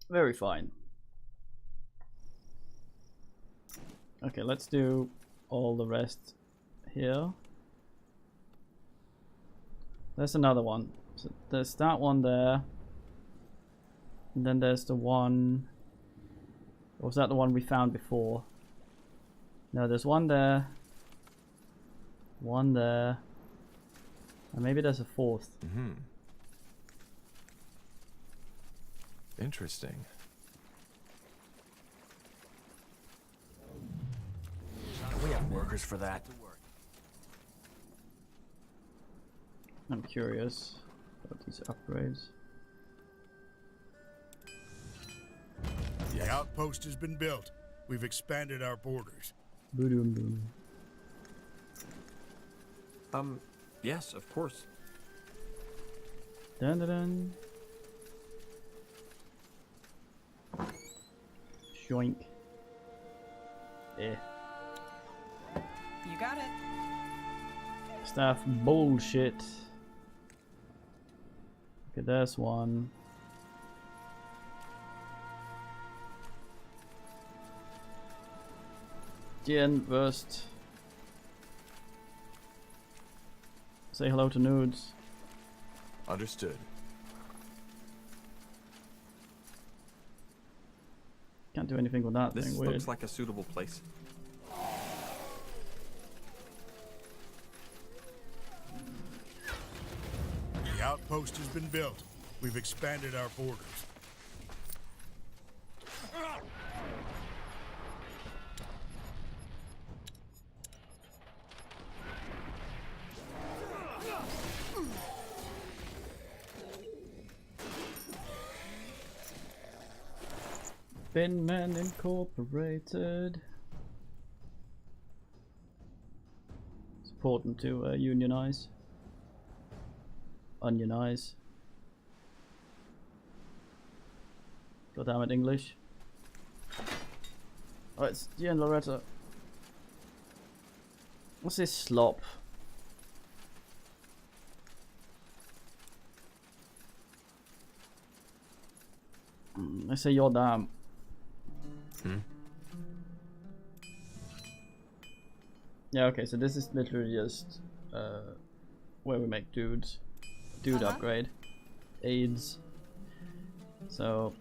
Very fine. Okay, let's do all the rest here. There's another one. So there's that one there. And then there's the one... Or was that the one we found before? No, there's one there. One there. And maybe there's a fourth. Mm-hmm. Interesting. We have workers for that. I'm curious about these upgrades. The outpost has been built. We've expanded our borders. Boom boom. Yes, of course. Dun dun dun. Shoink. Eh. You got it. Staff bullshit. Okay, there's one. Jen first. Say hello to nudes. Understood. Can't do anything with that This thing. Weird. looks like a suitable place. The outpost has been built. We've expanded our borders. Binman Incorporated. It's important to unionize. Onionize. God damn it, English. Oh, it's Gian Loretta. What's this slop? I say you're damn. Yeah, okay, so this is literally just where we make dudes. Dude upgrade. AIDS. So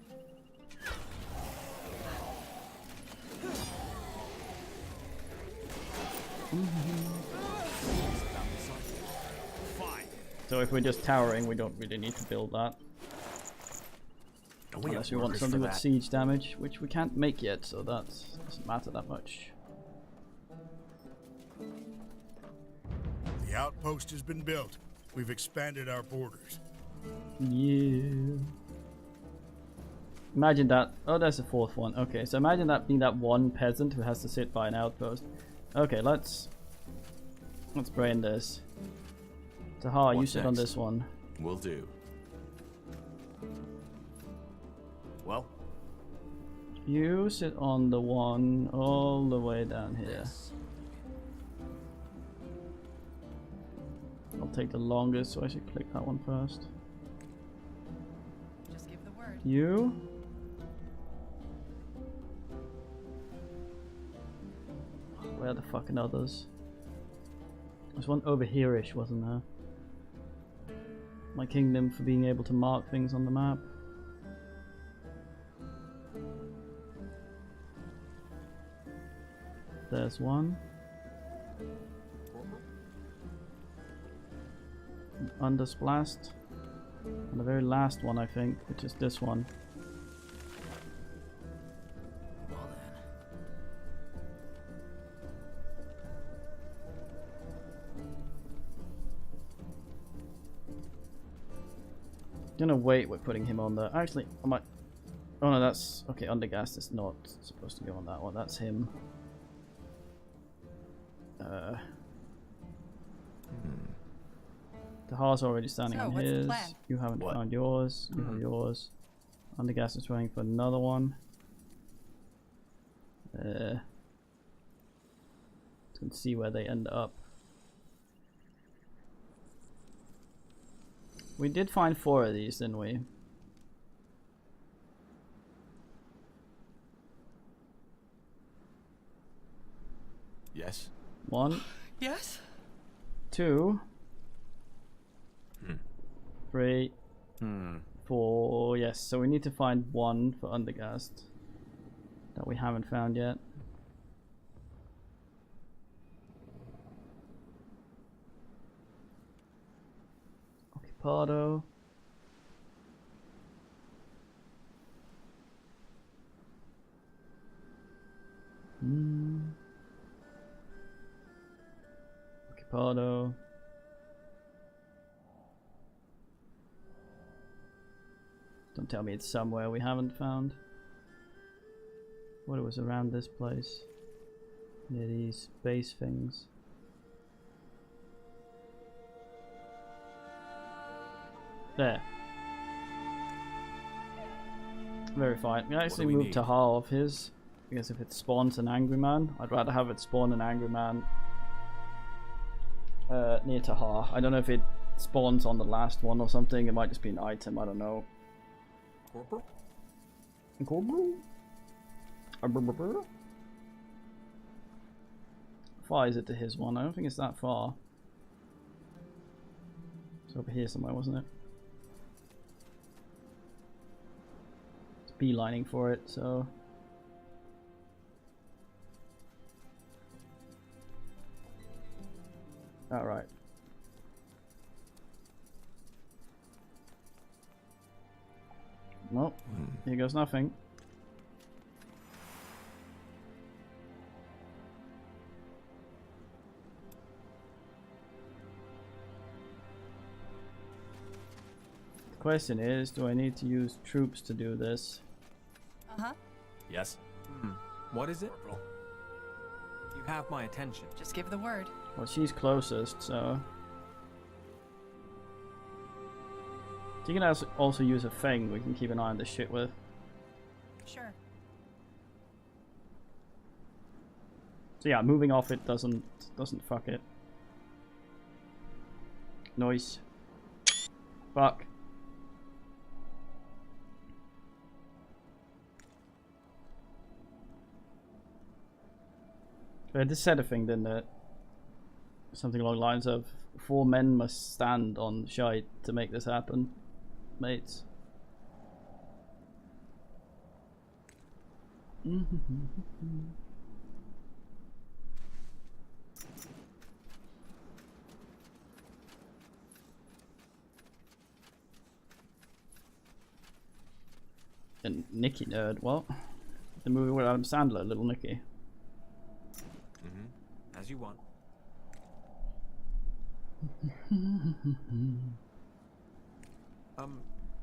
so if we're just towering, we don't really need to build that. Unless we want something with siege damage, which we can't make yet, so that doesn't matter that much. The outpost has been built. We've expanded our borders. Yeah. Imagine that. Oh, there's a fourth one. Okay, so imagine that being that one peasant who has to sit by an outpost. Okay, let's brain this. Taha, you sit on this one. Will do. Well, You sit on the one all the way down here. I'll take the longest, so I should click that one first. Just give the word. You? Where are the fucking others? There's one over here-ish, wasn't there? My kingdom for being able to mark things on the map. There's one. Undersplast. And the very last one, I think, which is this one. well then. Gonna wait with putting him on there. Actually, I might. Oh no, that's okay. Undergast is not supposed to go on that one. That's him. Tahar's already standing So, on what's the his. plan? You haven't What? found yours. You have yours. Undergast is waiting for another one. Let's see where they end up. We did find 4 of these, didn't we? 1, Yes? 2, 3, Hmm. 4. Yes, so we need to find 1 for Undergast that we haven't found yet. Occupado. Occupado. Don't tell me it's somewhere we haven't found. What, it was around this place. Near these base things. There. Verify. We actually we moved need? Tahar off his. Because if it spawns an angry man, I'd rather have it spawn an angry man near Tahar. I don't know if it spawns on the last one or something. It might just be an item. I don't know. Corporal? Corporal? How far is it to his one? I don't think it's that far. It's over here somewhere, wasn't it? It's beelining for it, so. Alright. Well, here goes nothing. The question is, do I need to use troops to do this? Uh-huh. Yes. What is it? Corporal. You have my attention. Just give the word. Well, she's closest, so. You can also use a thing we can keep an eye on this shit with. Sure. So yeah, moving off it doesn't fuck it. Noise. Fuck. This said a thing, didn't it? Something along the lines of 4 men must stand on shite to make this happen, mates. And Nicky nerd, what? The movie with Adam Sandler, Little Nicky. As you want.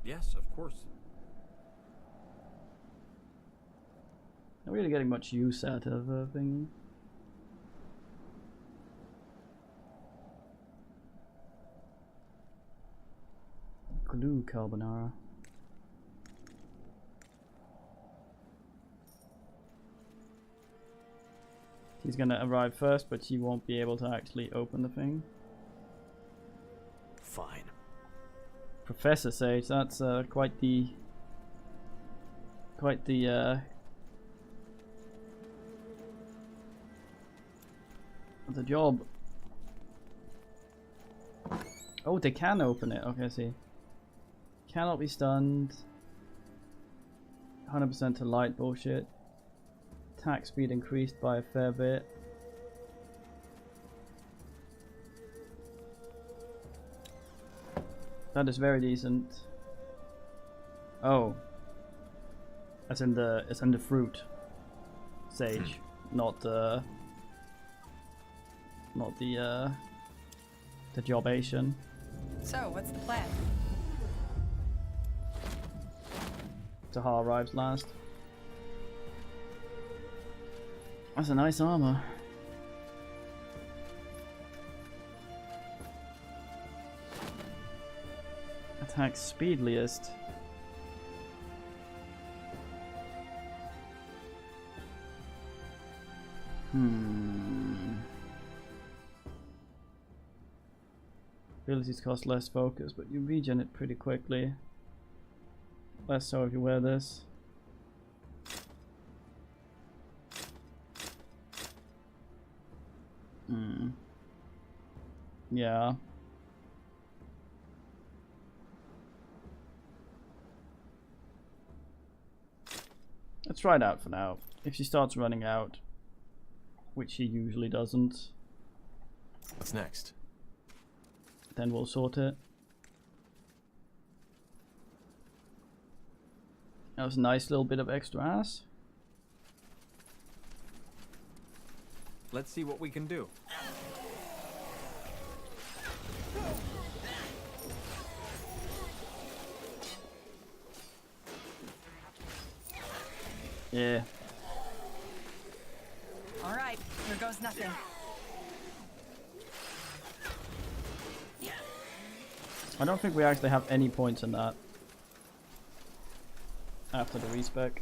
Yes, of course. Not really getting much use out of a thing. Glue carbonara. He's gonna arrive first, but he won't be able to actually open the thing. Fine. Professor Sage, that's quite the job. Oh, they can open it. Okay, I see. Cannot be stunned. 100% to light bullshit. Attack speed increased by a fair bit. That is very decent. Oh. It's in the fruit. Sage. Not the jobation. So, what's the plan? Tahar arrives last. That's a nice armor. Attack speedliest. Abilities cost less focus, but you regen it pretty quickly. Less so if you wear this. Hmm. Yeah. Let's try it out for now. If she starts running out, which she usually doesn't, What's next? then we'll sort it. That was a nice little bit of extra ass. Let's see what we can do. Yeah. All right, here goes nothing. I don't think we actually have any points in that after the respec.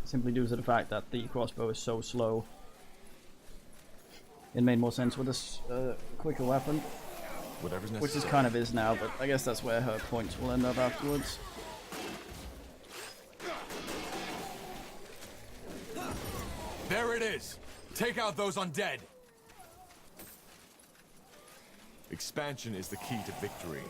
Simply due to the fact that the crossbow is so slow. It made more sense with this quicker weapon, Whatever's necessary. which is kind of is now, but I guess that's where her points will end up afterwards. There it is! Take out those undead! Expansion is the key to victory.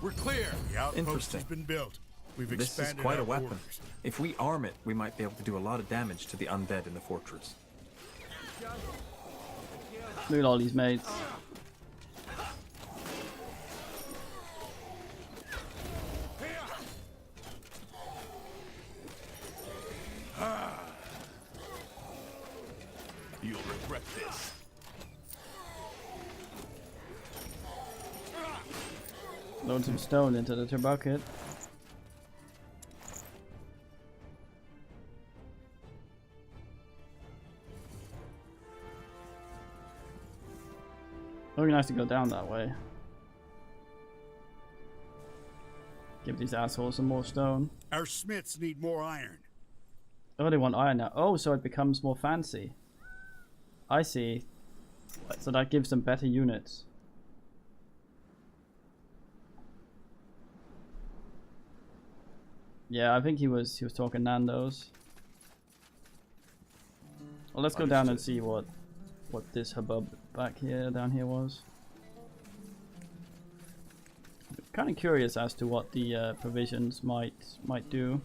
We're clear! The outpost Interesting. has been built. We've This is expanded quite our a weapon. borders. If we arm it, we might be able to do a lot of damage to the undead in the fortress. Look at all these mates. You'll regret this. Load some stone into the bucket. It would be nice to go down that way. Give these assholes some more stone. Our smiths need more iron. Oh, they want iron now. Oh, so it becomes more fancy. I see. So that gives them better units. Yeah, I think he was talking Nando's. Well, let's go down and see what this hubbub down here was. Kind of curious as to what the provisions might do.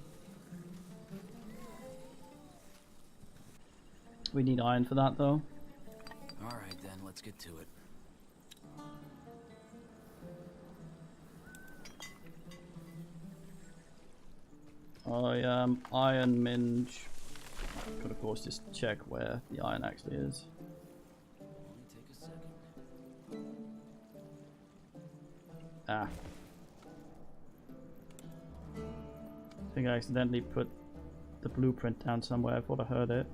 We need iron for that though. All right, then, let's get to it. Iron minge. Could of course just check where the iron actually is. Only take a second. Ah. I think I accidentally put the blueprint down somewhere. I thought I heard it.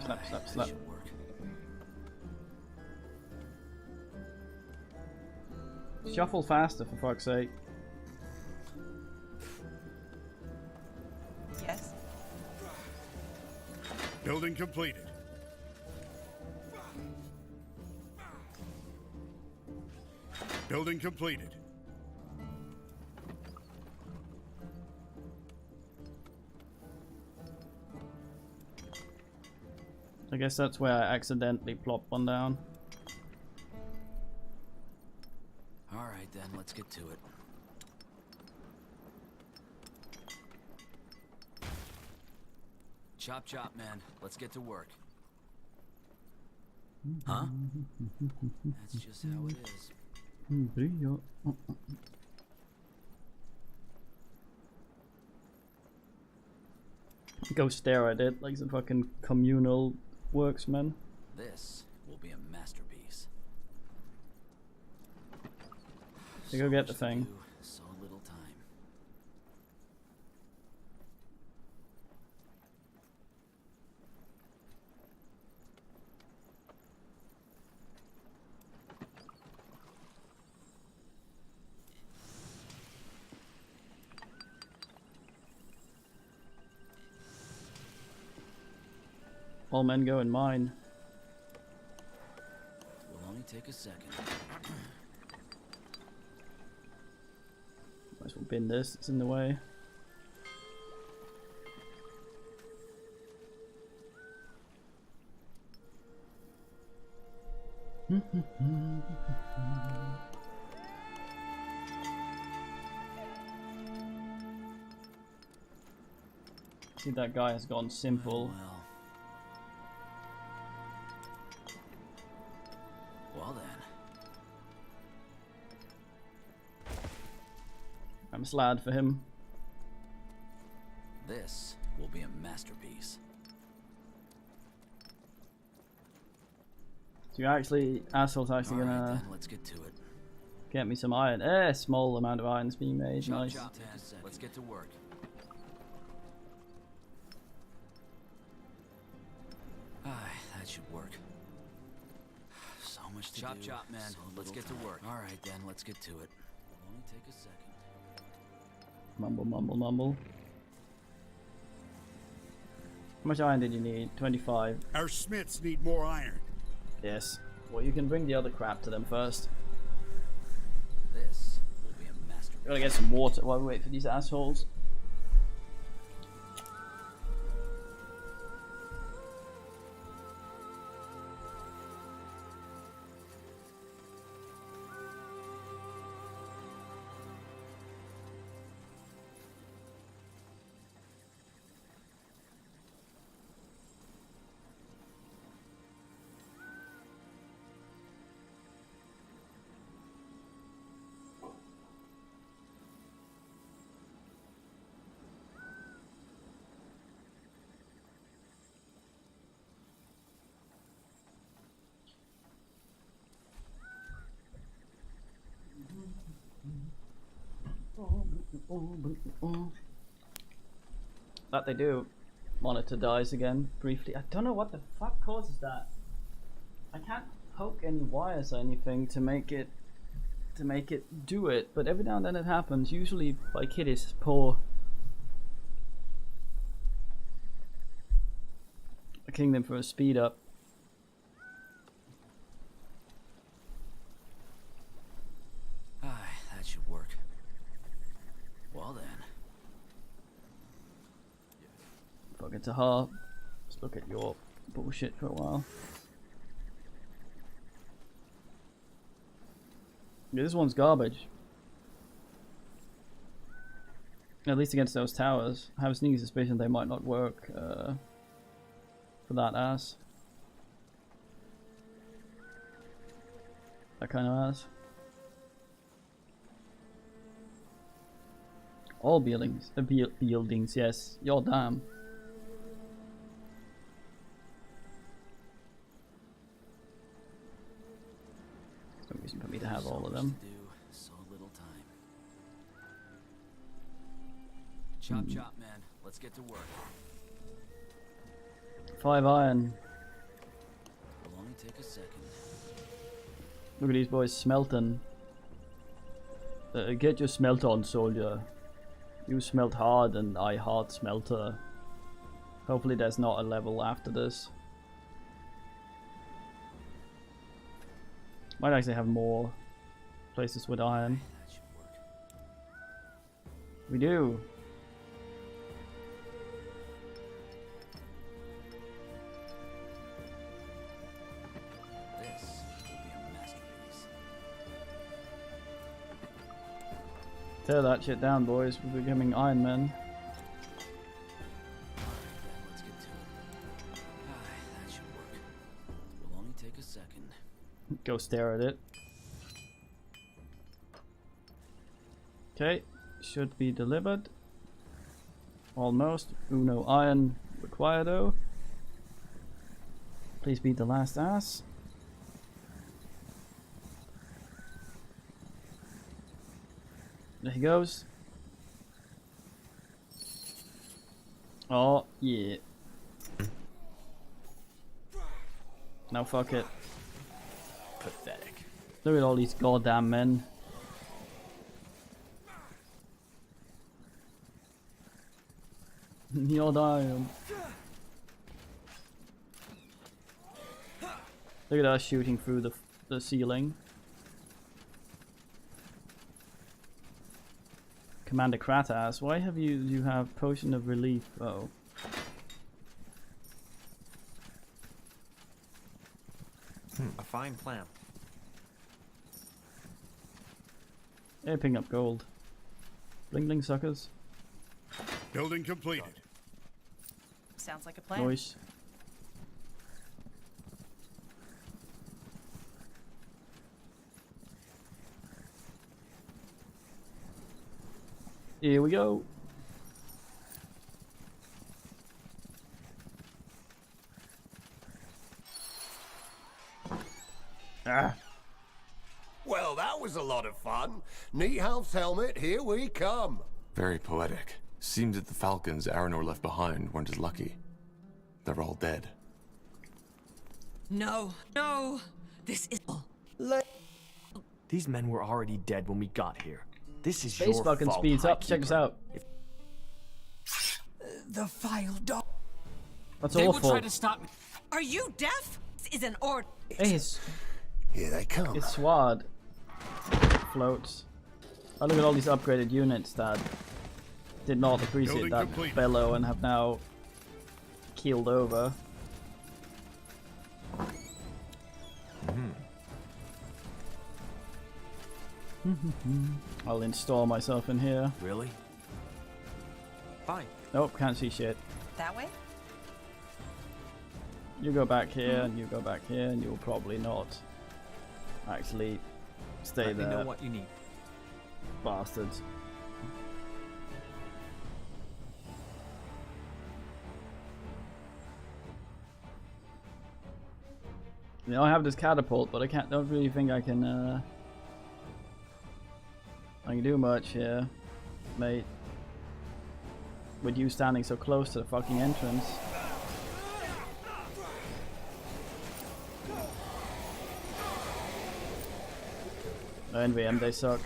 Slap, slap, slap. Should work. Shuffle faster, for fuck's sake. Yes? Building completed. Building completed. I guess that's where I accidentally plopped one down. All right, then, let's get to it. Chop, chop, man. Let's get to work. Huh? That's just how it is. Go stare at it like some fucking communal worksman. This will be a masterpiece. So go get the thing. So little time. All men go in mine. Will only take a second. Might as well bin this, it's in the way. See, that guy has gone simple. Well then. I'm a slad for him. This will be a masterpiece. So you actually, asshole's actually All right, gonna then, let's get to it. get me some iron. Small amount of iron's being made. Chop, Nice. chop, man. Let's get to work. That should work. So much to Chop, do. chop, man. So Let's little get to time. work. All right, then. Let's get to it. Will only take a second. Mumble, mumble, mumble. How much iron did you need? 25. Our smiths need more iron. Yes. Well, you can bring the other crap to them first. This will be a masterpiece. Gotta get some water while we wait for these assholes. That they do. Monitor dies again briefly. I don't know what the fuck causes that. I can't poke any wires or anything to make it do it, but every now and then it happens. Usually by Kitty's poor a kingdom for a speed up. That should work. Well then. Fuck it to her. Let's look at your bullshit for a while. Yeah, this one's garbage. At least against those towers. I have a sneaky suspicion they might not work for that ass. That kind of ass. All buildings, buildings, yes. You're damn. There's no reason for me to have all of them. To do, so little time. Chop, chop, man. Let's get to work. 5 iron. Will only take a second. Look at these boys smelting. Get your smelt on, soldier. You smelt hard and I hard smelter. Hopefully there's not a level after this. Might actually have more places with iron. That should work. We do. This will be a masterpiece. Tear that shit down, boys. We're becoming Iron Men. Alright then, let's get to it. That should work. Will only take a second. Go stare at it. Okay, should be delivered. Almost. Uno iron required though. Please beat the last ass. There he goes. Oh, yeah. Now fuck it. Pathetic. Look at all these goddamn men. You're dying. Look at us shooting through the ceiling. Commander Kratas, why have you have potion of relief? Oh. A fine plan. Hey, picking up gold. Bling bling suckers. Building completed. Sounds like a plan. Nice. Here we go. Ah. Well, that was a lot of fun. Neathouse helmet, here we come. Very poetic. Seems that the falcons Aranor left behind weren't as lucky. They're all dead. No, no. This is. These men were already dead when we got here. This is Space your fucking fault, speeds up. Check Highkeeper. us out. The file dog. That's They will awful. try to stop me. Are you deaf? This is an order. Hey, his Here they come. sword floats. Oh, look at all these upgraded units that did not appreciate Building that complete. bellow and have now keeled over. I'll install myself in here. Really? Fine. Nope, can't see shit. That way? You go back here and you go back here and you'll probably not actually stay Let me there. know what you need. Bastards. You know, I have this catapult, but don't really think I can do much here, mate. With you standing so close to the fucking entrance. I envy them, they suck.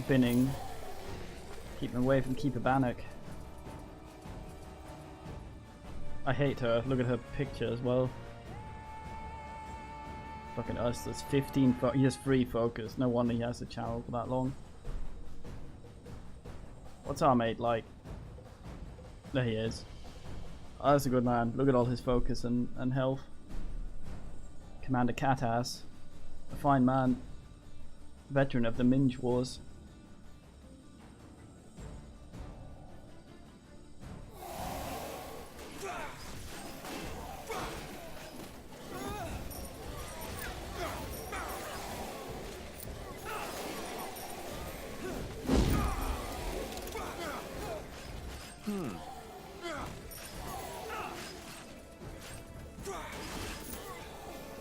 Binning. Keep them away from Keeper Bannock. I hate her. Look at her picture as well. Fucking us. That's 15. He has 3 focus. No wonder he has the channel for that long. What's our mate like? There he is. Oh, that's a good man. Look at all his focus and health. Commander Catass. A fine man. Veteran of the Minge Wars.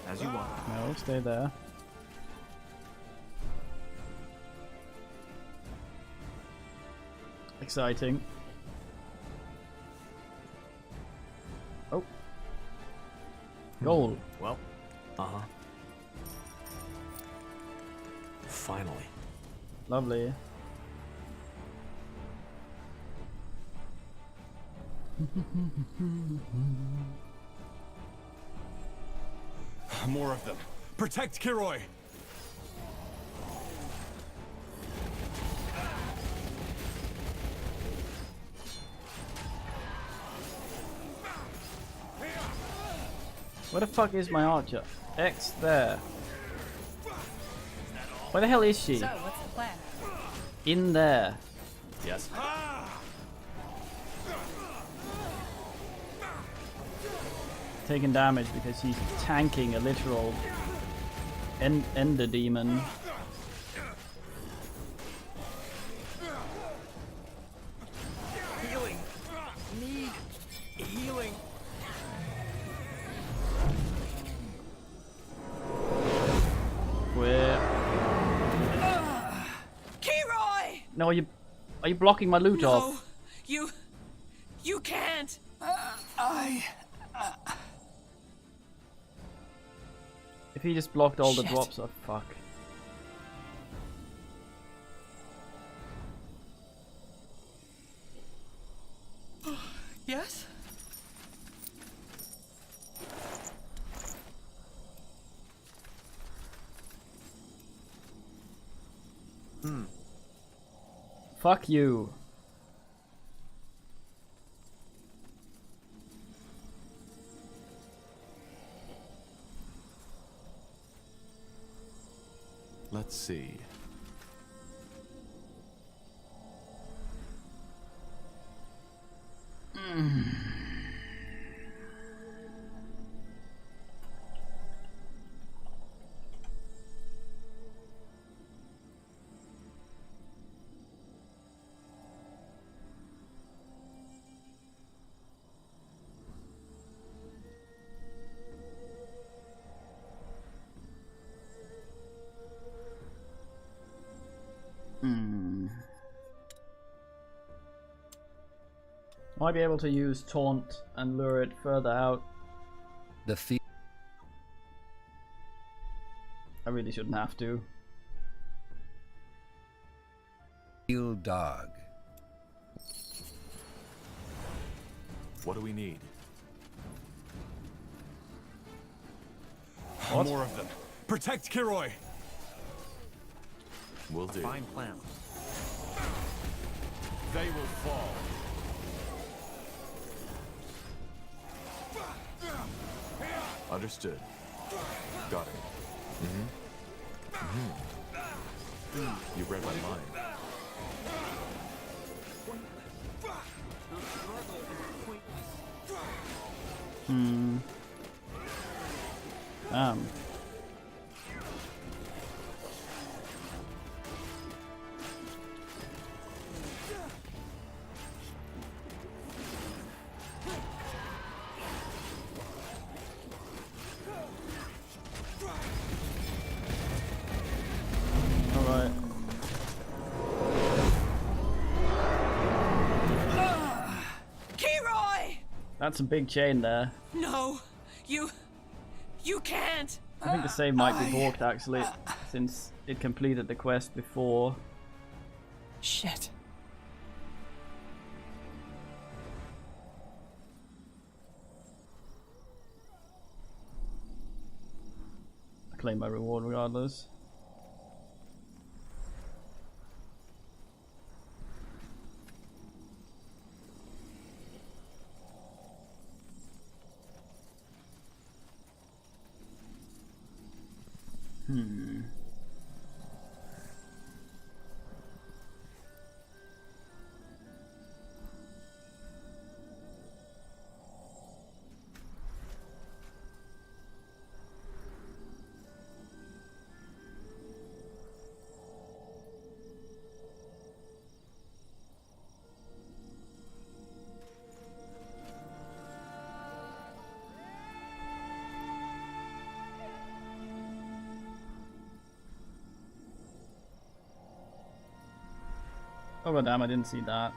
As you want. No, stay there. Exciting. Oh. Goal. Well, finally. Lovely. More of them. Protect Kiroi! Where the fuck is my archer? X there. Where the hell is she? So, what's the plan? In there. Yes. Taking damage because she's tanking a literal ender demon. Healing. Where? Kiroy! No, are you blocking my loot No, off? you can't. If he just blocked all the Shit. drops, oh fuck. Yes? Fuck you. Let's see. Might be able to use taunt and lure it further out. The I really shouldn't have to. field dog. What do we need? More of them. Protect Kiroy. Will do. Fine plan. They will fall. Understood. Got it. You read my mind. Damn. Alright. Kiroy! That's a big chain there. No, you can't. I think the save might be balked actually, since it completed the quest before. Shit. I claim my reward regardless. Oh god damn, I didn't see that.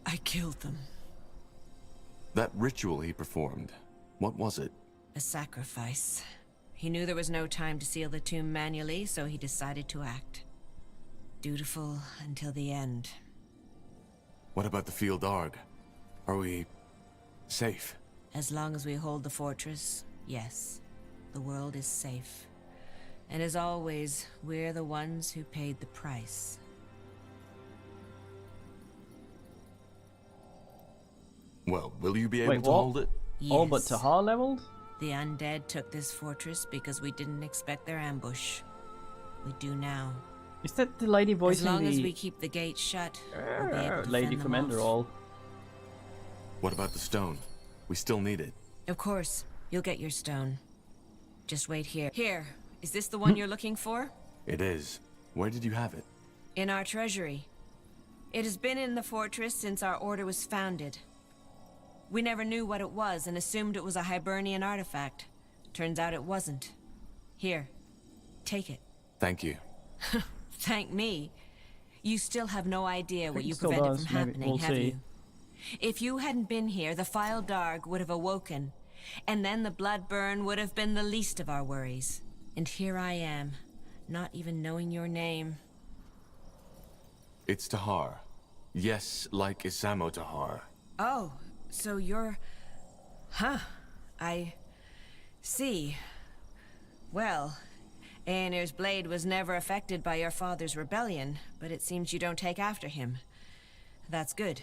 I killed them. That ritual he performed, what was it? A sacrifice. He knew there was no time to seal the tomb manually, so he decided to act. Dutiful until the end. What about the field Arg? Are we safe? As long as we hold the fortress, yes. The world is safe. And as always, we're the ones who paid the price. Well, will you be able Wait, to what? hold it? All but Yes. Tahar leveled? The undead took this fortress because we didn't expect their ambush. We do now. Is that the lady As voicing long as the we keep the gates shut, we'll be able to lady fend from them off. Enderall? What about the stone? We still need it. Of course, you'll get your stone. Just wait here. Here, is this the one you're looking for? It is. Where did you have it? In our treasury. It has been in the fortress since our order was founded. We never knew what it was and assumed it was a Hibernian artifact. Turns out it wasn't. Here, take it. Thank you. Thank me. You still have no idea what think you it still prevented does. from Maybe. happening, We'll have see. you? If you hadn't been here, the File Darg would have awoken, and then the blood burn would have been the least of our worries. And here I am, not even knowing your name. It's Tahar. Yes, like Isamo Tahar. Oh, so you're... Huh. I... see. Well, Aenir's blade was never affected by your father's rebellion, but it seems you don't take after him. That's good.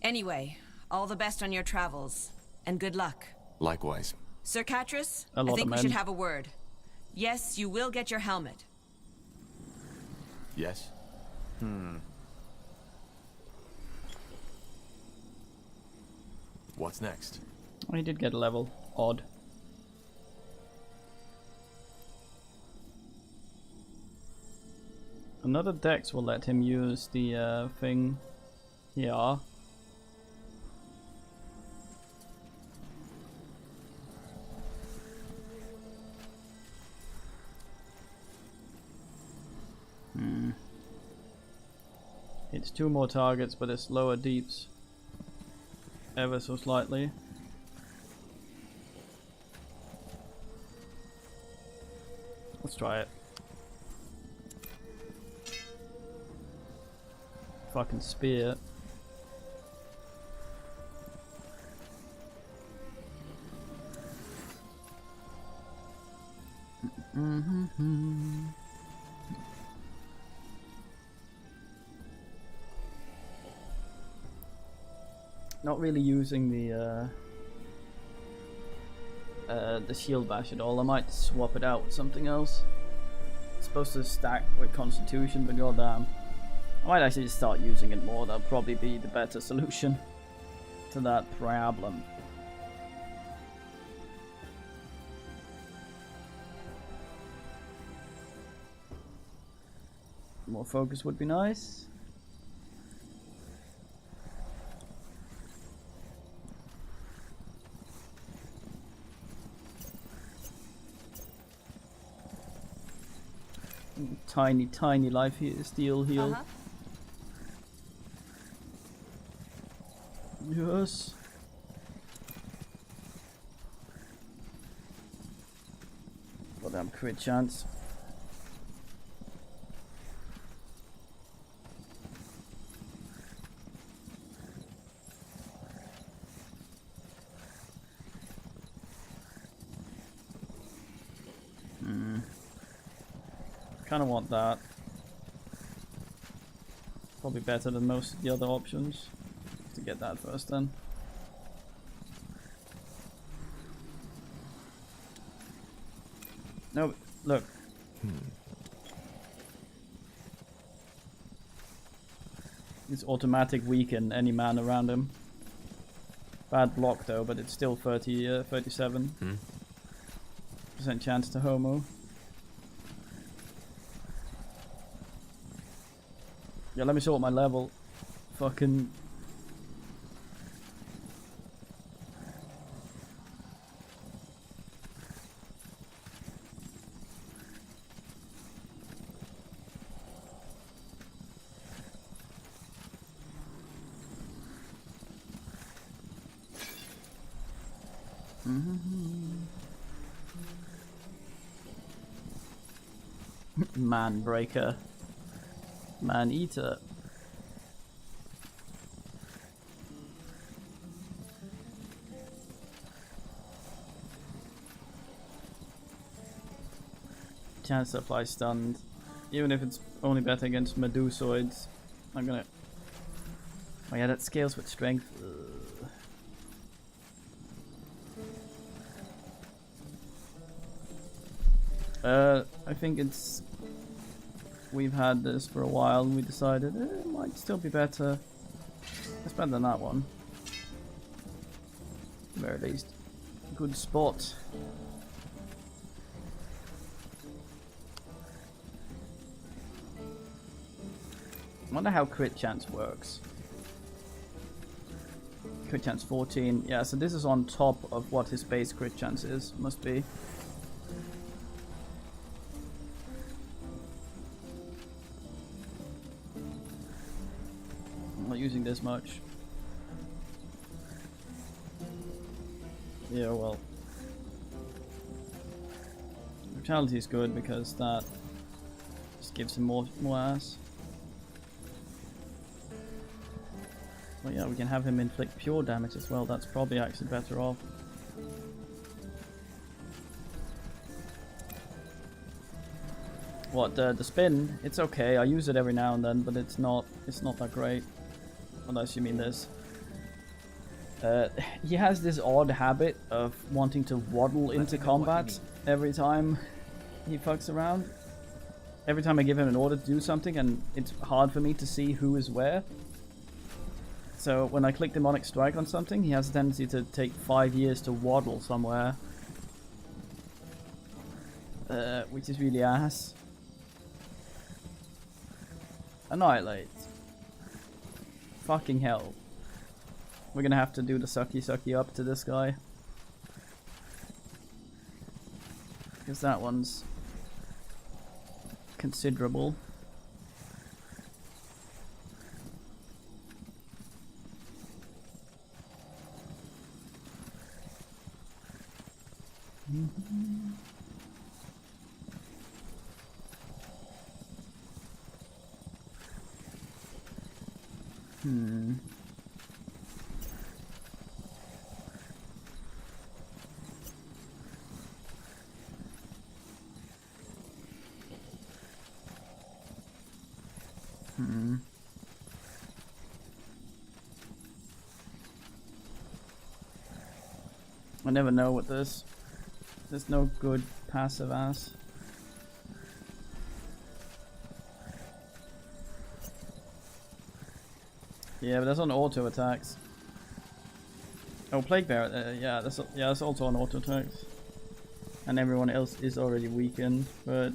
Anyway, all the best on your travels, and good luck. Likewise. Sir Catras, A I lot think of we men. should have a word. Yes, you will get your helmet. Yes? What's next? Oh, he did get a level. Odd. Another dex will let him use the thing. Yeah. It's 2 more targets, but it's lower deeps. Ever so slightly. Let's try it. Fucking spear. Not really using the shield bash at all. I might swap it out with something else. It's supposed to stack with Constitution, but goddamn, I might actually just start using it more. That'll probably be the better solution to that problem. More focus would be nice. Tiny life here, steal heal. Yes. Goddamn crit chance. Kind of want that. Probably better than most of the other options. To get that first then. No, look. It's automatic weaken any man around him. Bad block though, but it's still 37% chance to homo. Yeah, let me sort my level. Fucking. Man breaker. Man eater. Chance to apply stunned. Even if it's only better against Medusoids. I'm gonna... Oh yeah, that scales with strength. I think it's we've had this for a while and we decided it might still be better. It's better than that one. At the very least. Good spot. I wonder how crit chance works. Crit chance 14. Yeah, so this is on top of what his base crit chance is. Must be. I'm not using this much. Yeah, well. Brutality is good because that just gives him more ass. Well, yeah, we can have him inflict pure damage as well. That's probably actually better off. What, the spin? It's okay. I use it every now and then, but it's not that great. Unless you mean this. He has this odd habit of wanting to waddle into combat every time he fucks around. Every time I give him an order to do something, and it's hard for me to see who is where. So when I click Demonic Strike on something, he has a tendency to take 5 years to waddle somewhere. Which is really ass. Annihilate. Fucking hell. We're gonna have to do the sucky up to this guy. Because that one's considerable. I never know what this. There's no good passive ass. Yeah, but that's on auto attacks. Oh, Plague Bearer. Yeah, that's also on auto attacks. And everyone else is already weakened, but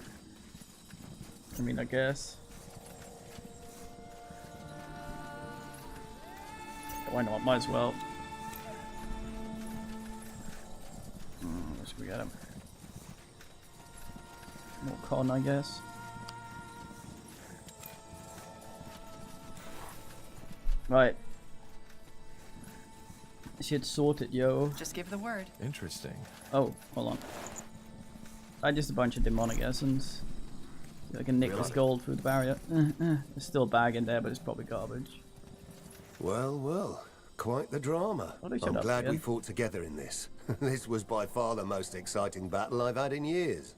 I mean, I guess. Why not? Might as well. Let's we get him. More con, I guess. Right. Shit sorted, yo. Just give the word. Interesting. Oh, hold on. Just a bunch of demonic essence. I can nick this gold through the barrier. There's still a bag in there, but it's probably garbage. Well, well. Quite the drama. I'm glad we fought together in this. This was by far the most exciting battle I've had in years.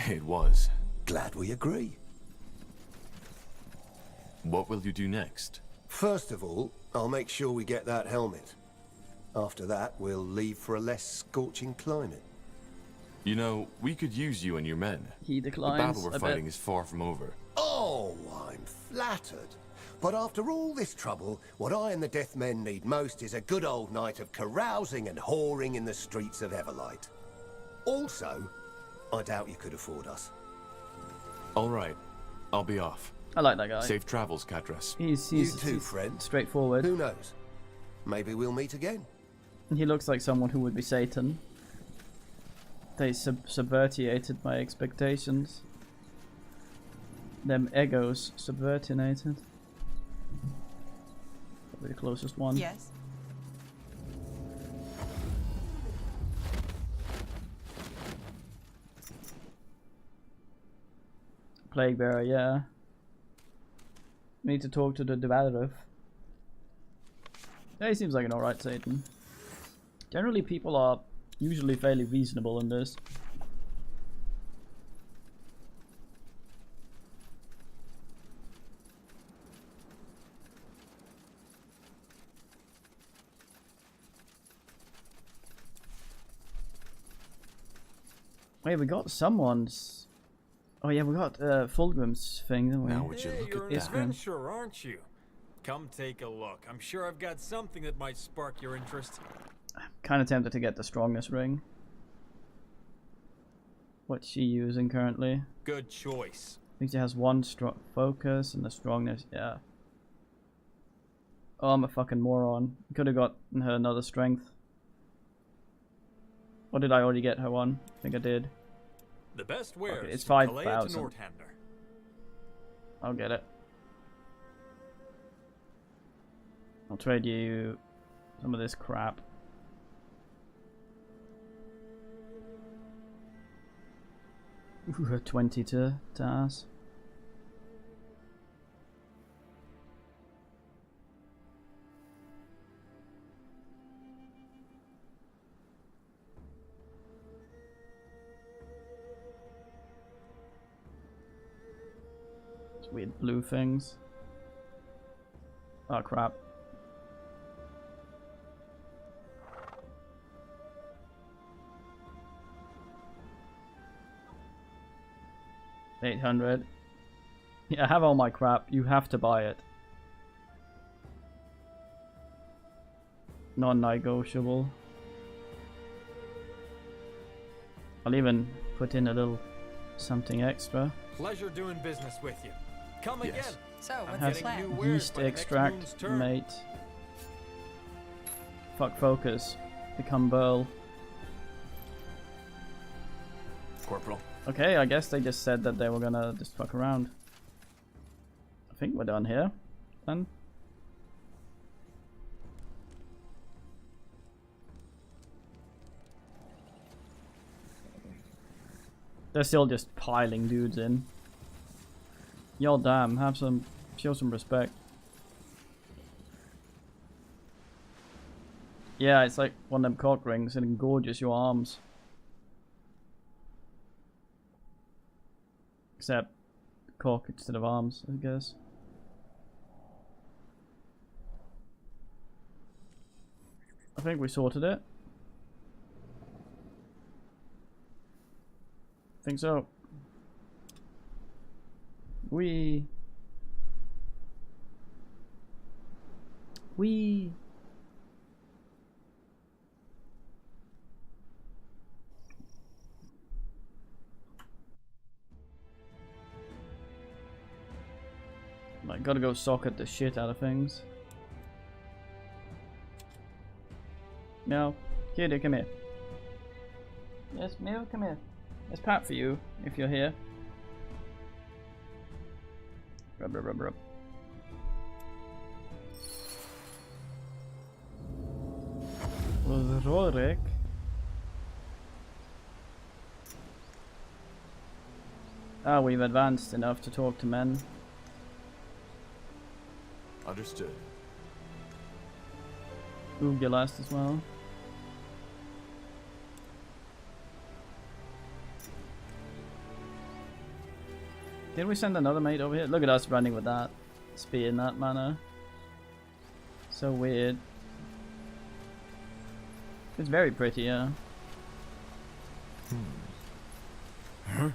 It was. Glad we agree. What will you do next? First of all, I'll make sure we get that helmet. After that, we'll leave for a less scorching climate. You know, we could use you and your men. He declines. The battle we're fighting is far from over. Oh, I'm flattered. But after all this trouble, what I and the Deathmen need most is a good old night of carousing and whoring in the streets of Everlight. Also, I doubt you could afford us. All right, I'll be off. I like that guy. Safe travels, Katras. He's you too, friend. Straightforward. Who knows? Maybe we'll meet again. He looks like someone who would be Satan. They subvertiated my expectations. Them egos subvertinated. Probably the closest one. Yes. Plague Bearer, yeah. We need to talk to the Devadarov. Yeah, he seems like an alright Satan. Generally, people are usually fairly reasonable in this. Wait, we got someone's... Oh yeah, we got Fulgrim's thing, didn't we? Now would you Hey, look you're at an that? adventurer, aren't you? Come take a look. I'm sure I've got something that might spark your interest. Kind of tempted to get the strongness ring. What's she using currently? Good choice. I think she has one strong focus and the strongness. Yeah. Oh, I'm a fucking moron. Could have gotten her another strength. Or did I already get her one? I think I did. The best wares. It's from Kalea 5,000. to Northander. I'll get it. I'll trade you some of this crap. Ooh, 20 to ass. It's weird blue things. Oh crap. $800. Yeah, I have all my crap. You have to buy it. Non-negotiable. I'll even put in a little something extra. Pleasure doing business with you. Come Yes. again. So, I'm what's Has the getting plan? new wares yeast by the next extract, moon's turn. mate. Fuck focus. Become Burl. Corporal. Okay, I guess they just said that they were gonna just fuck around. I think we're done here. Then. They're still just piling dudes in. Y'all damn, show some respect. Yeah, it's like one of them cock rings and it engorges your arms. Except cock instead of arms, I guess. I think we sorted it. Think so. We. I gotta go socket the shit out of things. Meow. Kitty, come here. Yes, Meow, come here. There's Pat for you, if you're here. Rub, rub, rub, rub. Rorik. Ah, we've advanced enough to talk to men. Understood. Ugulast as well. Did we send another mate over here? Look at us running with that spear in that manner. So weird. It's very pretty, yeah. Huh?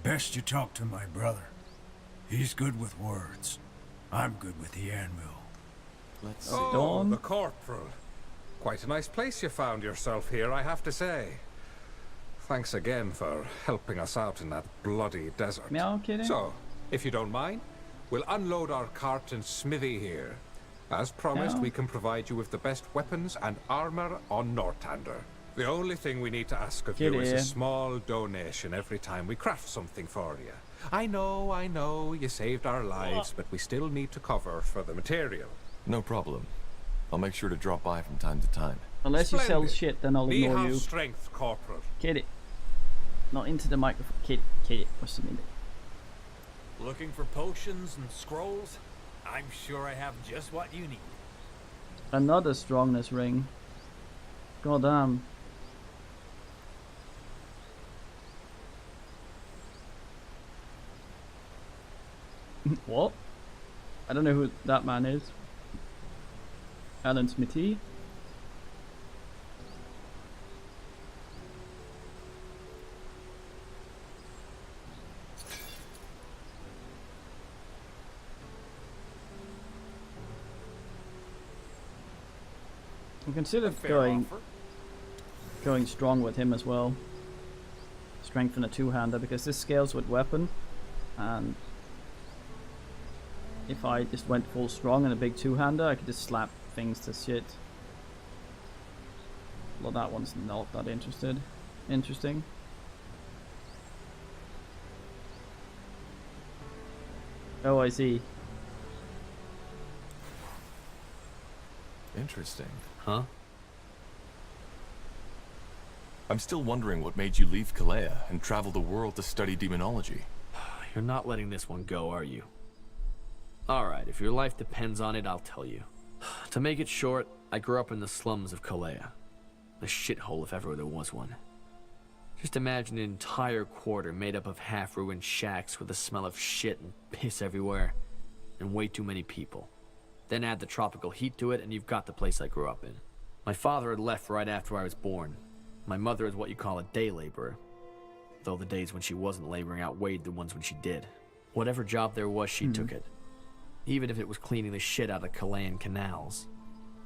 Best you talk to my brother. He's good with words. I'm good with the anvil. Let's see. Oh, Dawn? the corporal. Quite a nice place you found yourself here, I have to say. Thanks again for helping us out in that bloody desert. Meow, kitty. So, if you don't mind, we'll unload our cart and smithy here. As promised, Meow. we can provide you with the best weapons and armor on Northander. The only thing we need to ask of you is a Kitty. small donation every time we craft something for you. I know, you saved our lives, but we still need to cover for the material. No problem. I'll make sure to drop by from time to time. Unless you sell Splendid. shit, then I'll We ignore have you. strength, Corporal. Kitty. Not into the microphone. Kitty. What's the minute? Looking for potions and scrolls? I'm sure I have just what you need. Another strongness ring. God damn. What? I don't know who that man is. Alan Smithy? I considered Fair going offer. strong with him as well. Strengthen a two-hander because this scales with weapon, and if I just went full strong and a big two-hander, I could just slap things to shit. Well, that one's not that interesting. Oh, I see. Interesting. Huh? I'm still wondering what made you leave Kalea and travel the world to study demonology. You're not letting this one go, are you? Alright, if your life depends on it, I'll tell you. To make it short, I grew up in the slums of Kalea. A shithole if ever there was one. Just imagine an entire quarter made up of half-ruined shacks with the smell of shit and piss everywhere, and way too many people. Then add the tropical heat to it, and you've got the place I grew up in. My father had left right after I was born. My mother is what you call a day laborer, though the days when she wasn't laboring outweighed the ones when she did. Whatever job there was, she took it. Even if it was cleaning the shit out of Kalaean canals.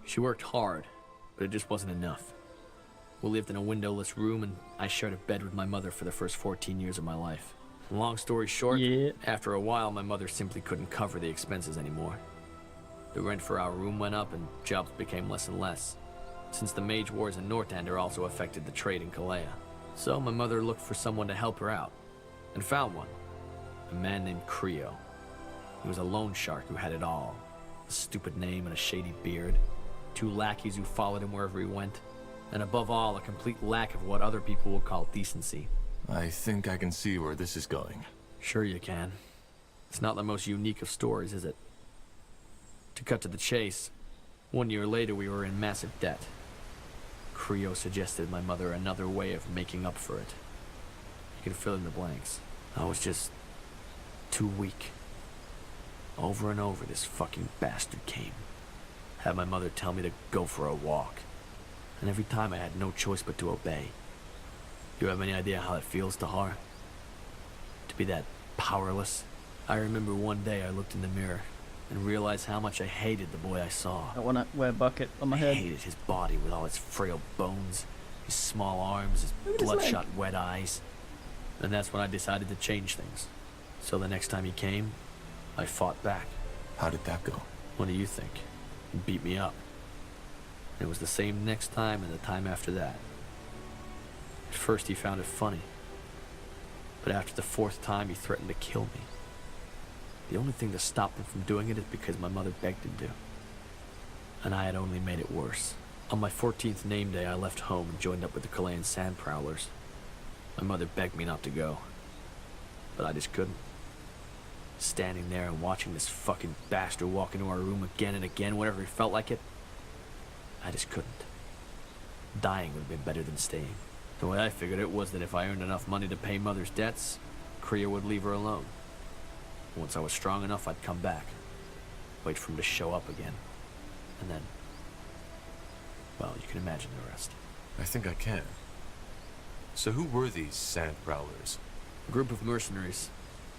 She worked hard, but it just wasn't enough. We lived in a windowless room, and I shared a bed with my mother for the first 14 years of my life. Long story short, after a while, my mother simply couldn't cover the expenses anymore. The rent for our room went up, and jobs became less and less, since the mage wars in Northander also affected the trade in Kalea. So my mother looked for someone to help her out, and found one. A man named Creo. He was a loan shark who had it all. A stupid name and a shady beard. 2 lackeys who followed him wherever he went. And above all, a complete lack of what other people will call decency. I think I can see where this is going. Sure you can. It's not the most unique of stories, is it? To cut to the chase, 1 year later we were in massive debt. Creo suggested my mother another way of making up for it. You can fill in the blanks. I was just too weak. Over and over this fucking bastard came. Had my mother tell me to go for a walk. And every time I had no choice but to obey. You have any idea how it feels, Tahar? To be that powerless? I remember one day I looked in the mirror and realized how much I hated the boy I saw. I want to wear a bucket on my head. I hated his body with all its frail bones, his small arms, his Look at his bloodshot wet eyes. And that's when I decided to change things. So the next time he came, I fought back. How did that go? What do you think? He beat me up. It was the same next time and the time after that. At first he found it funny. But after the 4th time he threatened to kill me. The only thing to stop him from doing it is because my mother begged him to. And I had only made it worse. On my 14th name day I left home and joined up with the Kalaean sand prowlers. My mother begged me not to go. But I just couldn't. Standing there and watching this fucking bastard walk into our room again and again whenever he felt like it. I just couldn't. Dying would have been better than staying. The way I figured it was that if I earned enough money to pay Mother's debts, Creo would leave her alone. Once I was strong enough, I'd come back. Wait for him to show up again. And then... well, you can imagine the rest. I think I can. So who were these sand prowlers? A group of mercenaries.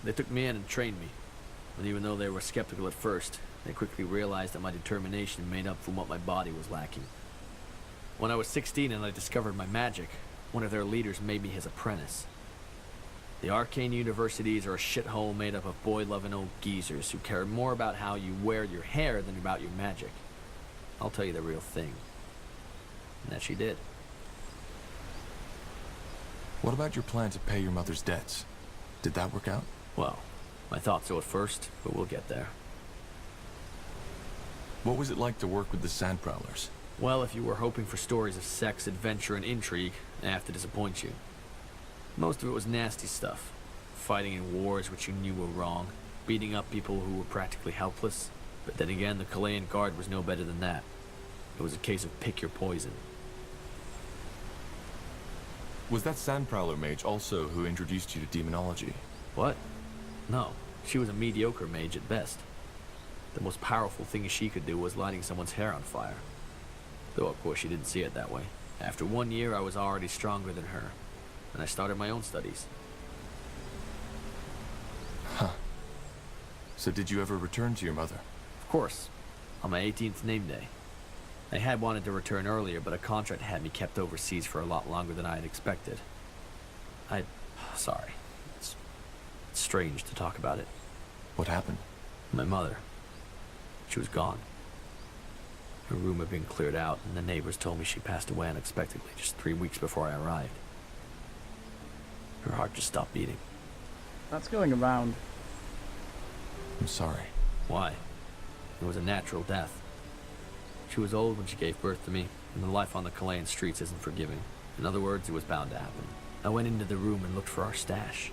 They took me in and trained me. And even though they were skeptical at first, they quickly realized that my determination made up for what my body was lacking. When I was 16 and I discovered my magic, one of their leaders made me his apprentice. The arcane universities are a shithole made up of boy-loving old geezers who care more about how you wear your hair than about your magic. I'll tell you the real thing. And that she did. What about your plan to pay your mother's debts? Did that work out? Well, I thought so at first, but we'll get there. What was it like to work with the sand prowlers? Well, if you were hoping for stories of sex, adventure, and intrigue, I have to disappoint you. Most of it was nasty stuff. Fighting in wars which you knew were wrong. Beating up people who were practically helpless. But then again, the Kalaean Guard was no better than that. It was a case of pick your poison. Was that sand prowler mage also who introduced you to demonology? What? No. She was a mediocre mage at best. The most powerful thing she could do was lighting someone's hair on fire. Though of course she didn't see it that way. After 1 year I was already stronger than her, and I started my own studies. Huh. So did you ever return to your mother? Of course. On my 18th name day. I had wanted to return earlier, but a contract had me kept overseas for a lot longer than I had expected. Sorry. It's strange to talk about it. What happened? My mother. She was gone. Her room had been cleared out, and the neighbors told me she passed away unexpectedly just 3 weeks before I arrived. Her heart just stopped beating. That's going around. I'm sorry. Why? It was a natural death. She was old when she gave birth to me, and the life on the Chilean streets isn't forgiving. In other words, it was bound to happen. I went into the room and looked for our stash.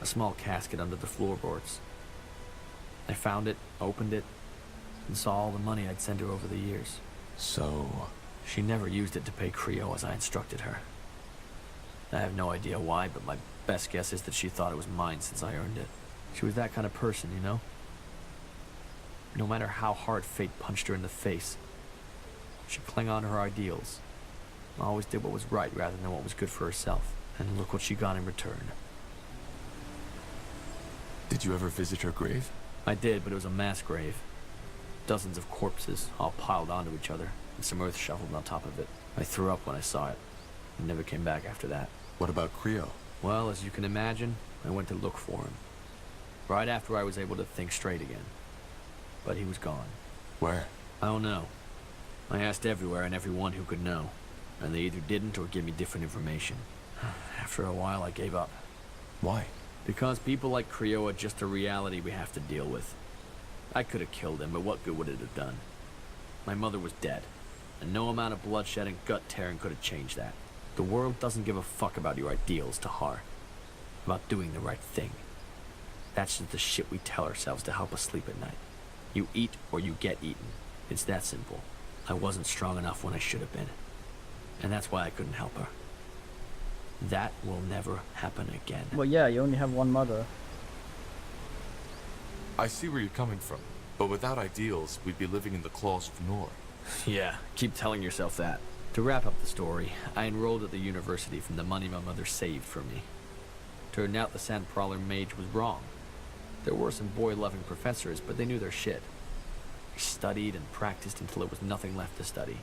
A small casket under the floorboards. I found it, opened it, and saw all the money I'd sent her over the years. So... She never used it to pay Creo as I instructed her. I have no idea why, but my best guess is that she thought it was mine since I earned it. She was that kind of person, you know? No matter how hard fate punched her in the face, she clung on to her ideals. Always did what was right rather than what was good for herself. And look what she got in return. Did you ever visit her grave? I did, but it was a mass grave. Dozens of corpses, all piled onto each other, and some earth shoveled on top of it. I threw up when I saw it, and never came back after that. What about Creo? Well, as you can imagine, I went to look for him. Right after I was able to think straight again. But he was gone. Where? I don't know. I asked everywhere and everyone who could know, and they either didn't or gave me different information. After a while, I gave up. Why? Because people like Creo are just a reality we have to deal with. I could have killed him, but what good would it have done? My mother was dead, and no amount of bloodshed and gut tearing could have changed that. The world doesn't give a fuck about your ideals, Tahar. About doing the right thing. That's just the shit we tell ourselves to help us sleep at night. You eat or you get eaten. It's that simple. I wasn't strong enough when I should have been. And that's why I couldn't help her. That will never happen again. Well, yeah, you only have one mother. I see where you're coming from, but without ideals, we'd be living in the claws of Nor. Yeah, keep telling yourself that. To wrap up the story, I enrolled at the university from the money my mother saved for me. Turned out the Sandprowler mage was wrong. There were some boy-loving professors, but they knew their shit. I studied and practiced until there was nothing left to study.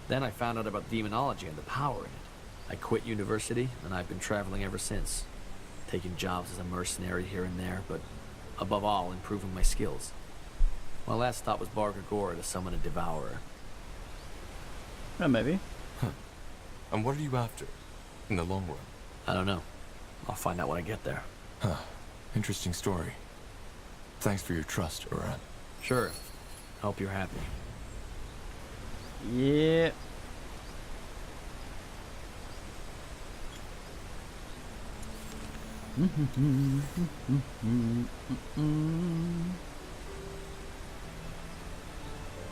Then I found out about demonology and the power in it. I quit university, and I've been traveling ever since. Taking jobs as a mercenary here and there, but above all, improving my skills. My last stop was Bar Gagora to summon a devourer. Yeah, maybe. Huh. And what are you after, in the long run? I don't know. I'll find out when I get there. Huh. Interesting story. Thanks for your trust, Uran. Sure. Hope you're happy. Yeah.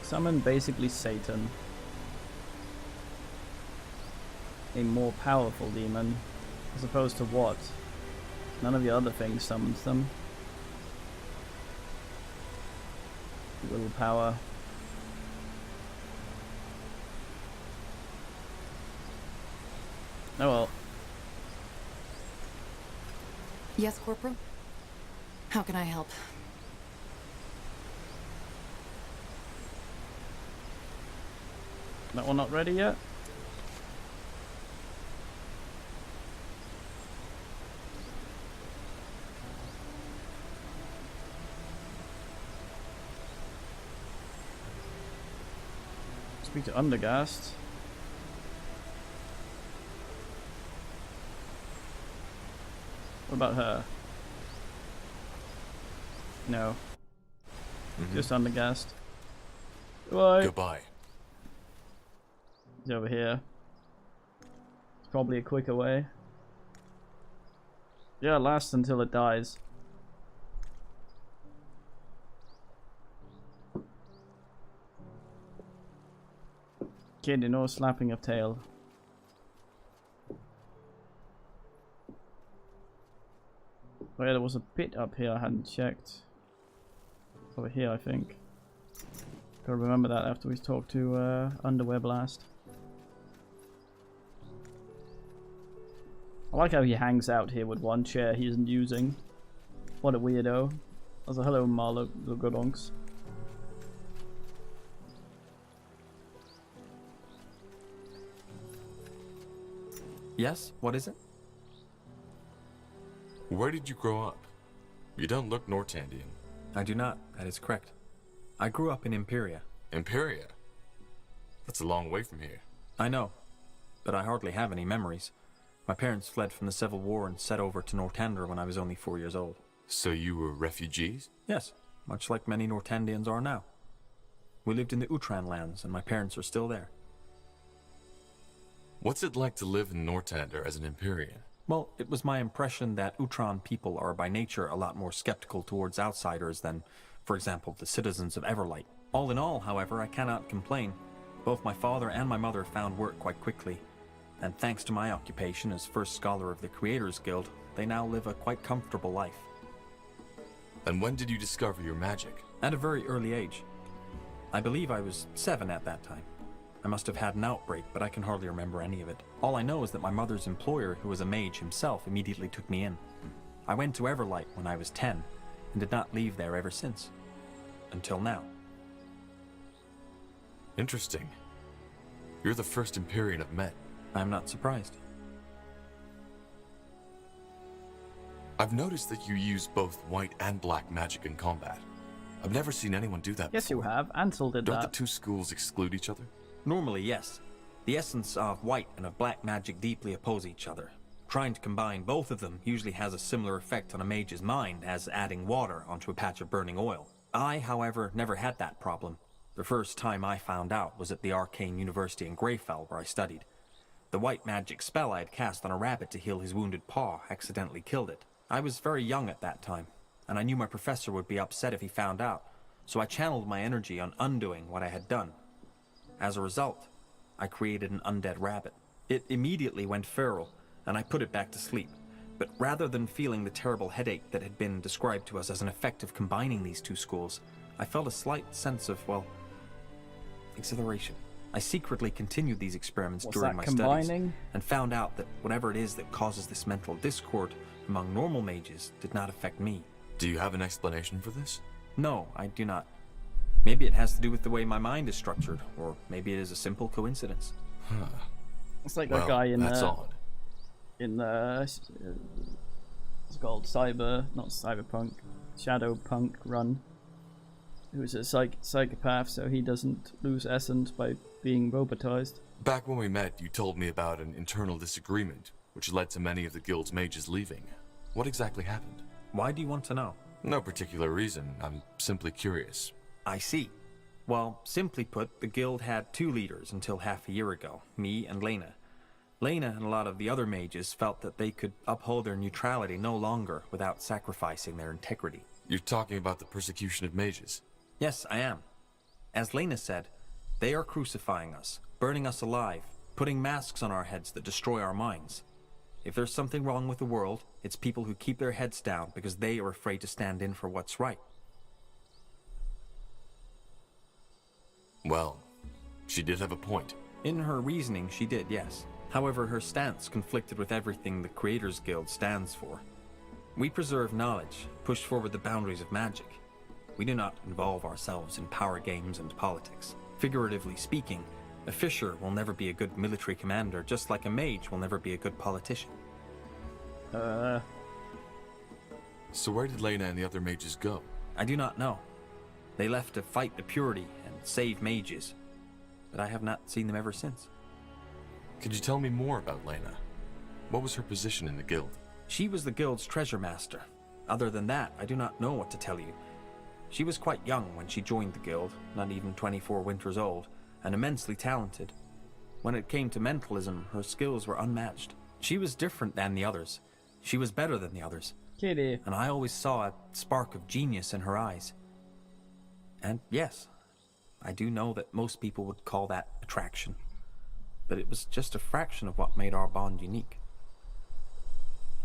Summon basically Satan. A more powerful demon. As opposed to what? None of your other things summons them. Willpower. Oh well. Yes, Corporal? How can I help? That one not ready yet? Speak to Undergast. What about her? No. Just Undergast. Goodbye. Goodbye. He's over here. It's probably a quicker way. Yeah, it lasts until it dies. Kid, you know, slapping of tail. Oh yeah, there was a pit up here I hadn't checked. Over here, I think. Gotta remember that after we talk to Underwear Blast. I like how he hangs out here with one chair he isn't using. What a weirdo. Also, hello Marlo Godonks. Yes? What is it? Where did you grow up? You don't look Nortandian. I do not. That is correct. I grew up in Imperia. Imperia? That's a long way from here. I know, but I hardly have any memories. My parents fled from the Civil War and set over to Northander when I was only 4 years old. So you were refugees? Yes, much like many Nortandians are now. We lived in the Utran lands, and my parents are still there. What's it like to live in Northander as an Empyrean? Well, it was my impression that Utran people are by nature a lot more skeptical towards outsiders than, for example, the citizens of Everlight. All in all, however, I cannot complain. Both my father and my mother found work quite quickly, and thanks to my occupation as first scholar of the Creators Guild, they now live a quite comfortable life. And when did you discover your magic? At a very early age. I believe I was 7 at that time. I must have had an outbreak, but I can hardly remember any of it. All I know is that my mother's employer, who was a mage himself, immediately took me in. I went to Everlight when I was 10, and did not leave there ever since. Until now. Interesting. You're the first Empyrean I've met. I'm not surprised. I've noticed that you use both white and black magic in combat. I've never seen anyone do that Yes, before. you have. Ansel did Don't that. the two schools exclude each other? Normally, yes. The essence of white and of black magic deeply oppose each other. Trying to combine both of them usually has a similar effect on a mage's mind as adding water onto a patch of burning oil. I, however, never had that problem. The first time I found out was at the Arcane University in Greyfell, where I studied. The white magic spell I had cast on a rabbit to heal his wounded paw accidentally killed it. I was very young at that time, and I knew my professor would be upset if he found out, so I channeled my energy on undoing what I had done. As a result, I created an undead rabbit. It immediately went feral, and I put it back to sleep. But rather than feeling the terrible headache that had been described to us as an effect of combining these two schools, I felt a slight sense of, well, exhilaration. I secretly continued these experiments during my studies, and found out that whatever it is that causes this mental discord among normal mages did not affect me. Do you have an explanation for this? No, I do not. Maybe it has to do with the way my mind is structured, or maybe it is a simple coincidence. Huh. It's like that guy in that's odd. In the it's called not cyberpunk, shadowpunk run. Who's a psychopath, so he doesn't lose essence by being robotized. Back when we met, you told me about an internal disagreement, which led to many of the guild's mages leaving. What exactly happened? Why do you want to know? No particular reason. I'm simply curious. I see. Well, simply put, the guild had 2 leaders until half a year ago, me and Lena. Lena and a lot of the other mages felt that they could uphold their neutrality no longer without sacrificing their integrity. You're talking about the persecution of mages? Yes, I am. As Lena said, they are crucifying us, burning us alive, putting masks on our heads that destroy our minds. If there's something wrong with the world, it's people who keep their heads down because they are afraid to stand in for what's right. Well, she did have a point. In her reasoning, she did, yes. However, her stance conflicted with everything the Creators Guild stands for. We preserve knowledge, push forward the boundaries of magic. We do not involve ourselves in power games and politics. Figuratively speaking, a fisher will never be a good military commander, just like a mage will never be a good politician. So where did Lena and the other mages go? I do not know. They left to fight the purity and save mages, but I have not seen them ever since. Could you tell me more about Lena? What was her position in the guild? She was the guild's treasure master. Other than that, I do not know what to tell you. She was quite young when she joined the guild, not even 24 winters old, and immensely talented. When it came to mentalism, her skills were unmatched. She was different than the others. She was better than the others. Kitty. And I always saw a spark of genius in her eyes. And yes, I do know that most people would call that attraction. But it was just a fraction of what made our bond unique.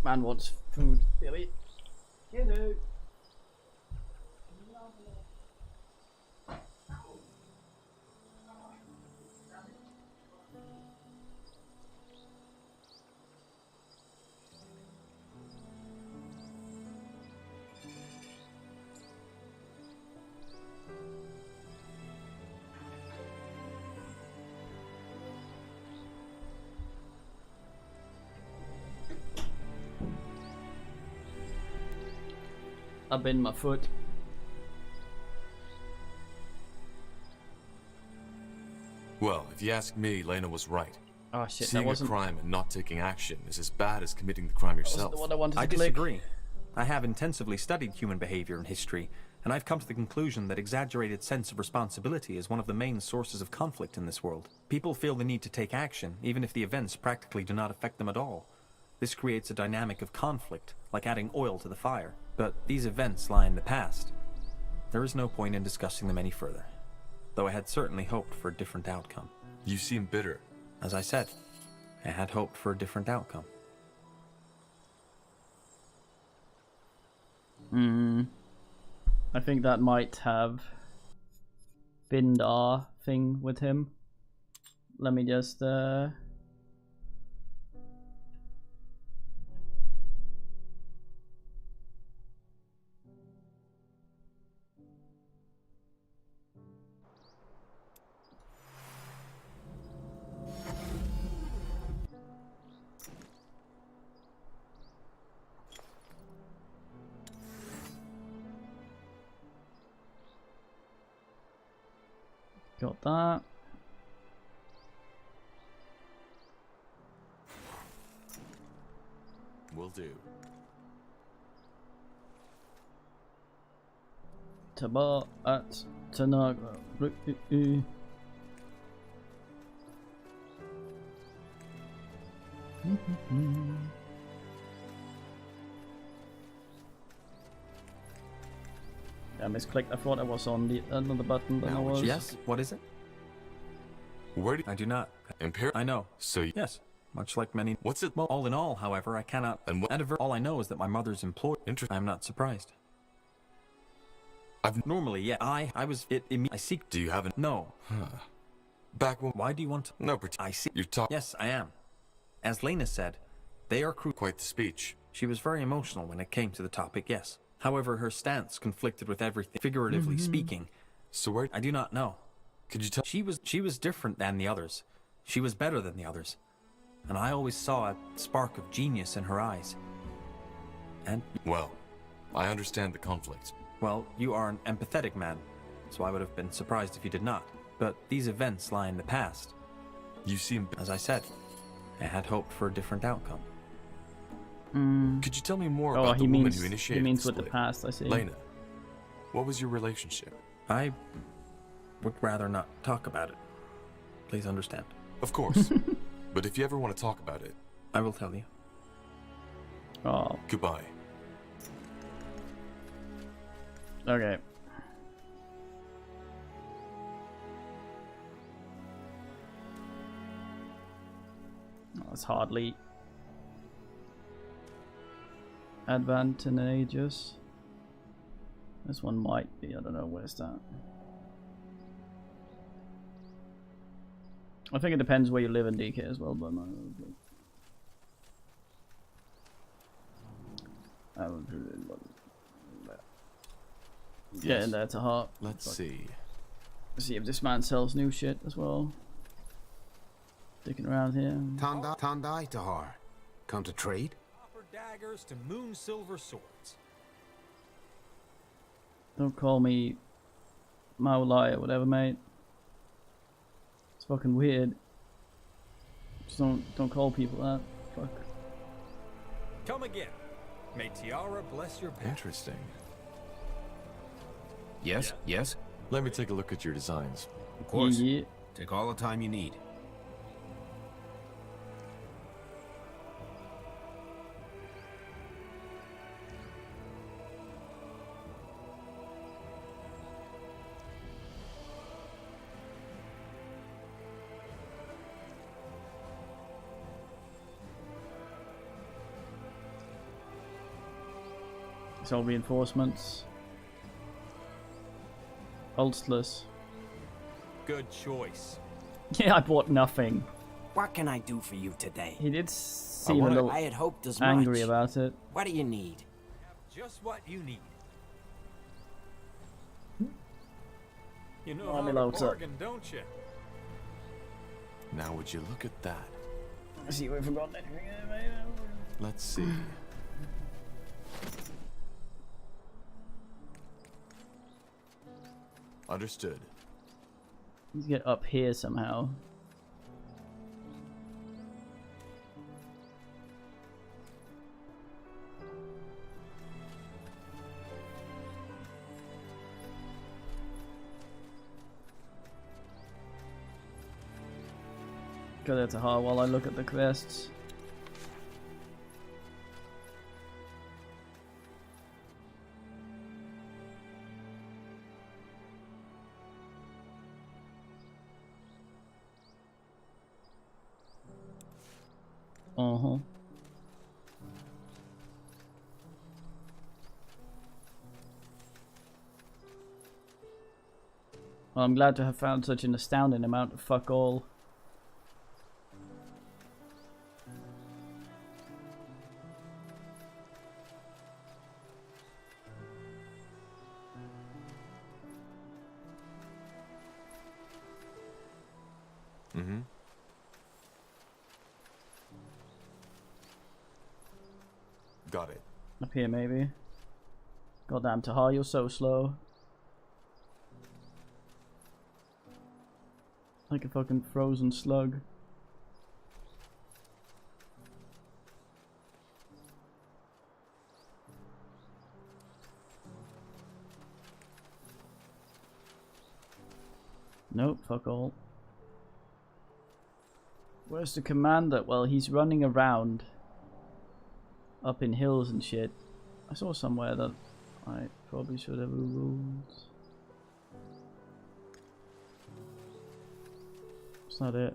Man wants food. Billy. Hello. I've been my foot. Well, if you ask me, Lena was right. Oh shit, that Seeing a wasn't... crime and not taking action is as bad as committing the crime that wasn't yourself. the one I wanted to I click. disagree. I have intensively studied human behavior and history, and I've come to the conclusion that exaggerated sense of responsibility is one of the main sources of conflict in this world. People feel the need to take action, even if the events practically do not affect them at all. This creates a dynamic of conflict, like adding oil to the fire. But these events lie in the past. There is no point in discussing them any further, though I had certainly hoped for a different outcome. You seem bitter. As I said, I had hoped for a different outcome. I think that might have been our thing with him. Let me just got that. Will do. Taba at Tanagra. I misclicked. I thought I was on the another button than I was. Yes? What is it? Where do I do not. Imperial? I know. So you... Yes. Much like many... What's it? Well, all in all, however, I cannot... And what? all I know is that my mother's employed... I am not surprised. Normally, yeah. I was... I seek... Do you have an... No. Huh. Back when... Why do you want to... No, I see... You're talking... Yes, I am. As Lena said, they are Quite the speech. She was very emotional when it came to the topic, yes. However, her stance conflicted with everything, figuratively speaking. So where... I do not know. Could you tell... She was different than the others. She was better than the others. And I always saw a spark of genius in her eyes. And... Well, I understand the conflict. Well, you are an empathetic man, so I would have been surprised if you did not. But these events lie in the past. You seem... As I said, I had hoped for a different outcome. Could you tell me more about the woman who initiated he means the with the split? past, I see. Lena, what was your relationship? I would rather not talk about it. Please understand. Of course. But if you ever want to talk about it... I will tell you. Oh. Goodbye. Okay. That's hardly advantageous. This one might be. I don't know. Where's that? I think it depends where you live in DK as well, but get in there to heart. Let's see. See if this man sells new shit as well. Sticking around here. Tandai Tahar. Come to trade? Copper daggers to moon silver swords. Don't call me Maulai or whatever, mate. It's fucking weird. Just don't call people that. Fuck. Come again. May Tiara bless your path. Interesting. Yes, yes? Let me take a look at your designs. Of course. Yeah. Take all the time you need. It's all reinforcements. Ulsless. Good choice. Yeah, I bought nothing. What can I do for you today? He did seem a little I had hoped as angry much. about it. What do you need? Just what you need. You know Let me how load to up. bargain, don't you? Now would you look at that? I see we've forgotten anything. Let's see. Understood. Let's get up here somehow. Go there to her while I look at the quests. Uh-huh. Well, I'm glad to have found such an astounding amount of fuck all. Mm-hmm. Got it. Up here, maybe. Goddamn, Tahar, you're so slow. Like a fucking frozen slug. Nope, fuck all. Where's the commander? Well, he's running around up in hills and shit. I saw somewhere that I probably should have ruled. That's not it.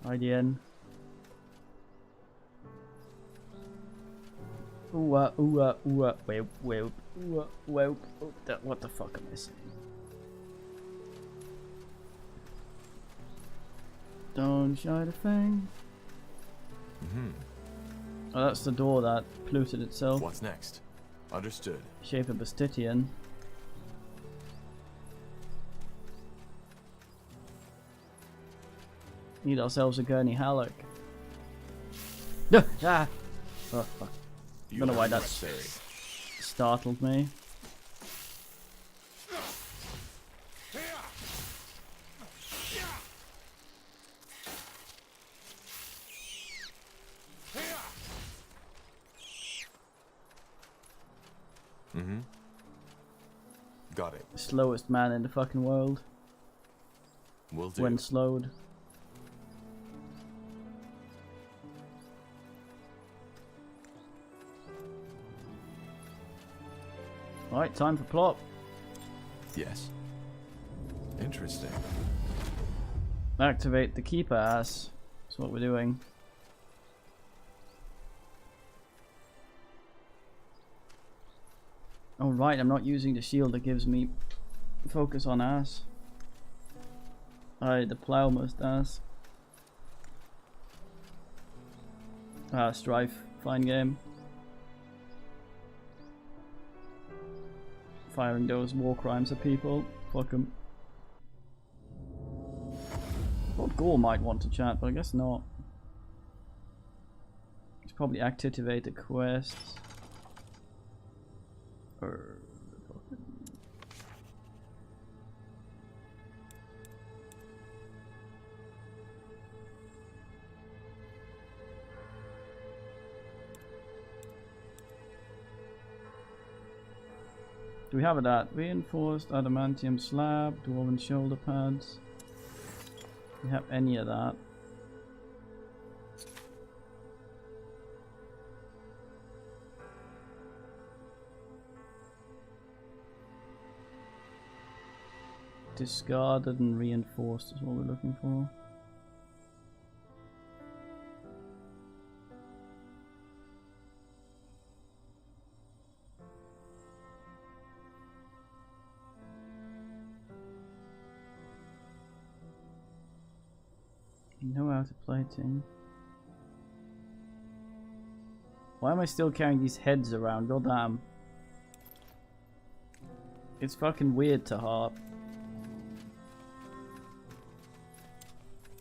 IDN. Wait, what the fuck am I saying? Don't show the thing. Mm-hmm. Oh, that's the door that polluted itself. What's next? Understood. Shape of Bastidian. Need ourselves a Gurney Halleck. Ah! Oh, fuck. I don't know why that startled me. Mm-hmm. Got it. Slowest man in the fucking world. Will do. When slowed. Alright, time for plot. Yes. Interesting. Activate the keeper ass. That's what we're doing. Oh right, I'm not using the shield that gives me focus on ass. Alright, the plow must ass. Ah, Strife. Fine game. Firing those war crimes at people. Fuck 'em. Thought Gore might want to chat, but I guess not. He's probably activate the quests. Do we have that? Reinforced adamantium slab, dwarven shoulder pads. Do we have any of that? Discarded and reinforced is what we're looking for. No outer plating. Why am I still carrying these heads around? Goddamn. It's fucking weird to harp.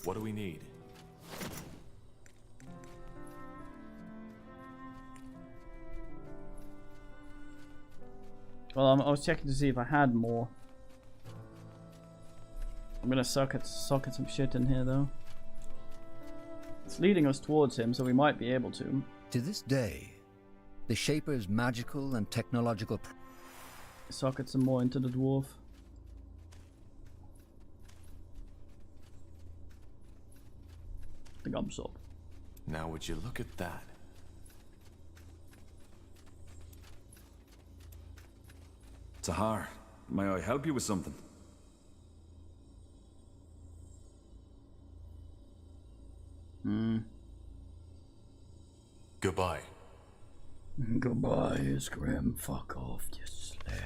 What do we need? Well, I was checking to see if I had more. I'm gonna socket some shit in here though. It's leading us towards him, so we might be able to. To this day, the Shaper's magical and technological... Socket some more into the dwarf. The gums up. Now would you look at that? Tahar, may I help you with something? Goodbye. Goodbye, Scrim. Fuck off, you slag.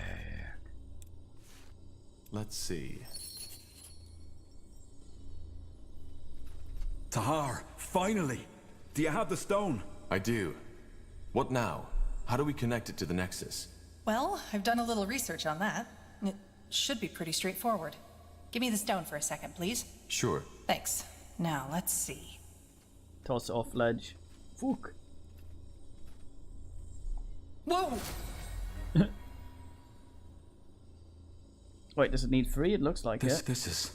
Let's see. Tahar, finally! Do you have the stone? I do. What now? How do we connect it to the Nexus? Well, I've done a little research on that. It should be pretty straightforward. Give me the stone for a second, please. Sure. Thanks. Now, let's see. Toss it off ledge. Fuck. Whoa! Wait, does it need 3? It looks like it. This is...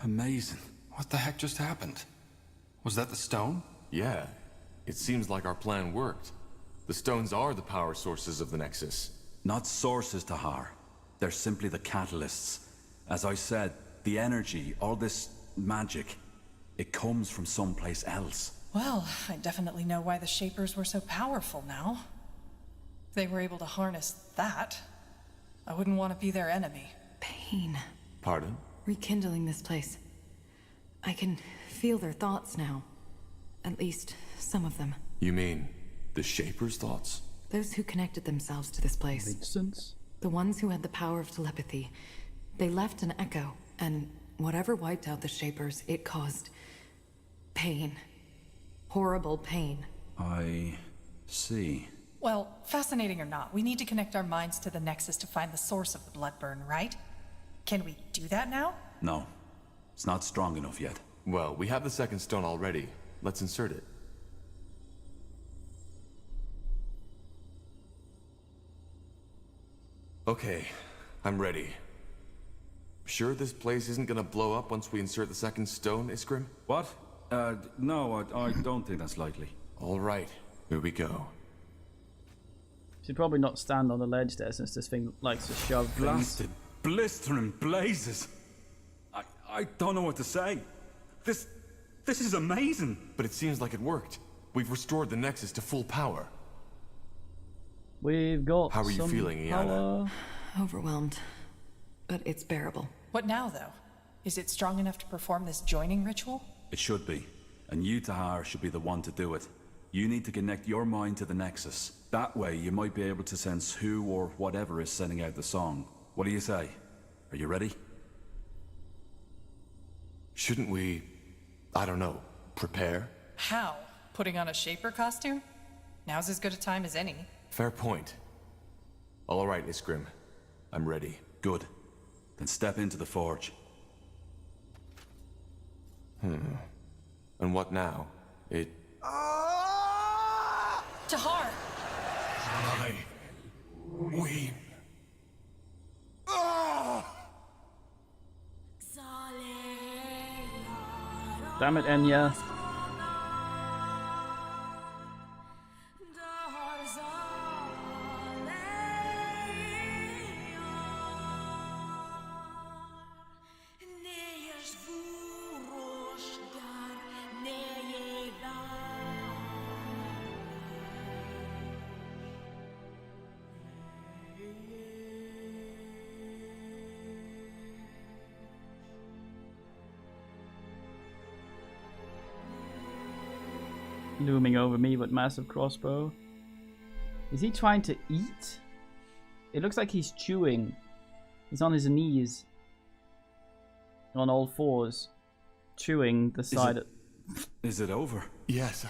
amazing. What the heck just happened? Was that the stone? Yeah. It seems like our plan worked. The stones are the power sources of the Nexus. Not sources, Tahar. They're simply the catalysts. As I said, the energy, all this magic, it comes from someplace else. Well, I definitely know why the Shapers were so powerful now. If they were able to harness that, I wouldn't want to be their enemy. Pain. Pardon? Rekindling this place. I can feel their thoughts now. At least, some of them. You mean the Shaper's thoughts? Those who connected themselves to this place. Makes sense. The ones who had the power of telepathy. They left an echo, and whatever wiped out the Shapers, it caused... pain. Horrible pain. I see. Well, fascinating or not, we need to connect our minds to the Nexus to find the source of the blood burn, right? Can we do that now? No. It's not strong enough yet. Well, we have the second stone already. Let's insert it. Okay, I'm ready. Sure this place isn't gonna blow up once we insert the second stone, Iskrim? What? No, I don't think that's likely. All right, here we go. Should probably not stand on the ledge there since this thing likes to shove things. Blasted, blistering blazes. I don't know what to say. This is amazing. But it seems like it worked. We've restored the Nexus to full power. We've got How are you feeling, Iana? Overwhelmed. But it's bearable. What now, though? Is it strong enough to perform this joining ritual? It should be. And you, Tahar, should be the one to do it. You need to connect your mind to the Nexus. That way, you might be able to sense who or whatever is sending out the song. What do you say? Are you ready? Shouldn't we, I don't know, prepare? How? Putting on a Shaper costume? Now's as good a time as any. Fair point. All right, Iskrim. I'm ready. Good. Then step into the forge. And what now? Tahar! We... Damn it, Enya. Looming over me with massive crossbow. Is he trying to eat? It looks like he's chewing. He's on his knees. On all fours. Chewing the side. Is it over? Yes,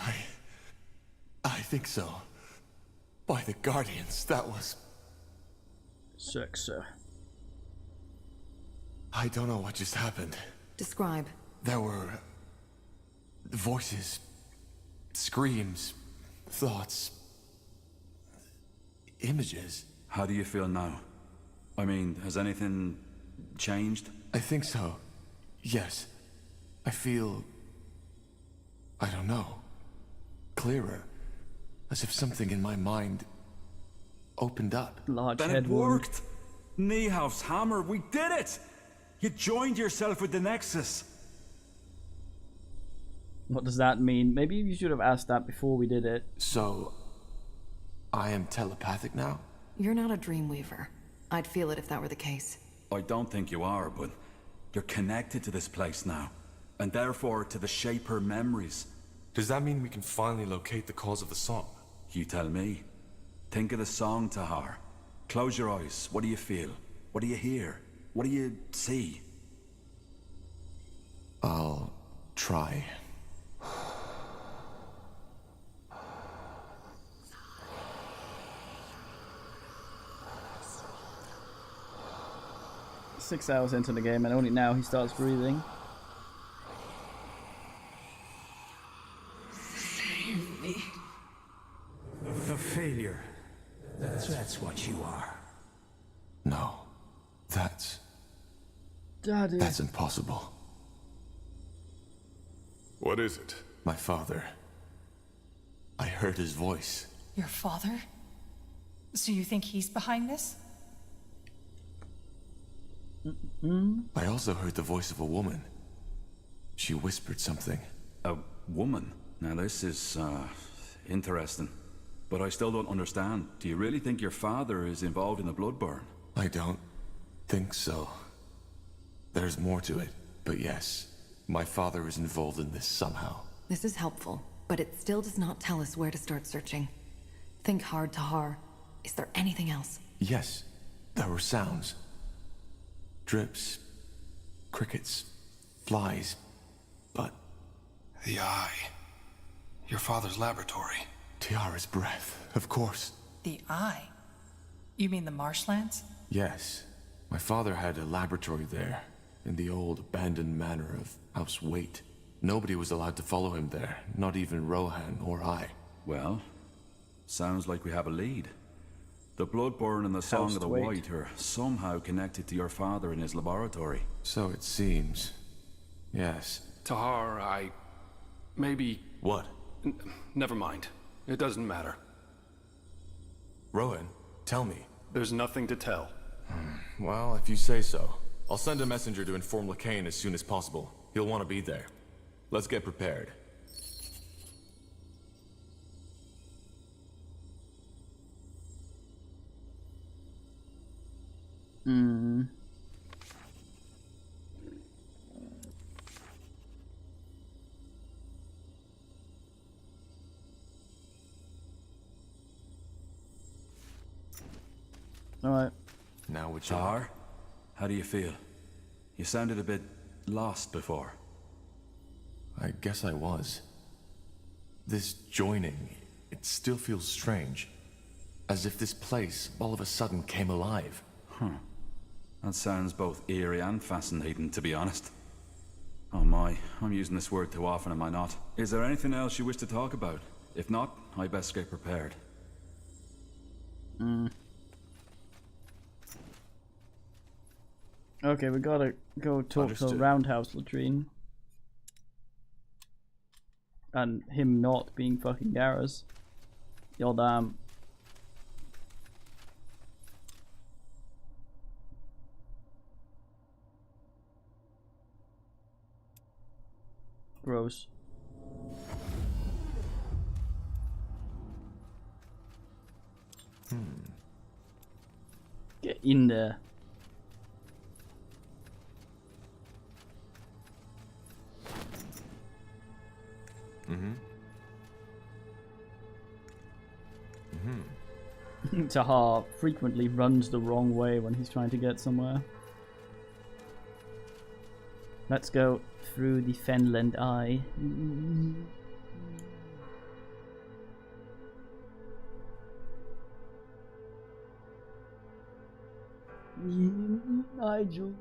I think so. By the Guardians, that was... Sexy. I don't know what just happened. Describe. There were... voices... screams, thoughts, images. How do you feel now? I mean, has anything changed? I think so. Yes. I feel... I don't know. Clearer. As if something in my mind opened up. Large Then head it wound. worked! Niehauf's hammer, we did it! You joined yourself with the Nexus. What does that mean? Maybe you should have asked that before we did it. So... I am telepathic now? You're not a dreamweaver. I'd feel it if that were the case. I don't think you are, but you're connected to this place now, and therefore to the Shaper memories. Does that mean we can finally locate the cause of the song? You tell me. Think of the song, Tahar. Close your eyes. What do you feel? What do you hear? What do you see? I'll try. Six hours into the game, and only now he starts breathing. Save me. A failure. That's what you are. No. That's impossible. What is it? My father. I heard his voice. Your father? So you think he's behind this? I also heard the voice of a woman. She whispered something. A woman? Now this is, interesting. But I still don't understand. Do you really think your father is involved in the Bloodburn? I don't think so. There's more to it, but yes, my father is involved in this somehow. This is helpful, but it still does not tell us where to start searching. Think hard, Tahar. Is there anything else? Yes, there were sounds. Drips, crickets, flies, but... The eye. Your father's laboratory. Tiara's breath, of course. The eye? You mean the marshlands? Yes. My father had a laboratory there, in the old abandoned manor of House Waite. Nobody was allowed to follow him there, not even Rohan or I. Well, sounds like we have a lead. The Bloodborne and the Song of the White are somehow connected to your father in his laboratory. So it seems. Yes. Tahar, maybe... What? Never mind. It doesn't matter. Rohan, tell me. There's nothing to tell. Well, if you say so. I'll send a messenger to inform Lacane as soon as possible. He'll want to be there. Let's get prepared. Alright. Now which Tahar, how do you feel? You sounded a bit lost before. I guess I was. This joining, it still feels strange. As if this place all of a sudden came alive. That sounds both eerie and fascinating, to be honest. Oh my, I'm using this word too often, am I not? Is there anything else you wish to talk about? If not, I best get prepared. Okay, we gotta go talk to Roundhouse Latrine. And him not being fucking Garrus. Yo damn. Gross. Get in there. Tahar frequently runs the wrong way when he's trying to get somewhere. Let's go through the Fenland Eye. Nigel.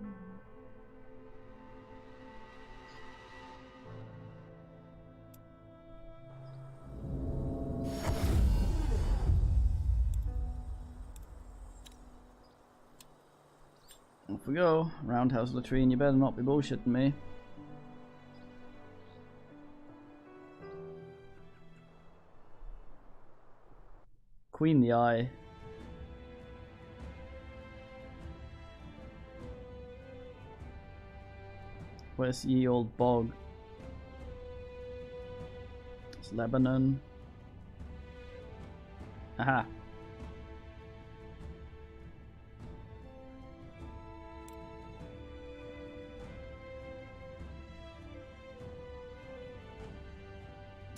Off we go. Roundhouse latrine, you better not be bullshitting me. Queen the Eye. Where's ye old bog? It's Lebanon. Aha.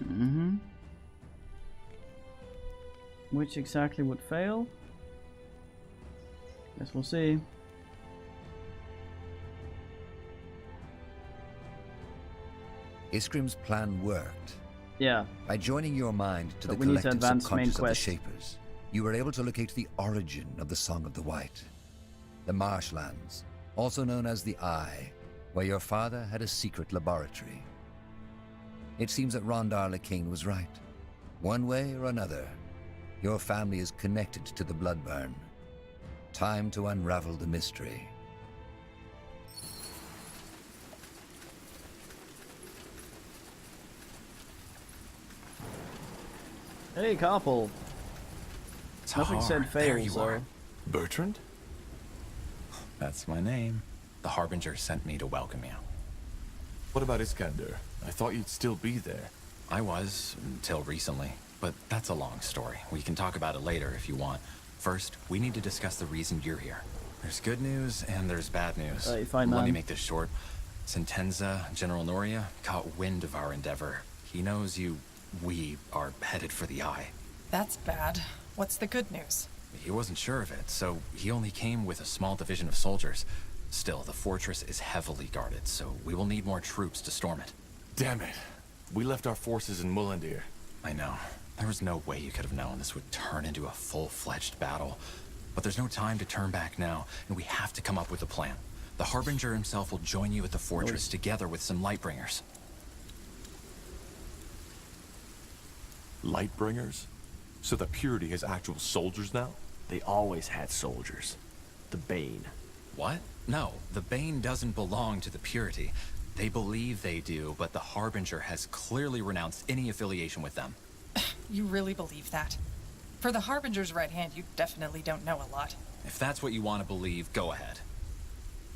Mm-hmm. Which exactly would fail? Guess we'll see. Iskrim's plan worked. Yeah. By joining your mind to But the we need to collective advance main subconscious of the quest. Shapers, you were able to locate the origin of the Song of the White. The marshlands, also known as the Eye, where your father had a secret laboratory. It seems that Rondar Lekane was right. One way or another, your family is connected to the Bloodburn. Time to unravel the mystery. Hey, Carpal. Nothing said fail, there you so... are. Bertrand? That's my name. The Harbinger sent me to welcome you. What about Iskander? I thought you'd still be there. I was, until recently. But that's a long story. We can talk about it later if you want. First, we need to discuss the reason you're here. There's good news and there's bad news. You fine, Let me man. make this short. Sentenza, General Noria, caught wind of our endeavor. He knows we are headed for the Eye. That's bad. What's the good news? He wasn't sure of it, so he only came with a small division of soldiers. Still, the fortress is heavily guarded, so we will need more troops to storm it. Damn it. We left our forces in Mullandir. I know. There was no way you could have known this would turn into a full-fledged battle. But there's no time to turn back now, and we have to come up with a plan. The Harbinger himself will join you at the fortress together with some Lightbringers. Lightbringers? So the Purity has actual soldiers now? They always had soldiers. The Bane. What? No, the Bane doesn't belong to the Purity. They believe they do, but the Harbinger has clearly renounced any affiliation with them. You really believe that? For the Harbinger's right hand, you definitely don't know a lot. If that's what you want to believe, go ahead.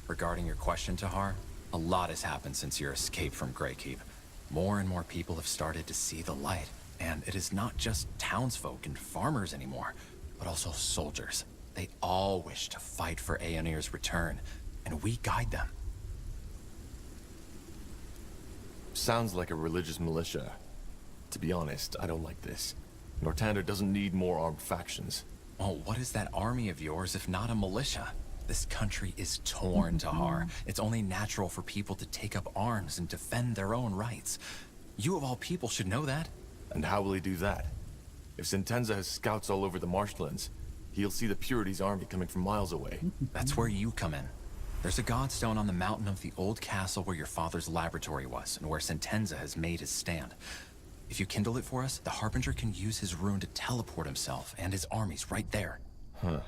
Regarding your question, Tahar, a lot has happened since your escape from Greykeep. More and more people have started to see the light, and it is not just townsfolk and farmers anymore, but also soldiers. They all wish to fight for Aeonir's return, and we guide them. Sounds like a religious militia. To be honest, I don't like this. Northander doesn't need more armed factions. Well, what is that army of yours if not a militia? This country is torn, Tahar. It's only natural for people to take up arms and defend their own rights. You of all people should know that. And how will he do that? If Sentenza has scouts all over the marshlands, he'll see the Purity's army coming from miles away. That's where you come in. There's a godstone on the mountain of the old castle where your father's laboratory was, and where Sentenza has made his stand. If you kindle it for us, the Harbinger can use his rune to teleport himself and his armies right there. Huh.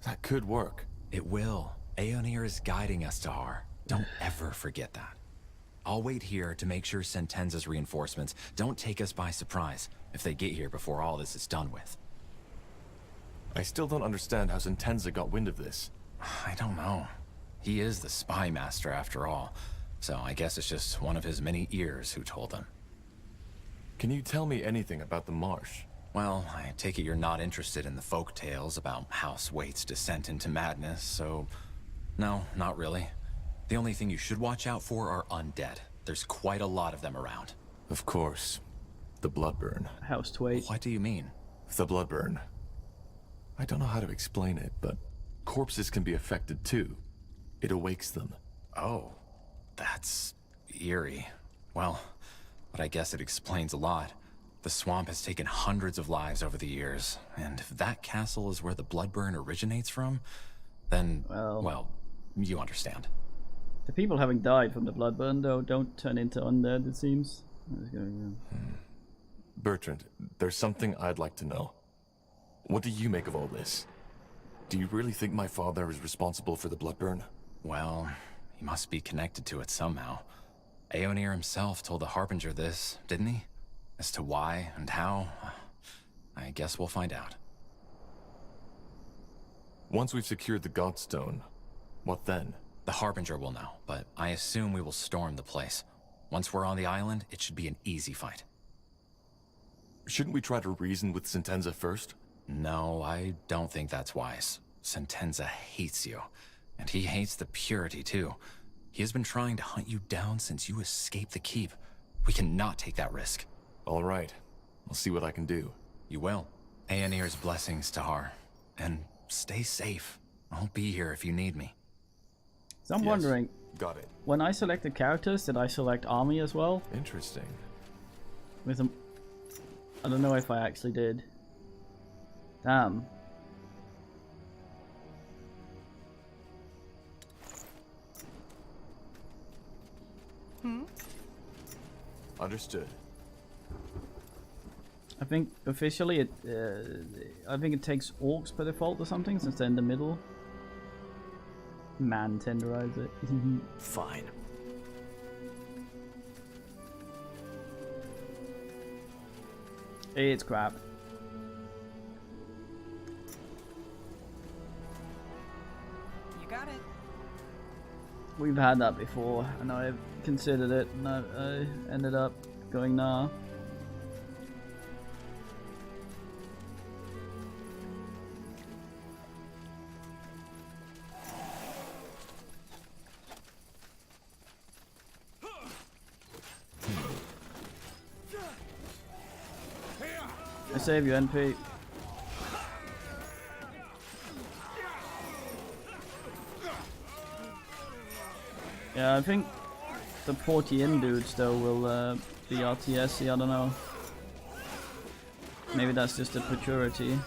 That could work. It will. Aeonir is guiding us, Tahar. Don't ever forget that. I'll wait here to make sure Sentenza's reinforcements don't take us by surprise if they get here before all this is done with. I still don't understand how Sentenza got wind of this. I don't know. He is the spy master after all, so I guess it's just one of his many ears who told him. Can you tell me anything about the marsh? Well, I take it you're not interested in the folk tales about House Waite's descent into madness, so... No, not really. The only thing you should watch out for are undead. There's quite a lot of them around. Of course. The Bloodburn. House Waite. What do you mean? The Bloodburn. I don't know how to explain it, but corpses can be affected too. It awakes them. Oh, that's eerie. Well, but I guess it explains a lot. The swamp has taken hundreds of lives over the years, and if that castle is where the Bloodburn originates from, then, well, you understand. The people having died from the Bloodburn, though, don't turn into undead, it seems. Bertrand, there's something I'd like to know. What do you make of all this? Do you really think my father is responsible for the Bloodburn? Well, he must be connected to it somehow. Aeonir himself told the Harbinger this, didn't he? As to why and how, I guess we'll find out. Once we've secured the Godstone, what then? The Harbinger will know, but I assume we will storm the place. Once we're on the island, it should be an easy fight. Shouldn't we try to reason with Sentenza first? No, I don't think that's wise. Sentenza hates you, and he hates the purity too. He has been trying to hunt you down since you escaped the keep. We cannot take that risk. All right. I'll see what I can do. You will. Aeonir's blessings, Tahar. And stay safe. I'll be here if you need me. So I'm wondering, got it. When I selected characters, did I select army as well? Interesting. With them, I don't know if I actually did. Damn. Understood. I think officially it, I think it takes orcs by default or something, since they're in the middle. Man, tenderize it. Fine. It's crap. You got it. We've had that before, and I've considered it, and I ended up going nah. I save you, NP. Yeah, I think the 40 in dudes though will be RTSy, I don't know. Maybe that's just a maturity.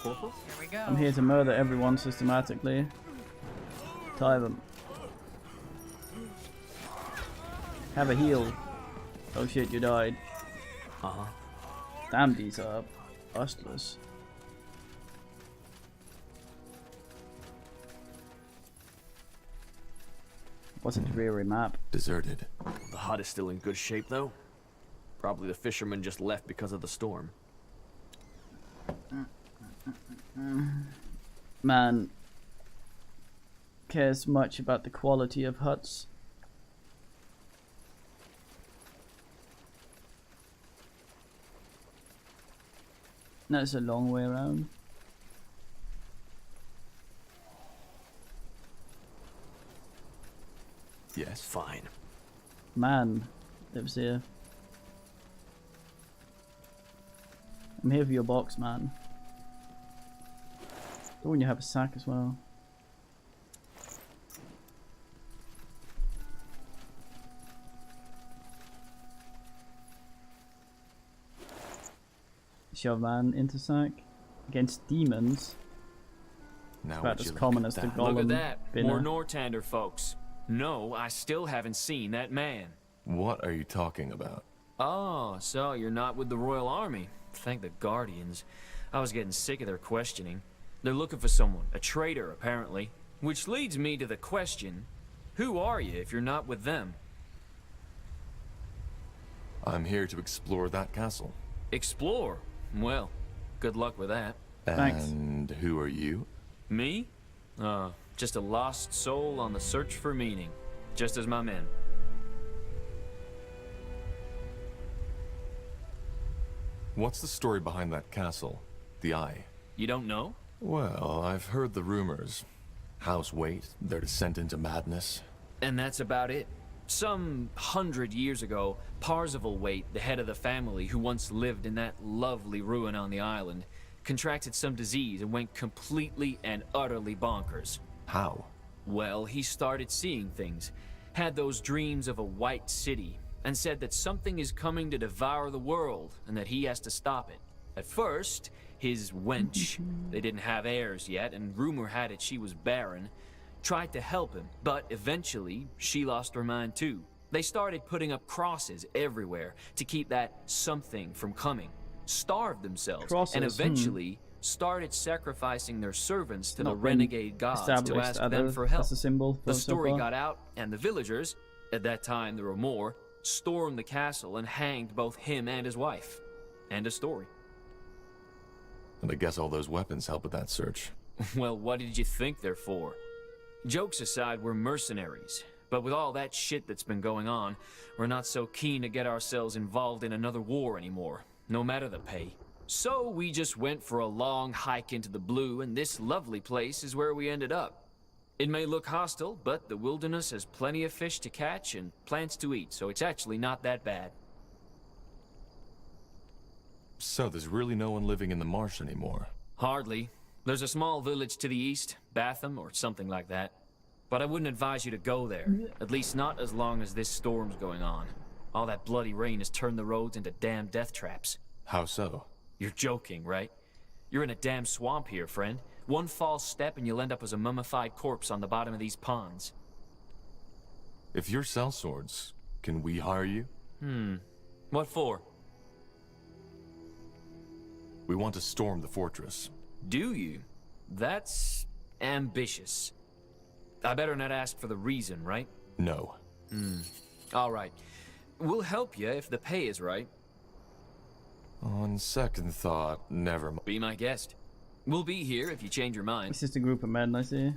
Here we go. I'm here to murder everyone systematically. Tie them. Have a heal. Oh shit, you died. Uh-huh. Damn, these are bustlers. What's a dreary map? Deserted. The hut is still in good shape, though. Probably the fishermen just left because of the storm. Man cares much about the quality of huts. That's a long way around. Yes. Fine. Man lives here. I'm here for your box, man. Oh, and you have a sack as well. Shove man into sack against demons. Now About as common as the golem. Look at that. Binner. More Nortander folks. No, I still haven't seen that man. What are you talking about? Oh, so you're not with the Royal Army. Thank the Guardians. I was getting sick of their questioning. They're looking for someone, a traitor apparently. Which leads me to the question, who are you if you're not with them? I'm here to explore that castle. Explore? Well, good luck with that. Thanks. And who are you? Me? Just a lost soul on the search for meaning. Just as my men. What's the story behind that castle? The Eye? You don't know? Well, I've heard the rumors. House Waite, their descent into madness. And that's about it. Some 100 years ago, Parzival Waite, the head of the family who once lived in that lovely ruin on the island, contracted some disease and went completely and utterly bonkers. How? Well, he started seeing things, had those dreams of a white city, and said that something is coming to devour the world and that he has to stop it. At first, his wench, they didn't have heirs yet, and rumor had it she was barren, tried to help him, but eventually she lost her mind too. They started putting up crosses everywhere to keep that something from coming. starved themselves, Crosses, and eventually started sacrificing their servants to the Not been renegade gods to established ask them for help. as a symbol The so story far. got out, and the villagers, at that time there were more, stormed the castle and hanged both him and his wife. End of story. And I guess all those weapons help with that search. Well, what did you think they're for? Jokes aside, we're mercenaries. But with all that shit that's been going on, we're not so keen to get ourselves involved in another war anymore, no matter the pay. So we just went for a long hike into the blue, and this lovely place is where we ended up. It may look hostile, but the wilderness has plenty of fish to catch and plants to eat, so it's actually not that bad. So there's really no one living in the marsh anymore? Hardly. There's a small village to the east, Batham or something like that. But I wouldn't advise you to go there, at least not as long as this storm's going on. All that bloody rain has turned the roads into damn death traps. How so? You're joking, right? You're in a damn swamp here, friend. One false step and you'll end up as a mummified corpse on the bottom of these ponds. If you're sellswords, can we hire you? What for? We want to storm the fortress. Do you? That's ambitious. I better not ask for the reason, right? No. All right. We'll help you if the pay is right. On second thought, never mind. Be my guest. We'll be here if you change your mind. It's just a group of men, I see.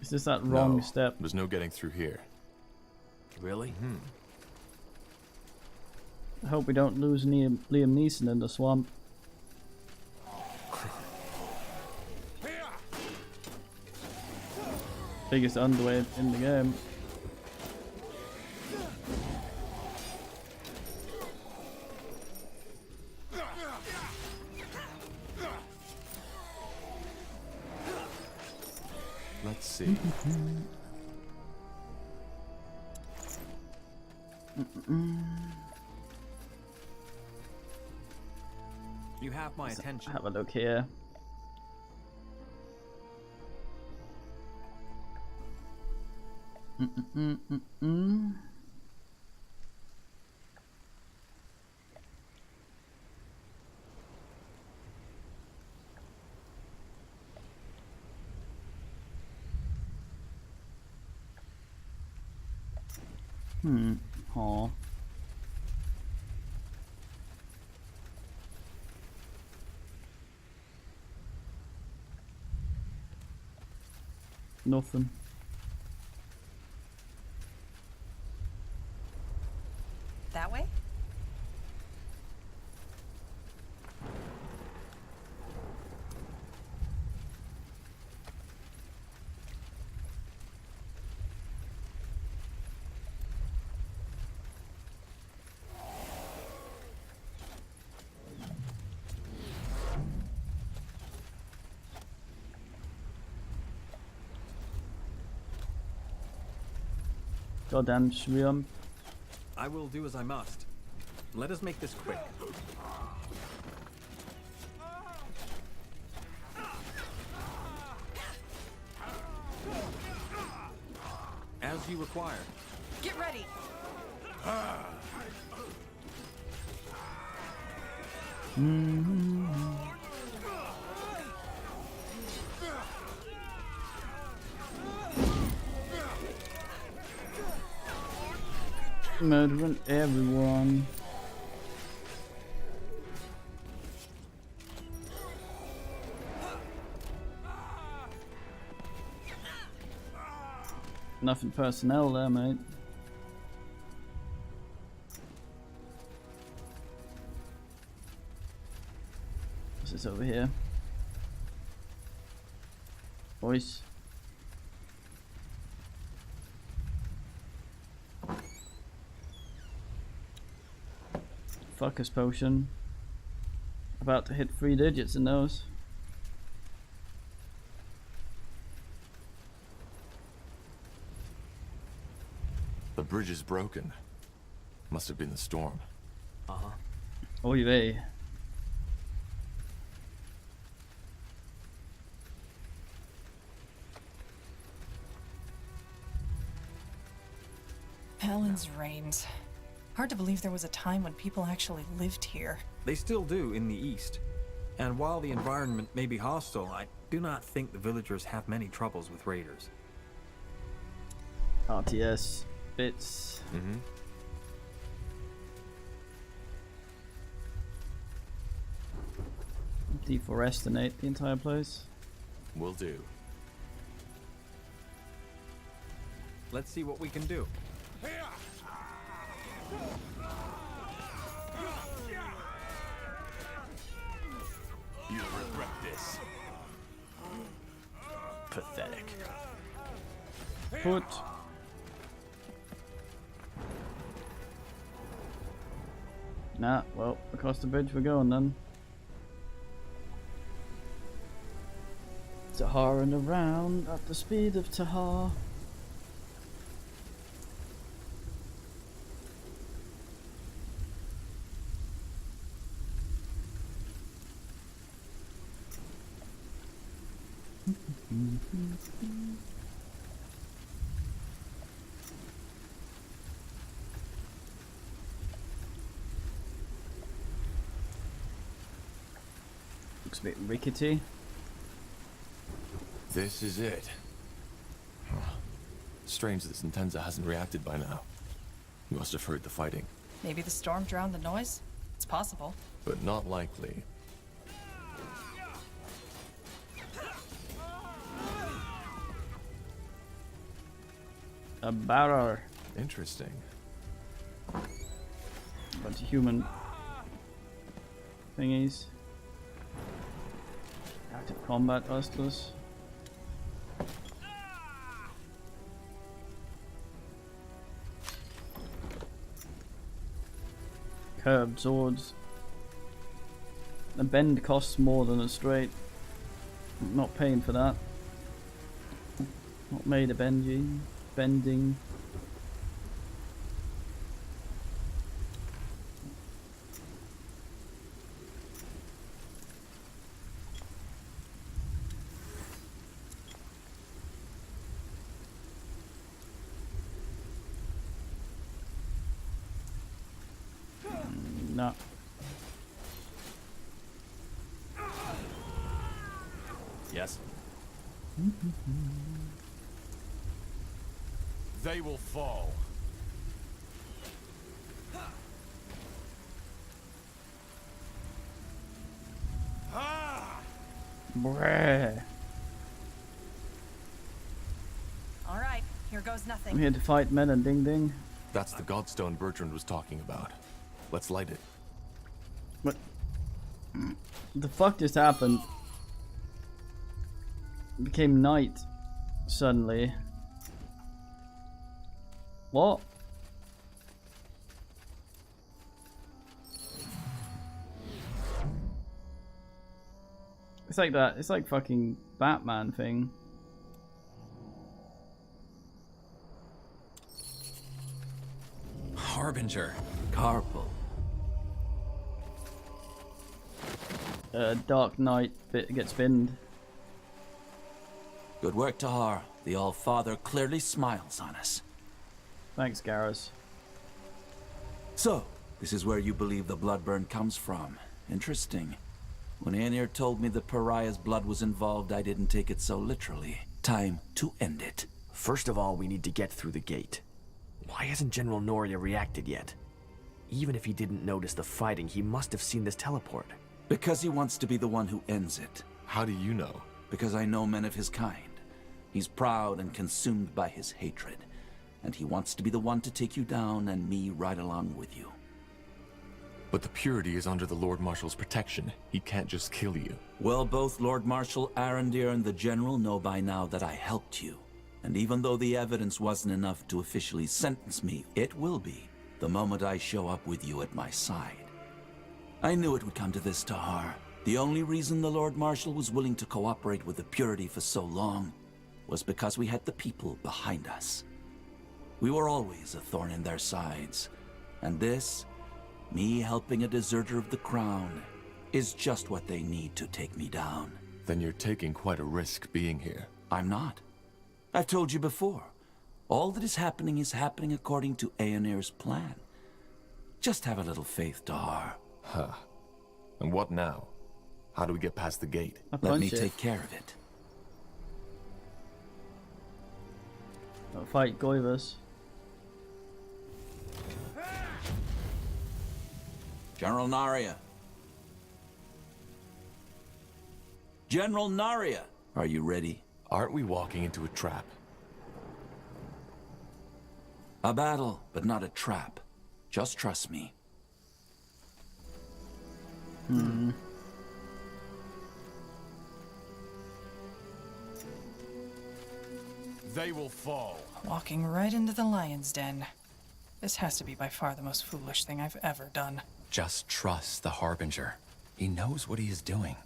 Is this that wrong No, step? There's no getting through here. Really? I hope we don't lose Liam Neeson in the swamp. Biggest underweight in the game. Let's see. You have my attention. Have a look here. Aw. Nothing. That way? Goddamn Shriam. I will do as I must. Let us make this quick. As you require. Get ready. Murdering everyone. Nothing personnel there, mate. What's this over here? Boys. Focus potion. About to hit 3 digits in those. The bridge is broken. Must have been the storm. Oy vey. Palin's Reigns. Hard to believe there was a time when people actually lived here. They still do in the east. And while the environment may be hostile, I do not think the villagers have many troubles with raiders. RTS bits. Deforestinate the entire place. Will do. Let's see what we can do. You'll regret this. Pathetic. Put. Nah, well, across the bridge we're going then. Tahar and around at the speed of Tahar. Looks a bit rickety. This is it. Huh. Strange that Sentenza hasn't reacted by now. He must have heard the fighting. Maybe the storm drowned the noise? It's possible. But not likely. A barrow. Interesting. Bunch of human thingies. Active combat busters. Curved swords. A bend costs more than a straight. I'm not paying for that. Not made of bending. No. Yes. They will fall. Breh. Alright, here goes nothing. I'm here to fight men and ding ding. That's the Godstone Bertrand was talking about. Let's light it. What the fuck just happened? It became night suddenly. What? It's like that. It's like fucking Batman thing. Harbinger. Carpal. Dark Knight bit gets binned. Good work, Tahar. The All-Father clearly smiles on us. Thanks, Garrus. So, this is where you believe the Bloodburn comes from. Interesting. When Aenir told me the pariah's blood was involved, I didn't take it so literally. Time to end it. First of all, we need to get through the gate. Why hasn't General Noria reacted yet? Even if he didn't notice the fighting, he must have seen this teleport. Because he wants to be the one who ends it. How do you know? Because I know men of his kind. He's proud and consumed by his hatred. And he wants to be the one to take you down and me right along with you. But the Purity is under the Lord Marshal's protection. He can't just kill you. Well, both Lord Marshal Arendir and the General know by now that I helped you. And even though the evidence wasn't enough to officially sentence me, it will be the moment I show up with you at my side. I knew it would come to this, Tahar. The only reason the Lord Marshal was willing to cooperate with the Purity for so long was because we had the people behind us. We were always a thorn in their sides. And this, me helping a deserter of the crown, is just what they need to take me down. Then you're taking quite a risk being here. I'm not. I've told you before. All that is happening according to Aeonir's plan. Just have a little faith, Dar. Huh. And what now? How do we get past the gate? Let me take care of it. I'll fight Goivus. General Naria. General Naria, are you ready? Aren't we walking into a trap? A battle, but not a trap. Just trust me. They will fall. Walking right into the lion's den. This has to be by far the most foolish thing I've ever done. Just trust the Harbinger. He knows what he is doing.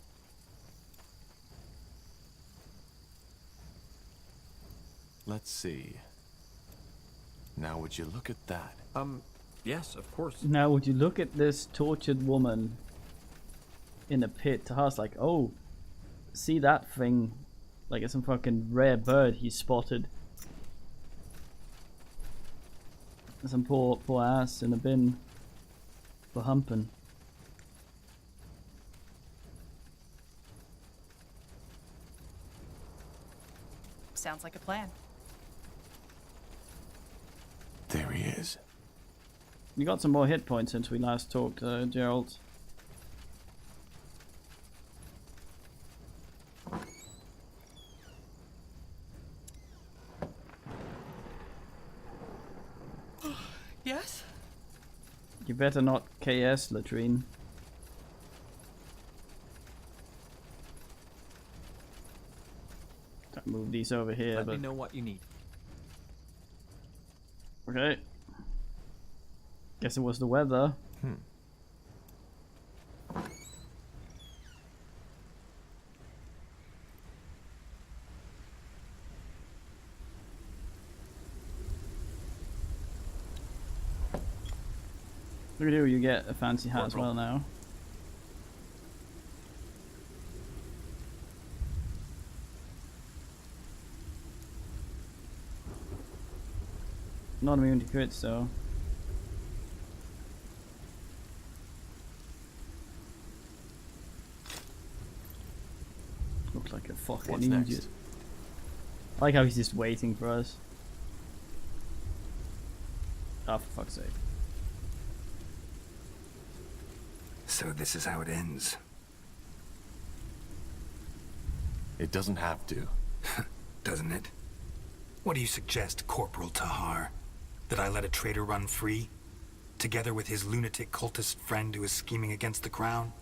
Let's see. Now would you look at that? Yes, of course. Now would you look at this tortured woman in a pit? Tahar's like, oh, see that thing? Like it's some fucking rare bird he spotted. Some poor ass in a bin for humping. Sounds like a plan. There he is. You got some more hit points since we last talked, Gerald. Yes? You better not KS, latrine. Can't move these over here, Let but me know what you need. okay. Guess it was the weather. Look at you get a fancy hat as well now. Not immune to crits though. Looks like a fucking What's idiot. next? I like how he's just waiting for us. Oh, for fuck's sake. So this is how it ends. It doesn't have to. Doesn't it? What do you suggest, Corporal Tahar? That I let a traitor run free? Together with his lunatic cultist friend who is scheming against the crown?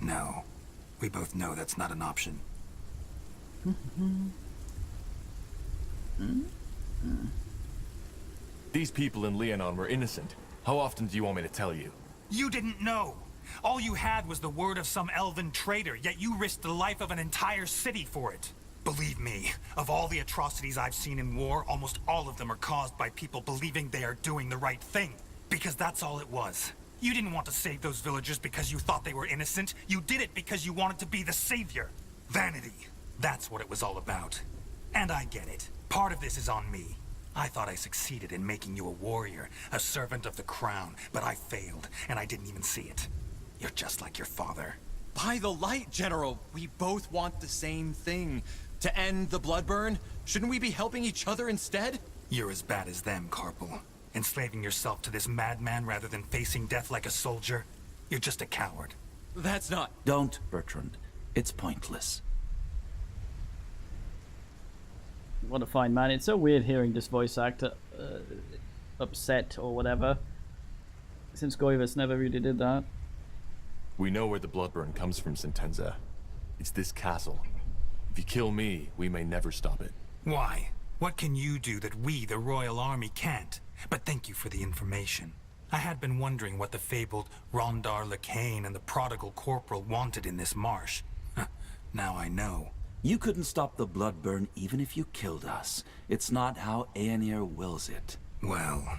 No. We both know that's not an option. These people in Leonon were innocent. How often do you want me to tell you? You didn't know! All you had was the word of some elven traitor, yet you risked the life of an entire city for it. Believe me, of all the atrocities I've seen in war, almost all of them are caused by people believing they are doing the right thing. Because that's all it was. You didn't want to save those villagers because you thought they were innocent. You did it because you wanted to be the savior. Vanity. That's what it was all about. And I get it. Part of this is on me. I thought I succeeded in making you a warrior, a servant of the crown, but I failed, and I didn't even see it. You're just like your father. By the light, General, we both want the same thing. To end the bloodburn? Shouldn't we be helping each other instead? You're as bad as them, Corporal. Enslaving yourself to this madman rather than facing death like a soldier. You're just a coward. That's not... Don't, Bertrand. It's pointless. What a fine man. It's so weird hearing this voice actor upset or whatever. Since Goivus never really did that. We know where the bloodburn comes from, Sentenza. It's this castle. If you kill me, we may never stop it. Why? What can you do that we, the Royal Army, can't? But thank you for the information. I had been wondering what the fabled Rondar Lacane and the prodigal corporal wanted in this marsh. Now I know. You couldn't stop the bloodburn even if you killed us. It's not how Aenir wills it. Well,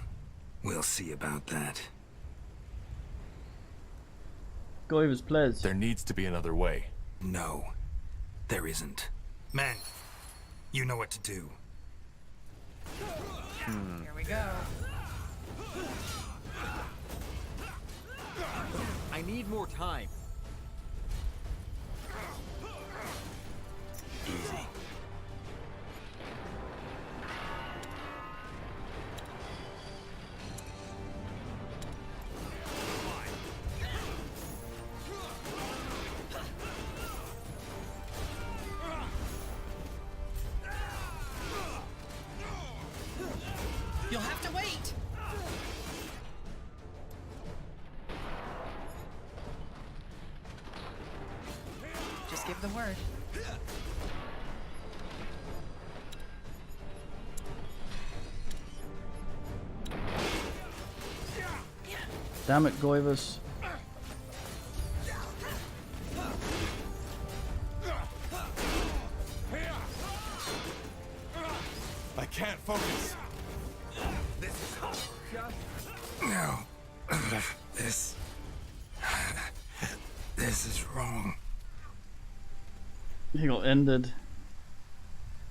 we'll see about that. Goivus pledge. There needs to be another way. No, there isn't. Men, you know what to do. Here we go. I need more time. Easy. You'll have to wait. Just give the word. Damn it, Goivus. I can't focus. No. This is wrong. He got ended.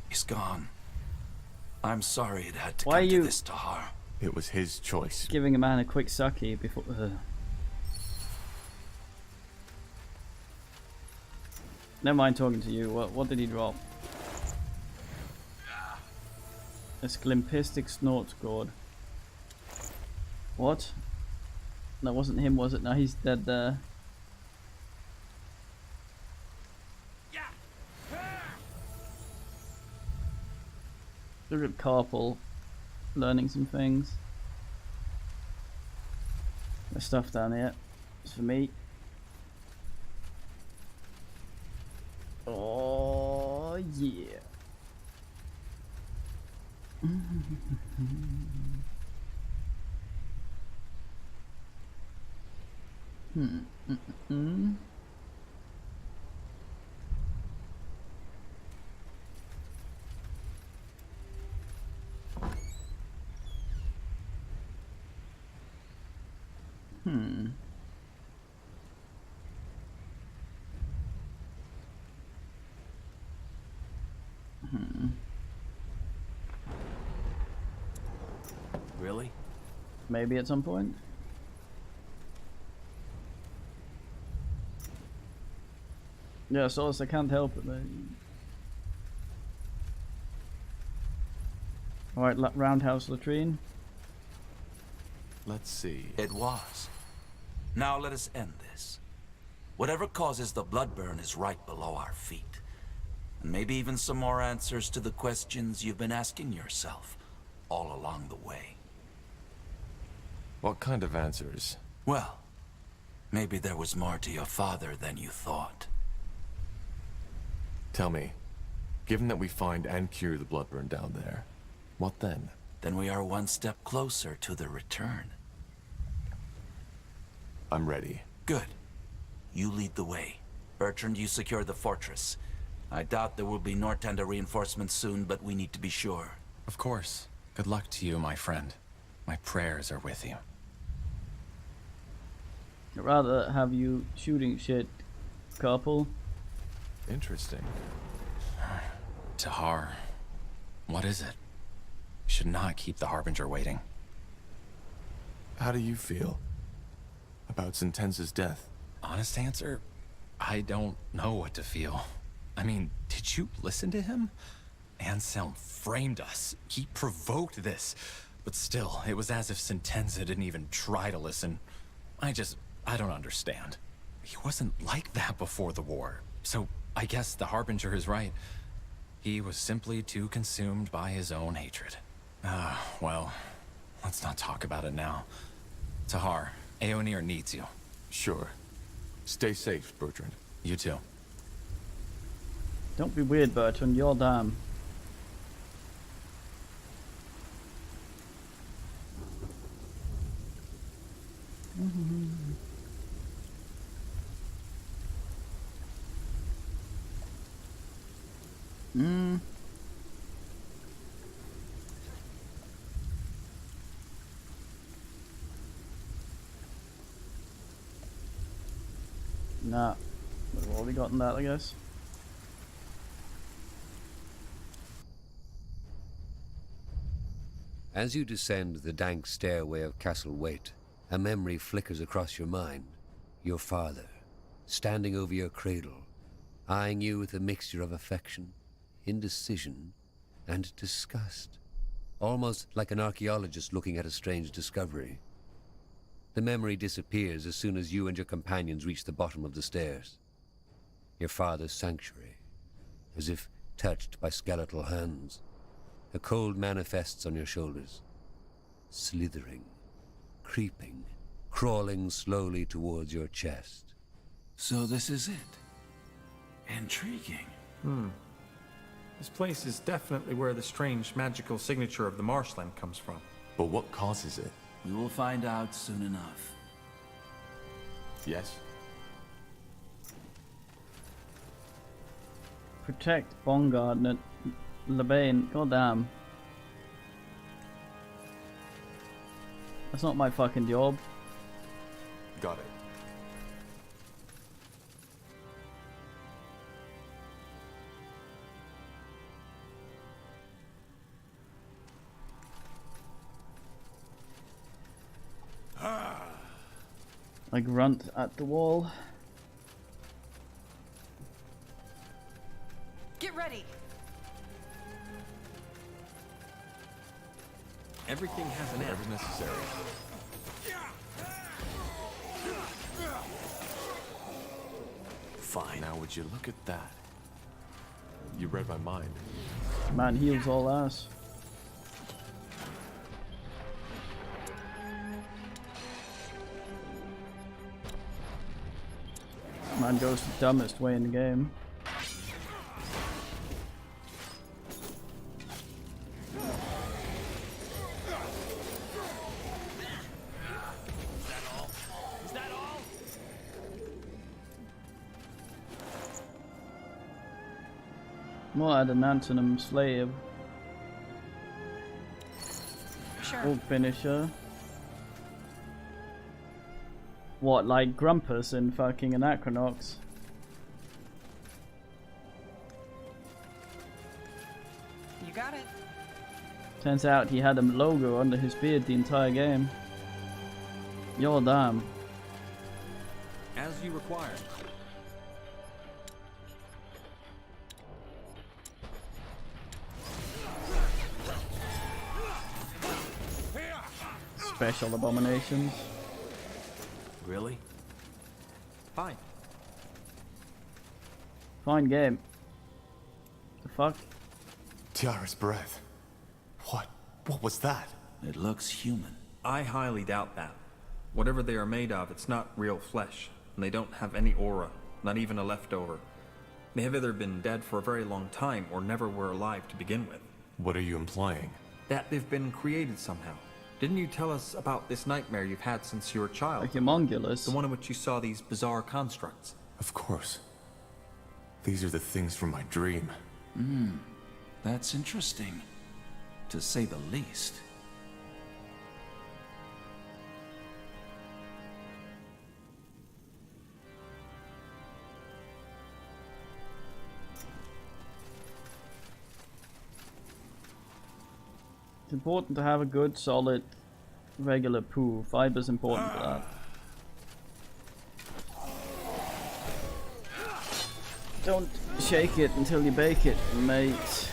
He's gone. I'm sorry it had to Why come are you to this, Tahar. It was his choice. giving a man a quick sucky before... Never mind talking to you. What did he drop? A Sklimpistic Snort Gourd. What? That wasn't him, was it? No, he's dead there. Look at Carpal learning some things. There's stuff down here. It's for me. Oh yeah. Really? Maybe at some point. Yeah, Solus, I can't help it, man. Alright, roundhouse latrine. Let's see. It was. Now let us end this. Whatever causes the blood burn is right below our feet. And maybe even some more answers to the questions you've been asking yourself all along the way. What kind of answers? Well, maybe there was more to your father than you thought. Tell me, given that we find and cure the bloodburn down there, what then? Then we are one step closer to the return. I'm ready. Good. You lead the way. Bertrand, you secure the fortress. I doubt there will be Northander reinforcements soon, but we need to be sure. Of course. Good luck to you, my friend. My prayers are with you. I'd rather have you shooting shit, Carpal. Interesting. Tahar, what is it? We should not keep the Harbinger waiting. How do you feel about Sentenza's death? Honest answer, I don't know what to feel. I mean, did you listen to him? Anselm framed us. He provoked this. But still, it was as if Sentenza didn't even try to listen. I don't understand. He wasn't like that before the war. So I guess the Harbinger is right. He was simply too consumed by his own hatred. Well, let's not talk about it now. Tahar, Aeonir needs you. Sure. Stay safe, Bertrand. You too. Don't be weird, Bertrand. You're damn. Nah, we've already gotten that, I guess. As you descend the dank stairway of Castle Waite, a memory flickers across your mind. Your father, standing over your cradle, eyeing you with a mixture of affection, indecision, and disgust. Almost like an archaeologist looking at a strange discovery. The memory disappears as soon as you and your companions reach the bottom of the stairs. Your father's sanctuary, as if touched by skeletal hands. A cold manifests on your shoulders, slithering, creeping, crawling slowly towards your chest. So this is it. Intriguing. This place is definitely where the strange magical signature of the marshland comes from. But what causes it? We will find out soon enough. Yes? Protect Baumgartner, Labane. Goddamn. That's not my fucking job. Got it. I grunt at the wall. Get ready. Everything has an end. Whatever's necessary. Fine. Now would you look at that? You read my mind. Man heals all ass. Man goes the dumbest way in the game. Is that all? More ad Anantinum slave. Sure. Old finisher. What, like Grumpus in fucking Anachronox? You got it. Turns out he had a logo under his beard the entire game. You're damn. As you require. Special abominations. Really? Fine. Fine game. The fuck? Tiara's breath. What was that? It looks human. I highly doubt that. Whatever they are made of, it's not real flesh, and they don't have any aura, not even a leftover. They have either been dead for a very long time or never were alive to begin with. What are you implying? That they've been created somehow. Didn't you tell us about this nightmare you've had since you were a child? Like Humongulus. The one in which you saw these bizarre constructs. Of course. These are the things from my dream. That's interesting, to say the least. It's important to have a good, solid, regular poo. Fiber's important for that. Don't shake it until you bake it, mate.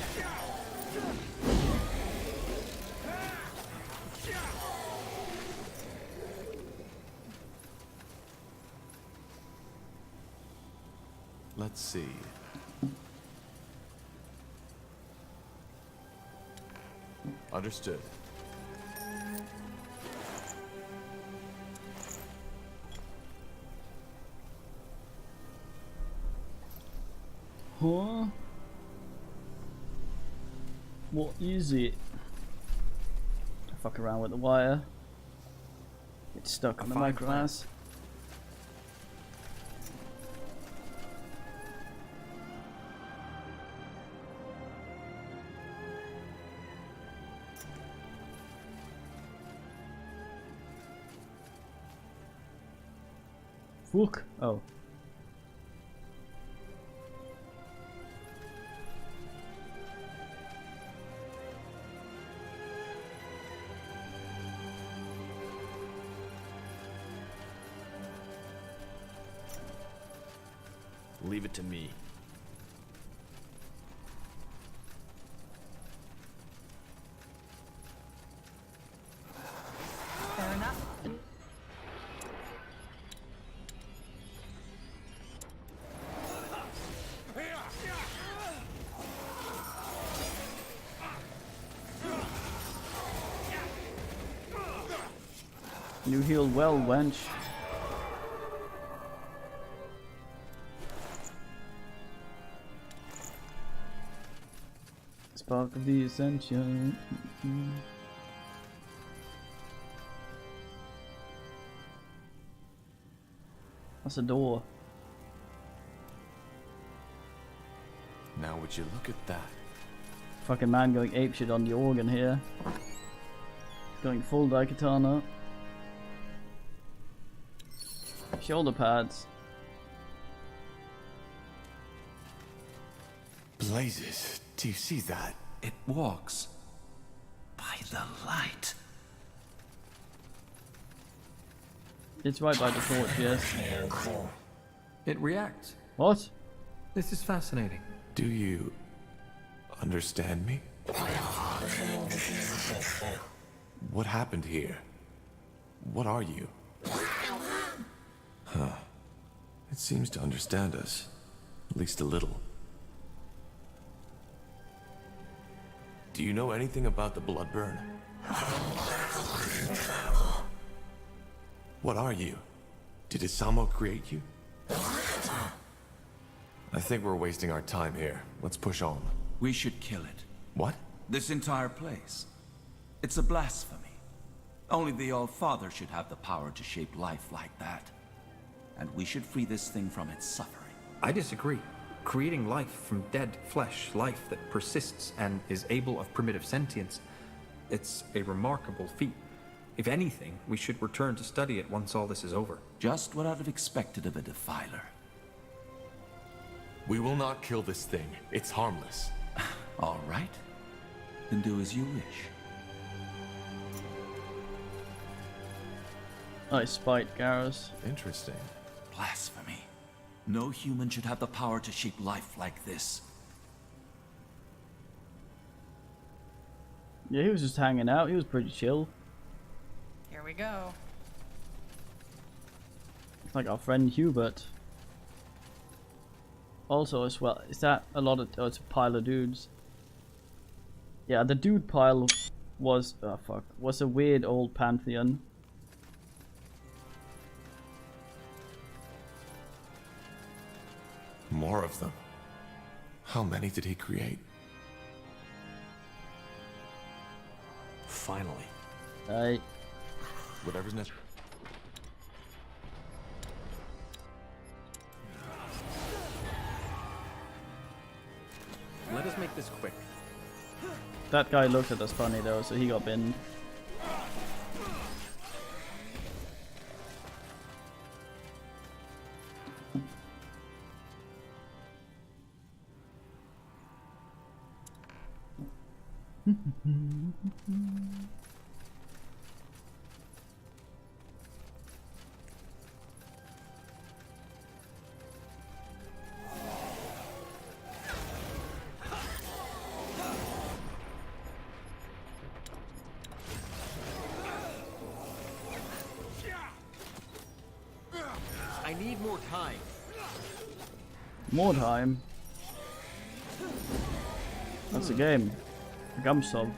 Let's see. Understood. Huh? What is it? Fuck around with the wire. Get stuck on the micro ass. Fuck. Oh. Leave it to me. Fair enough. You healed well, wench. Spark of the Ascension. That's a door. Now would you look at that? Fucking man going apeshit on the organ here. Going full Daikatana. Shoulder pads. Blazes, do you see that? It walks by the light. It's right by the torch, yes. It reacts. What? This is fascinating. Do you understand me? What happened here? What are you? Huh. It seems to understand us. At least a little. Do you know anything about the Bloodburn? What are you? Did Isamo create you? I think we're wasting our time here. Let's push on. We should kill it. What? This entire place. It's a blasphemy. Only the All-Father should have the power to shape life like that. And we should free this thing from its suffering. I disagree. Creating life from dead flesh, life that persists and is able of primitive sentience, it's a remarkable feat. If anything, we should return to study it once all this is over. Just what I'd have expected of a defiler. We will not kill this thing. It's harmless. All right. Then do as you wish. I spite Garrus. Interesting. Blasphemy. No human should have the power to shape life like this. Yeah, he was just hanging out. He was pretty chill. Here we go. Like our friend Hubert. Also, as well, is that a lot of? Oh, it's a pile of dudes. Yeah, the dude pile was was a weird old pantheon. More of them. How many did he create? Finally. Hey. Whatever's necessary. Let us make this quick. That guy looked at us funny though, so he got binned. I need more time. More time. That's a game. A gum sub.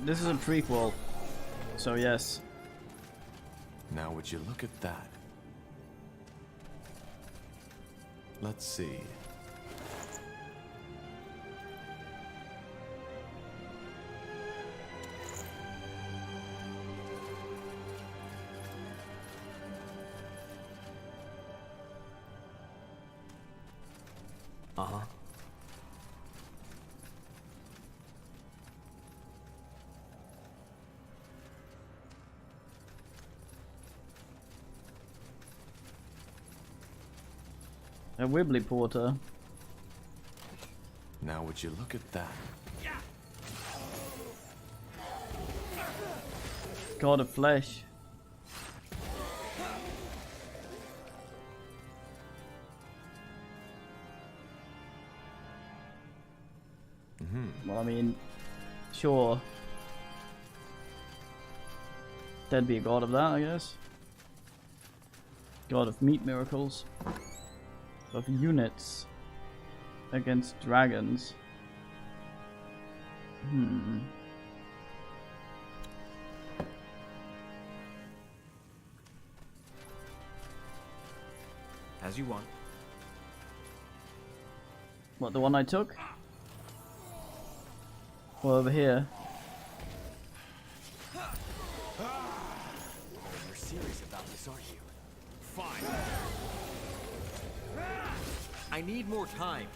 This is a prequel, so yes. Now would you look at that? Let's see. Uh-huh. A Wibbly Porter. Now would you look at that? God of Flesh. Well, I mean, sure. There'd be a god of that, I guess. God of meat miracles. Of units against dragons. As you want. What, the one I took? Well, over here. You're serious about this, aren't you? Fine. I need more time.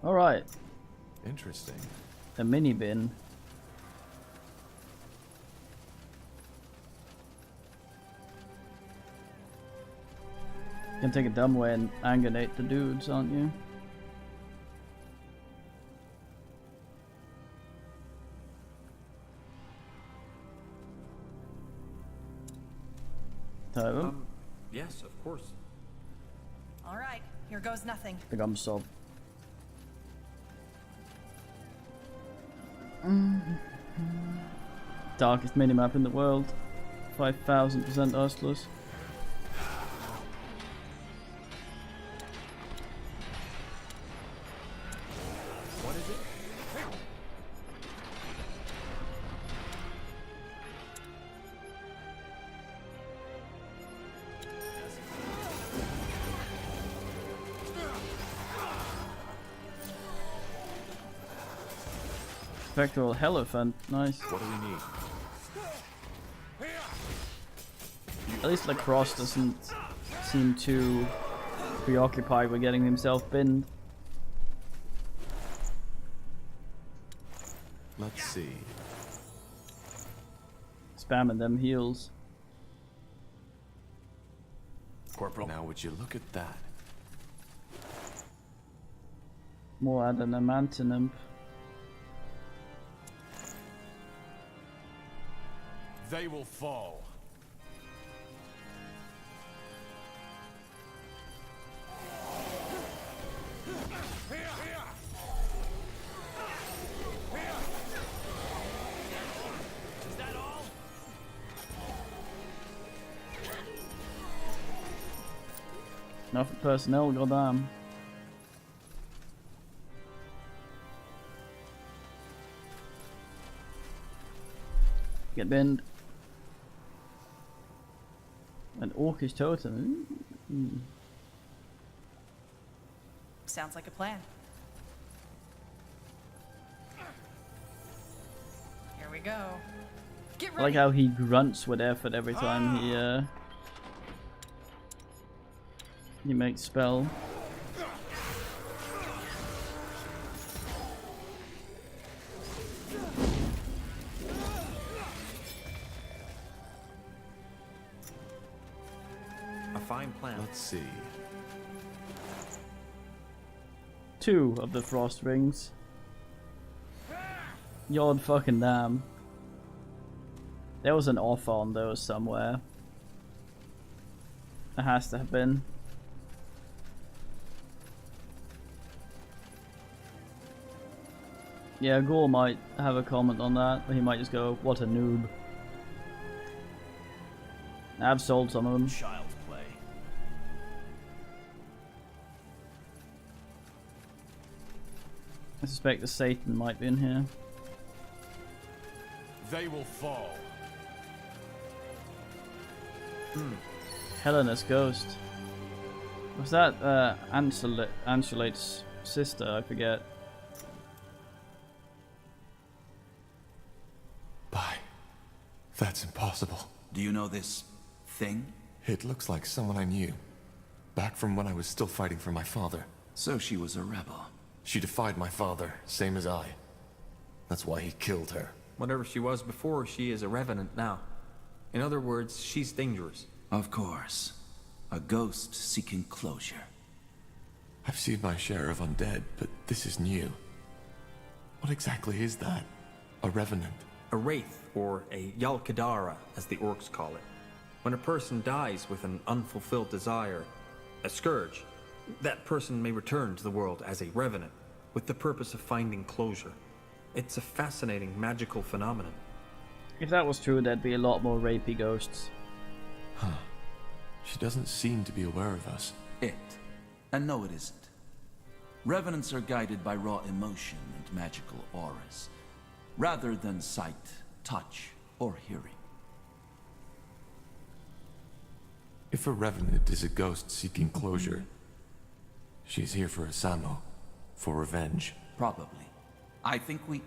Alright. Interesting. A mini bin. You can take a dumb way and angonate the dudes, aren't you? Tyler? Yes, of course. All right, here goes nothing. The gum sob. Darkest minimap in the world. 5000% Ostless. What is it? Spectral Elephant, nice. What do we need? At least Lacrosse doesn't seem too preoccupied with getting himself binned. Let's see. Spamming them heals. Corporal. Now would you look at that? More adamantium. They will fall. Is that all? Enough personnel, goddamn. Get binned. An orcish totem. Sounds like a plan. Here we go. Get ready. I like how he grunts with effort every time he makes spell. A fine plan. Let's see. 2 of the frost rings. Yod fucking damn. There was an offer on those somewhere. There has to have been. Yeah, Gore might have a comment on that, but he might just go, what a noob. I've sold some of them. Child's play. I suspect the Satan might be in here. They will fall. Helena's ghost. Was that Ansulate's sister? I forget. Bye. That's impossible. Do you know this thing? It looks like someone I knew. Back from when I was still fighting for my father. So she was a rebel. She defied my father, same as I. That's why he killed her. Whatever she was before, she is a revenant now. In other words, she's dangerous. Of course. A ghost seeking closure. I've seen my share of undead, but this is new. What exactly is that? A revenant? A wraith, or a Yalkadara, as the orcs call it. When a person dies with an unfulfilled desire, a scourge, that person may return to the world as a revenant, with the purpose of finding closure. It's a fascinating magical phenomenon. If that was true, there'd be a lot more rapey ghosts. Huh. She doesn't seem to be aware of us. And no, it isn't. Revenants are guided by raw emotion and magical auras, rather than sight, touch, or hearing. If a revenant is a ghost seeking closure, she's here for Isamo, for revenge. Probably. I think we...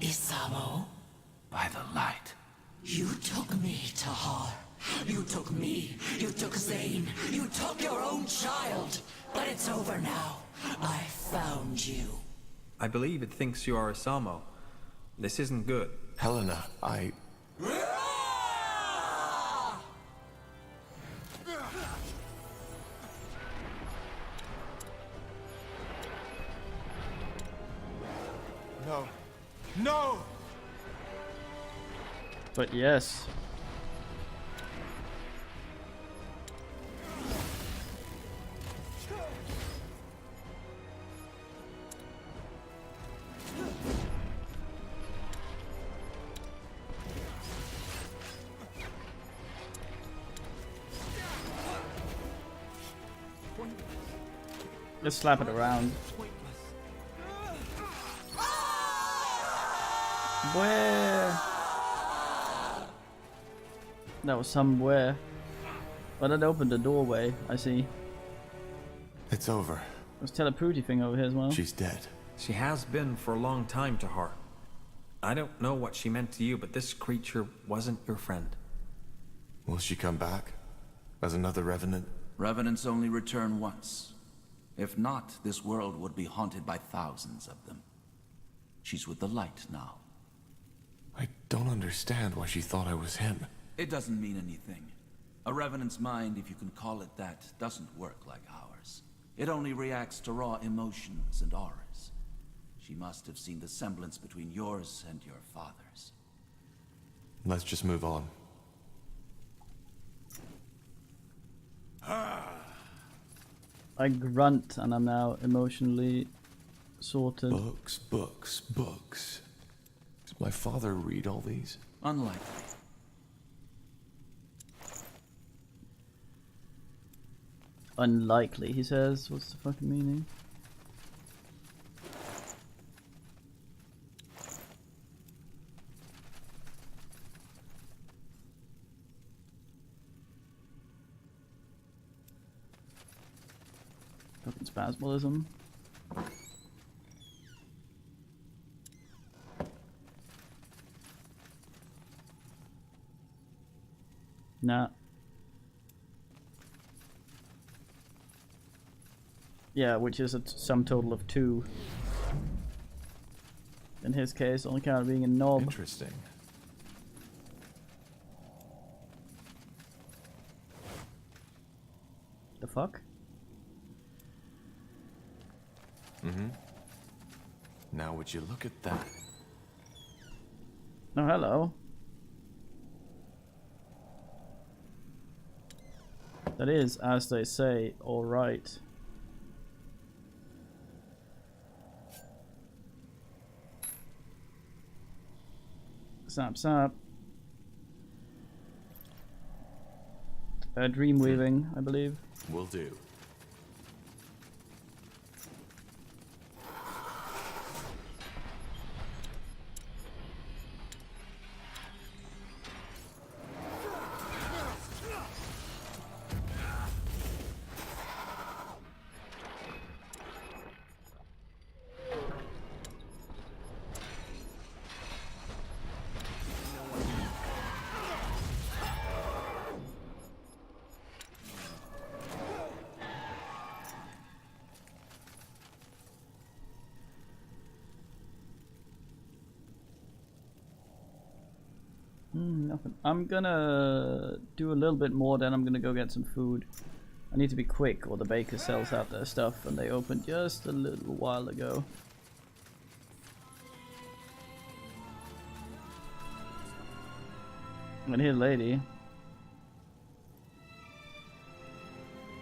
Isamo? By the light. You took me, Tahar. You took me. You took Zane. You took your own child. But it's over now. I found you. I believe it thinks you are Isamo. This isn't good. Helena, No. No! But yes. Let's slap it around. Where? That was somewhere. But it opened the doorway, I see. It's over. There's a telepathy thing over here as well. She's dead. She has been for a long time, Tahar. I don't know what she meant to you, but this creature wasn't your friend. Will she come back? As another revenant? Revenants only return once. If not, this world would be haunted by thousands of them. She's with the light now. I don't understand why she thought I was him. It doesn't mean anything. A revenant's mind, if you can call it that, doesn't work like ours. It only reacts to raw emotions and auras. She must have seen the semblance between yours and your father's. Let's just move on. I grunt and I'm now emotionally sorted. Books, books, books. Did my father read all these? Unlikely. Unlikely, he says. What's the fucking meaning? Fucking spasmalism. Nah. Yeah, which is a sum total of 2. In his case, on account of being a knob. Interesting. The fuck? Mm-hmm. Now would you look at that? Oh, hello. That is, as they say, alright. Sap, sap. Dream weaving, I believe. Will do. Nothing. I'm gonna do a little bit more, then I'm gonna go get some food. I need to be quick or the baker sells out their stuff and they opened just a little while ago. And here, lady.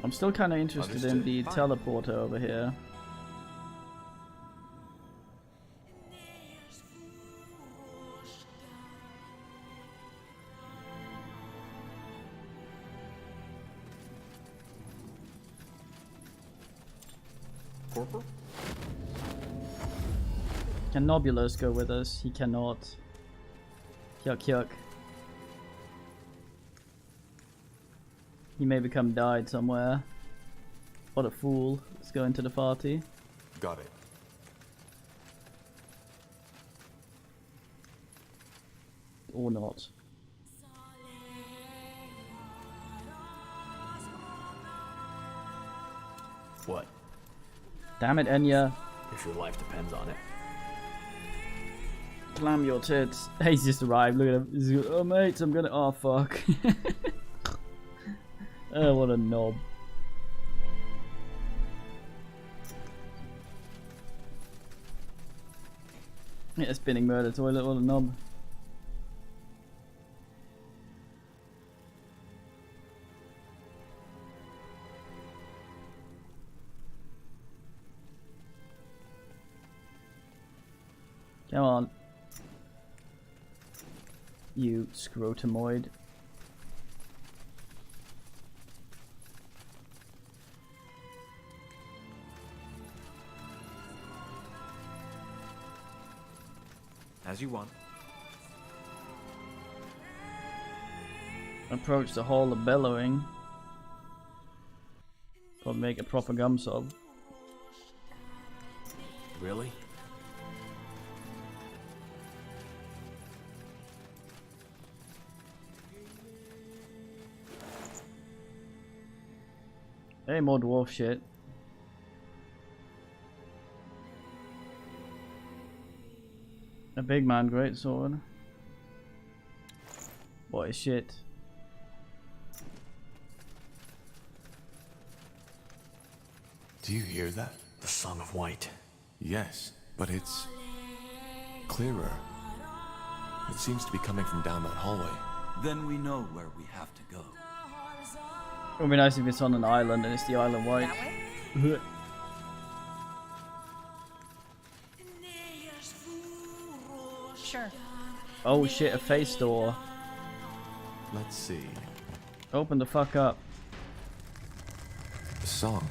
I'm still kind of interested in the teleporter over here. Corporal? Can Nobulus go with us? He cannot. Yuck yuck. He may become died somewhere. What a fool. Let's go into the party. Got it. Or not. What? Damn it, Enya. If your life depends on it. Clam your tits. He's just arrived. Look at him. He's like, oh, mate, I'm gonna. Oh, fuck. Oh, what a knob. Yeah, spinning murder toilet. What a knob. Come on. You scrotumoid. As you want. Approach the Hall of Bellowing. Probably make a proper gum sob. Really? Hey, more dwarf shit. A big man, great sword. What is shit? Do you hear that? The Song of White. Yes, but it's clearer. It seems to be coming from down that hallway. Then we know where we have to go. It would be nice if it's on an island and it's the Island White. Sure. Oh shit, a face door. Let's see. Open the fuck up. The song.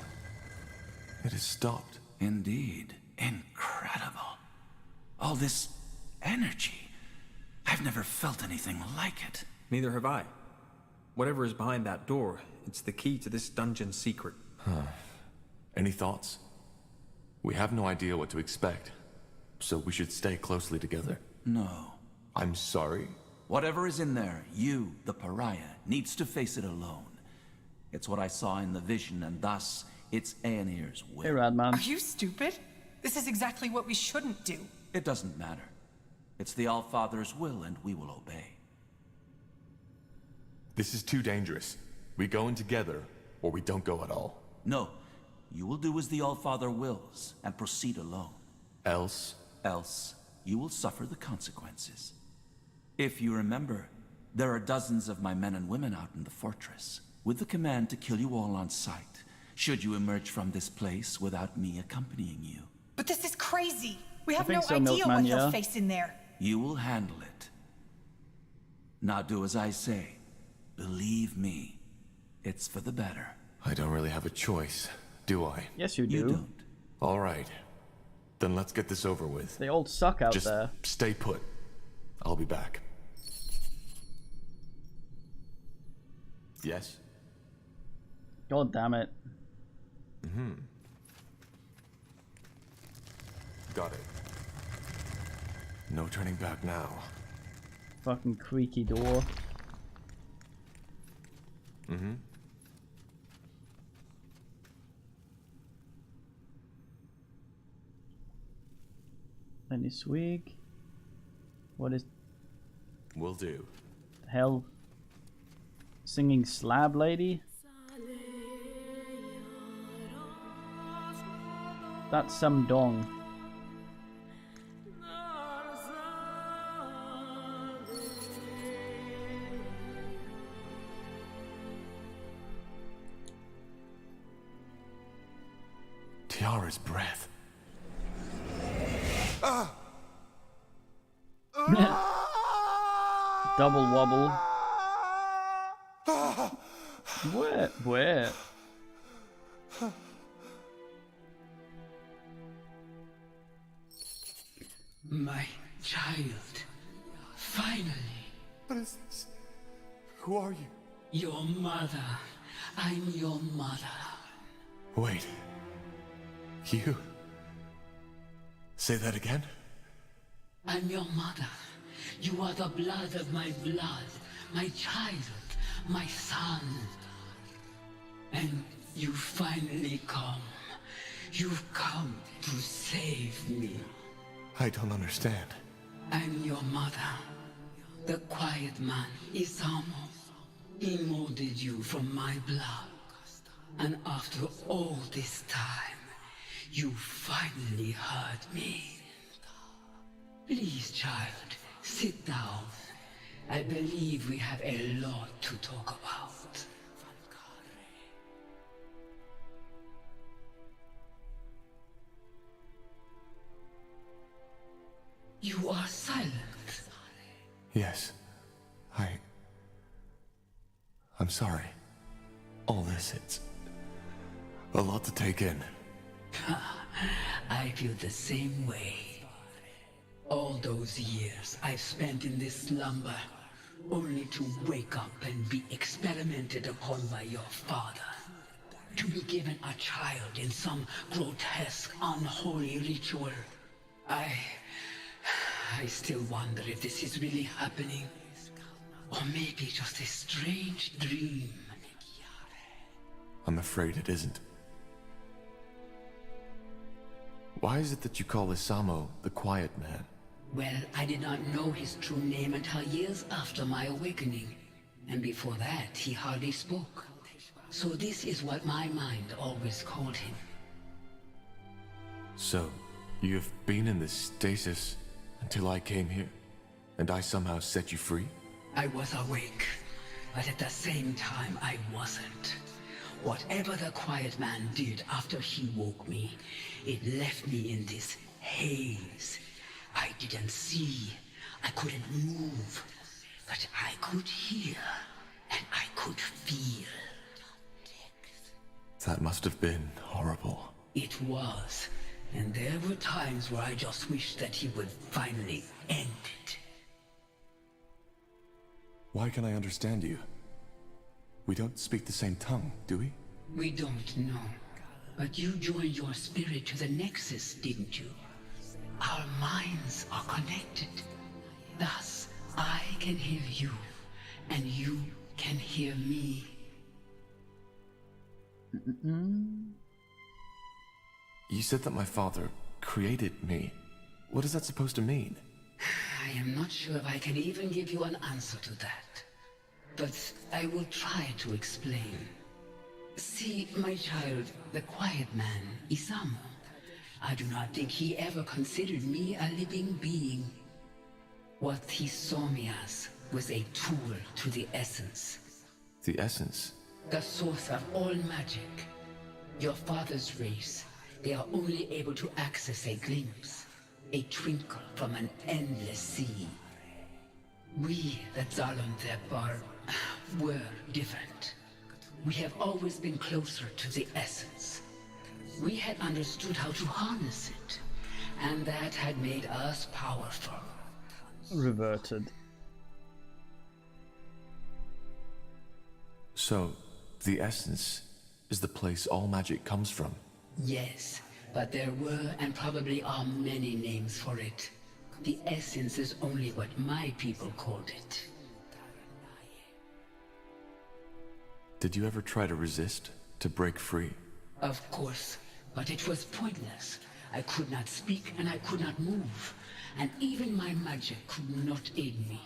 It has stopped. Indeed. Incredible. All this energy. I've never felt anything like it. Neither have I. Whatever is behind that door, it's the key to this dungeon's secret. Huh. Any thoughts? We have no idea what to expect, so we should stay closely together. No. I'm sorry? Whatever is in there, you, the pariah, needs to face it alone. It's what I saw in the vision, and thus, it's Aenir's will. Hey, Radman. Are you stupid? This is exactly what we shouldn't do. It doesn't matter. It's the Allfather's will, and we will obey. This is too dangerous. We go in together, or we don't go at all. No. You will do as the Allfather wills, and proceed alone. Else? Else, you will suffer the consequences. If you remember, there are dozens of my men and women out in the fortress, with the command to kill you all on sight, should you emerge from this place without me accompanying you. But this is crazy. We have no think so, idea Milkman, what yeah. he'll face in there. You will handle it. Now do as I say. Believe me, it's for the better. I don't really have a choice, do I? Yes, you do. You don't. All right. Then let's get this over with. They all suck out Just there. stay put. I'll be back. Yes? God damn it. Mm-hmm. Got it. No turning back now. Fucking creaky door. Mm-hmm. Any swig? What is Will do. the hell? Singing slab lady? That's some dong. Tiara's breath. Double wobble. Where? My child. Finally. What is this? Who are you? Your mother. I'm your mother. Wait. You? Say that again? I'm your mother. You are the blood of my blood. My child. My son. And you finally come. You've come to save me. I don't understand. I'm your mother. The quiet man, Isamo. He molded you from my blood. And after all this time, you finally heard me. Please, child, sit down. I believe we have a lot to talk about. You are silent. Yes. I'm sorry. All this, it's a lot to take in. I feel the same way. All those years I've spent in this slumber, only to wake up and be experimented upon by your father. To be given a child in some grotesque, unholy ritual. I still wonder if this is really happening. Or maybe just a strange dream. I'm afraid it isn't. Why is it that you call Isamo the Quiet Man? Well, I did not know his true name until years after my awakening. And before that, he hardly spoke. So this is what my mind always called him. So, you've been in this stasis until I came here, and I somehow set you free? I was awake, but at the same time I wasn't. Whatever the Quiet Man did after he woke me, it left me in this haze. I didn't see, I couldn't move, but I could hear, and I could feel. That must have been horrible. It was, and there were times where I just wished that he would finally end it. Why can I understand you? We don't speak the same tongue, do we? We don't know, but you joined your spirit to the Nexus, didn't you? Our minds are connected. Thus, I can hear you, and you can hear me. You said that my father created me. What is that supposed to mean? I am not sure if I can even give you an answer to that. But I will try to explain. See, my child, the Quiet Man, Isamo. I do not think he ever considered me a living being. What he saw me as was a tool to the Essence. The Essence? The source of all magic. Your father's race, they are only able to access a glimpse, a twinkle from an endless sea. We, the Zalon were different. We have always been closer to the Essence. We had understood how to harness it, and that had made us powerful. Reverted. So, the Essence is the place all magic comes from? Yes, but there were and probably are many names for it. The Essence is only what my people called it. Did you ever try to resist, to break free? Of course, but it was pointless. I could not speak and I could not move, and even my magic could not aid me.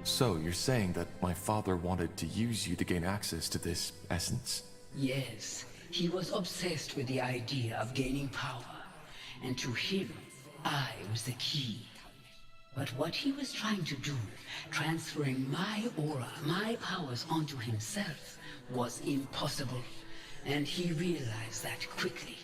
So, you're saying that my father wanted to use you to gain access to this essence? Yes, he was obsessed with the idea of gaining power. And to him, I was the key. But what he was trying to do, transferring my aura, my powers onto himself, was impossible. And he realized that quickly.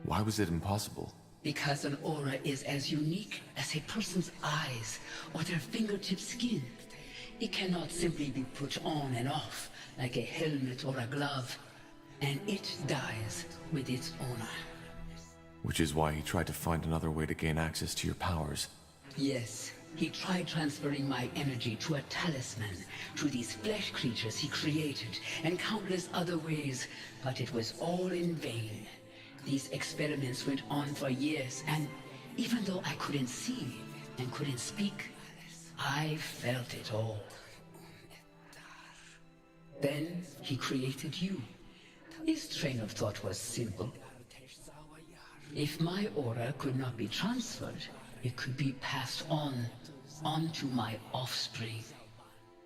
Why was it impossible? Because an aura is as unique as a person's eyes or their fingertip skin. It cannot simply be put on and off like a helmet or a glove. And it dies with its owner. Which is why he tried to find another way to gain access to your powers. Yes, he tried transferring my energy to a talisman, to these flesh creatures he created, and countless other ways, but it was all in vain. These experiments went on for years, and even though I couldn't see and couldn't speak, I felt it all. Then he created you. His train of thought was simple. If my aura could not be transferred, it could be passed onto my offspring.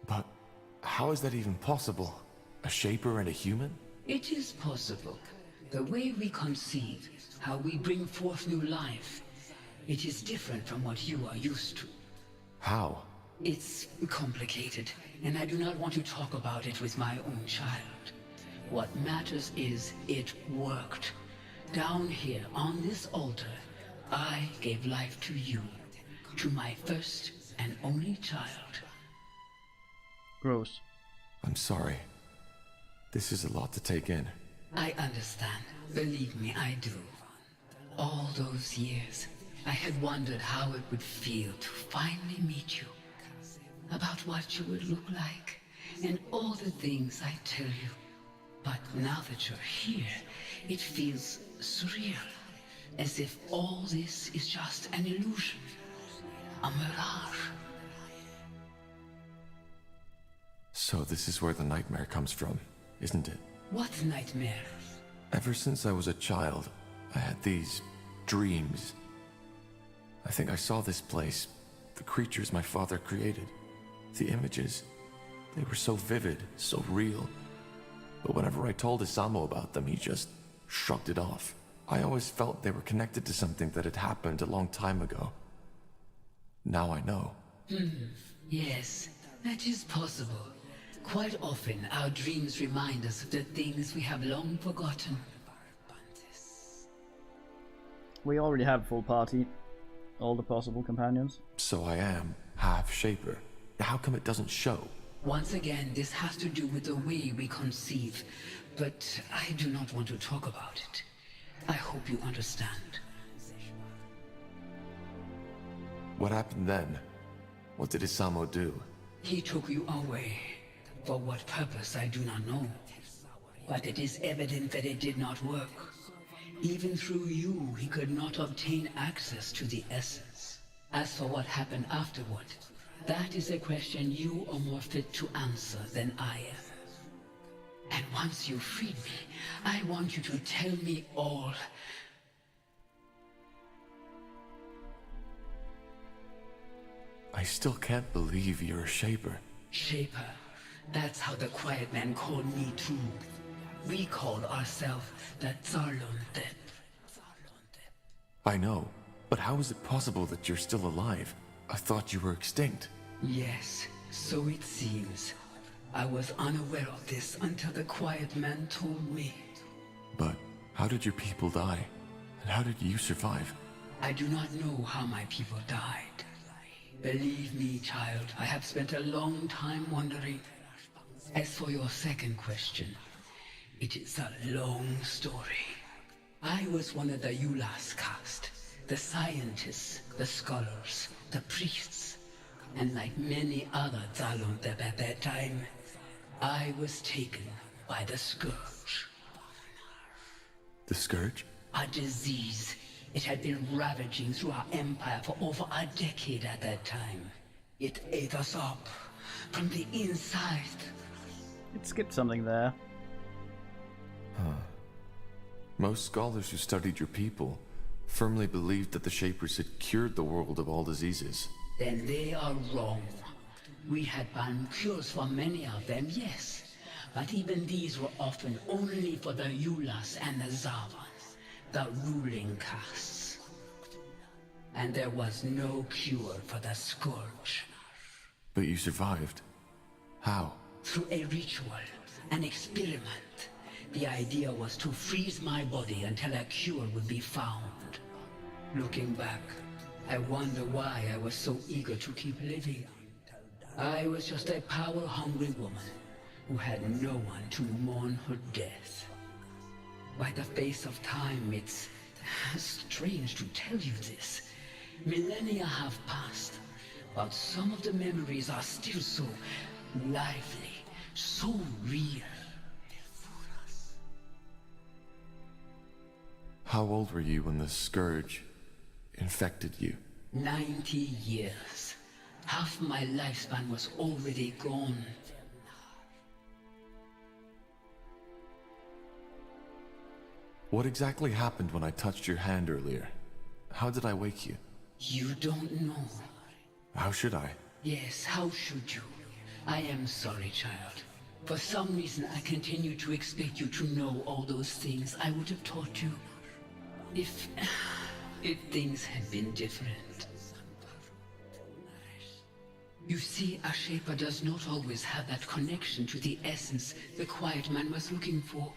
But how is that even possible? A shaper and a human? It is possible. The way we conceive, how we bring forth new life, it is different from what you are used to. How? It's complicated, and I do not want to talk about it with my own child. What matters is it worked. Down here on this altar, I gave life to you, to my first and only child. Gross. I'm sorry. This is a lot to take in. I understand. Believe me, I do. All those years, I had wondered how it would feel to finally meet you. About what you would look like, and all the things I tell you. But now that you're here, it feels surreal. As if all this is just an illusion. A mirage. So this is where the nightmare comes from, isn't it? What nightmare? Ever since I was a child, I had these dreams. I think I saw this place, the creatures my father created. The images, they were so vivid, so real. But whenever I told Isamo about them, he just shrugged it off. I always felt they were connected to something that had happened a long time ago. Now I know. Yes, that is possible. Quite often, our dreams remind us of the things we have long forgotten. We already have a full party. All the possible companions. So I am half Shaper. How come it doesn't show? Once again, this has to do with the way we conceive, but I do not want to talk about it. I hope you understand. What happened then? What did Isamo do? He took you away. For what purpose, I do not know. But it is evident that it did not work. Even through you, he could not obtain access to the essence. As for what happened afterward, that is a question you are more fit to answer than I am. And once you freed me, I want you to tell me all. I still can't believe you're a Shaper. Shaper. That's how the Quiet Man called me too. We called ourselves the Zarlon-Dep. I know, but how is it possible that you're still alive? I thought you were extinct. Yes, so it seems. I was unaware of this until the Quiet Man told me. But how did your people die? And how did you survive? I do not know how my people died. Believe me, child, I have spent a long time wondering. As for your second question, it is a long story. I was one of the Yulas caste, the scientists, the scholars, the priests, and like many other Zarlon-Dep at that time, I was taken by the Scourge. The Scourge? A disease. It had been ravaging through our empire for over a decade at that time. It ate us up from the inside. It skipped something there. Huh. Most scholars who studied your people firmly believed that the Shapers had cured the world of all diseases. Then they are wrong. We had found cures for many of them, yes. But even these were often only for the Yulas and the Zavas, the ruling castes. And there was no cure for the Scourge. But you survived. How? Through a ritual, an experiment. The idea was to freeze my body until a cure would be found. Looking back, I wonder why I was so eager to keep living. I was just a power-hungry woman who had no one to mourn her death. By the face of time, it's strange to tell you this. Millennia have passed, but some of the memories are still so lively, so real. How old were you when the Scourge infected you? 90 years. Half my lifespan was already gone. What exactly happened when I touched your hand earlier? How did I wake you? You don't know. How should I? Yes, how should you? I am sorry, child. For some reason, I continue to expect you to know all those things I would have taught you. If things had been different. You see, a Shaper does not always have that connection to the essence the Quiet Man was looking for.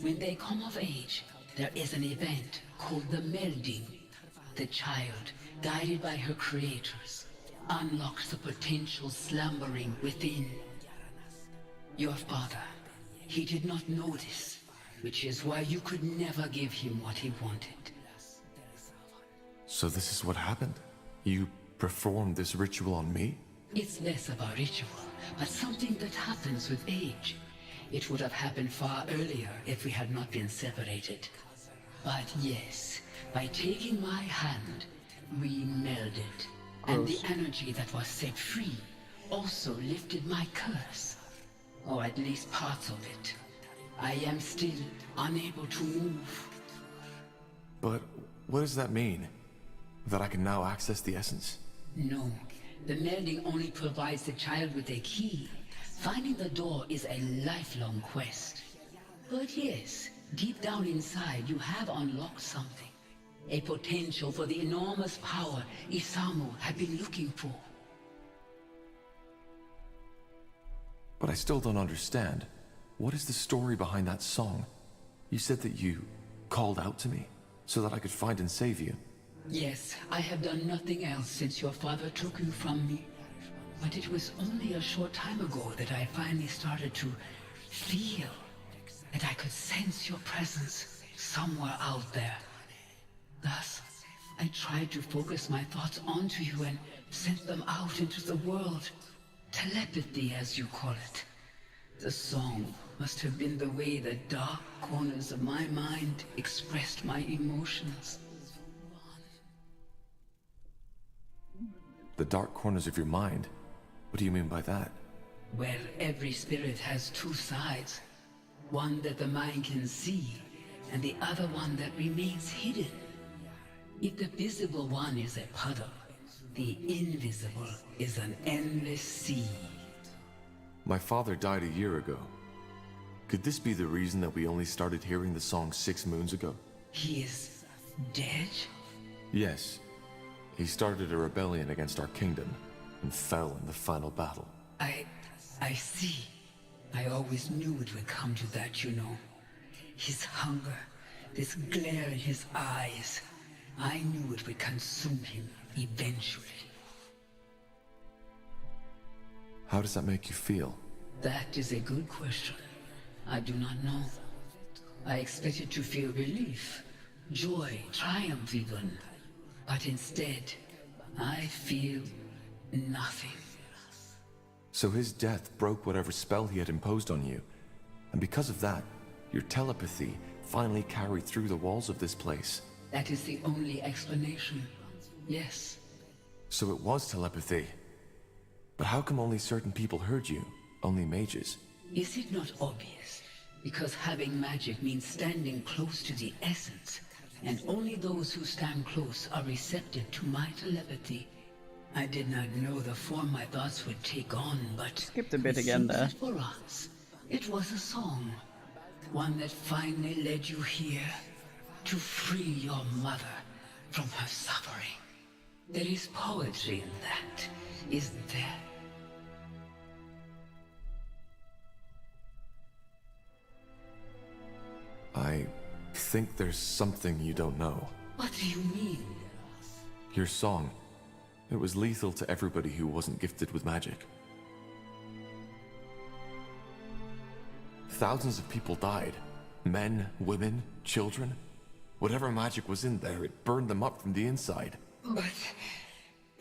When they come of age, there is an event called the melding. The child, guided by her creators, unlocks the potential slumbering within. Your father, he did not know this, which is why you could never give him what he wanted. So this is what happened? You performed this ritual on me? It's less of a ritual, but something that happens with age. It would have happened far earlier if we had not been separated. But yes, by taking my hand, we melded. And the energy that was set free also lifted my curse. Or at least parts of it. I am still unable to move. But what does that mean? That I can now access the essence? No, the melding only provides the child with a key. Finding the door is a lifelong quest. But yes, deep down inside you have unlocked something. A potential for the enormous power Isamu had been looking for. But I still don't understand. What is the story behind that song? You said that you called out to me so that I could find and save you. Yes, I have done nothing else since your father took you from me. But it was only a short time ago that I finally started to feel that I could sense your presence somewhere out there. Thus, I tried to focus my thoughts onto you and sent them out into the world. Telepathy, as you call it. The song must have been the way the dark corners of my mind expressed my emotions. The dark corners of your mind? What do you mean by that? Well, every spirit has two sides. One that the mind can see, and the other one that remains hidden. If the visible one is a puddle, the invisible is an endless sea. My father died a year ago. Could this be the reason that we only started hearing the song 6 moons ago? He is dead? Yes. He started a rebellion against our kingdom and fell in the final battle. I see. I always knew it would come to that, you know. His hunger, this glare in his eyes. I knew it would consume him eventually. How does that make you feel? That is a good question. I do not know. I expected to feel relief, joy, triumph even. But instead, I feel nothing. So his death broke whatever spell he had imposed on you. And because of that, your telepathy finally carried through the walls of this place. That is the only explanation. Yes. So it was telepathy. But how come only certain people heard you? Only mages? Is it not obvious? Because having magic means standing close to the essence. And only those who stand close are receptive to my telepathy. I did not know the form my thoughts would take on, but... Skipped a bit it again seems there. that for us, it was a song. One that finally led you here, to free your mother from her suffering. There is poetry in that, isn't there? I think there's something you don't know. What do you mean? Your song. It was lethal to everybody who wasn't gifted with magic. Thousands of people died. Men, women, children. Whatever magic was in there, it burned them up from the inside. But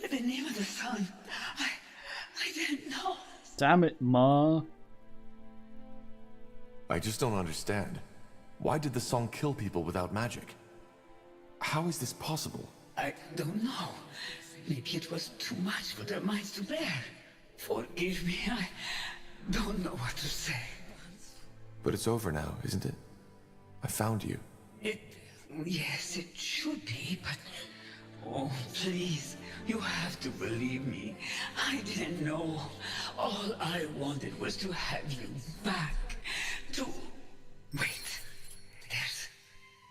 the name of the song, I didn't know. Damn it, Ma. I just don't understand. Why did the song kill people without magic? How is this possible? I don't know. Maybe it was too much for their minds to bear. Forgive me, I don't know what to say. But it's over now, isn't it? I found you. Yes, it should be, but... Oh, please, you have to believe me. I didn't know. All I wanted was to have you back. To... Wait.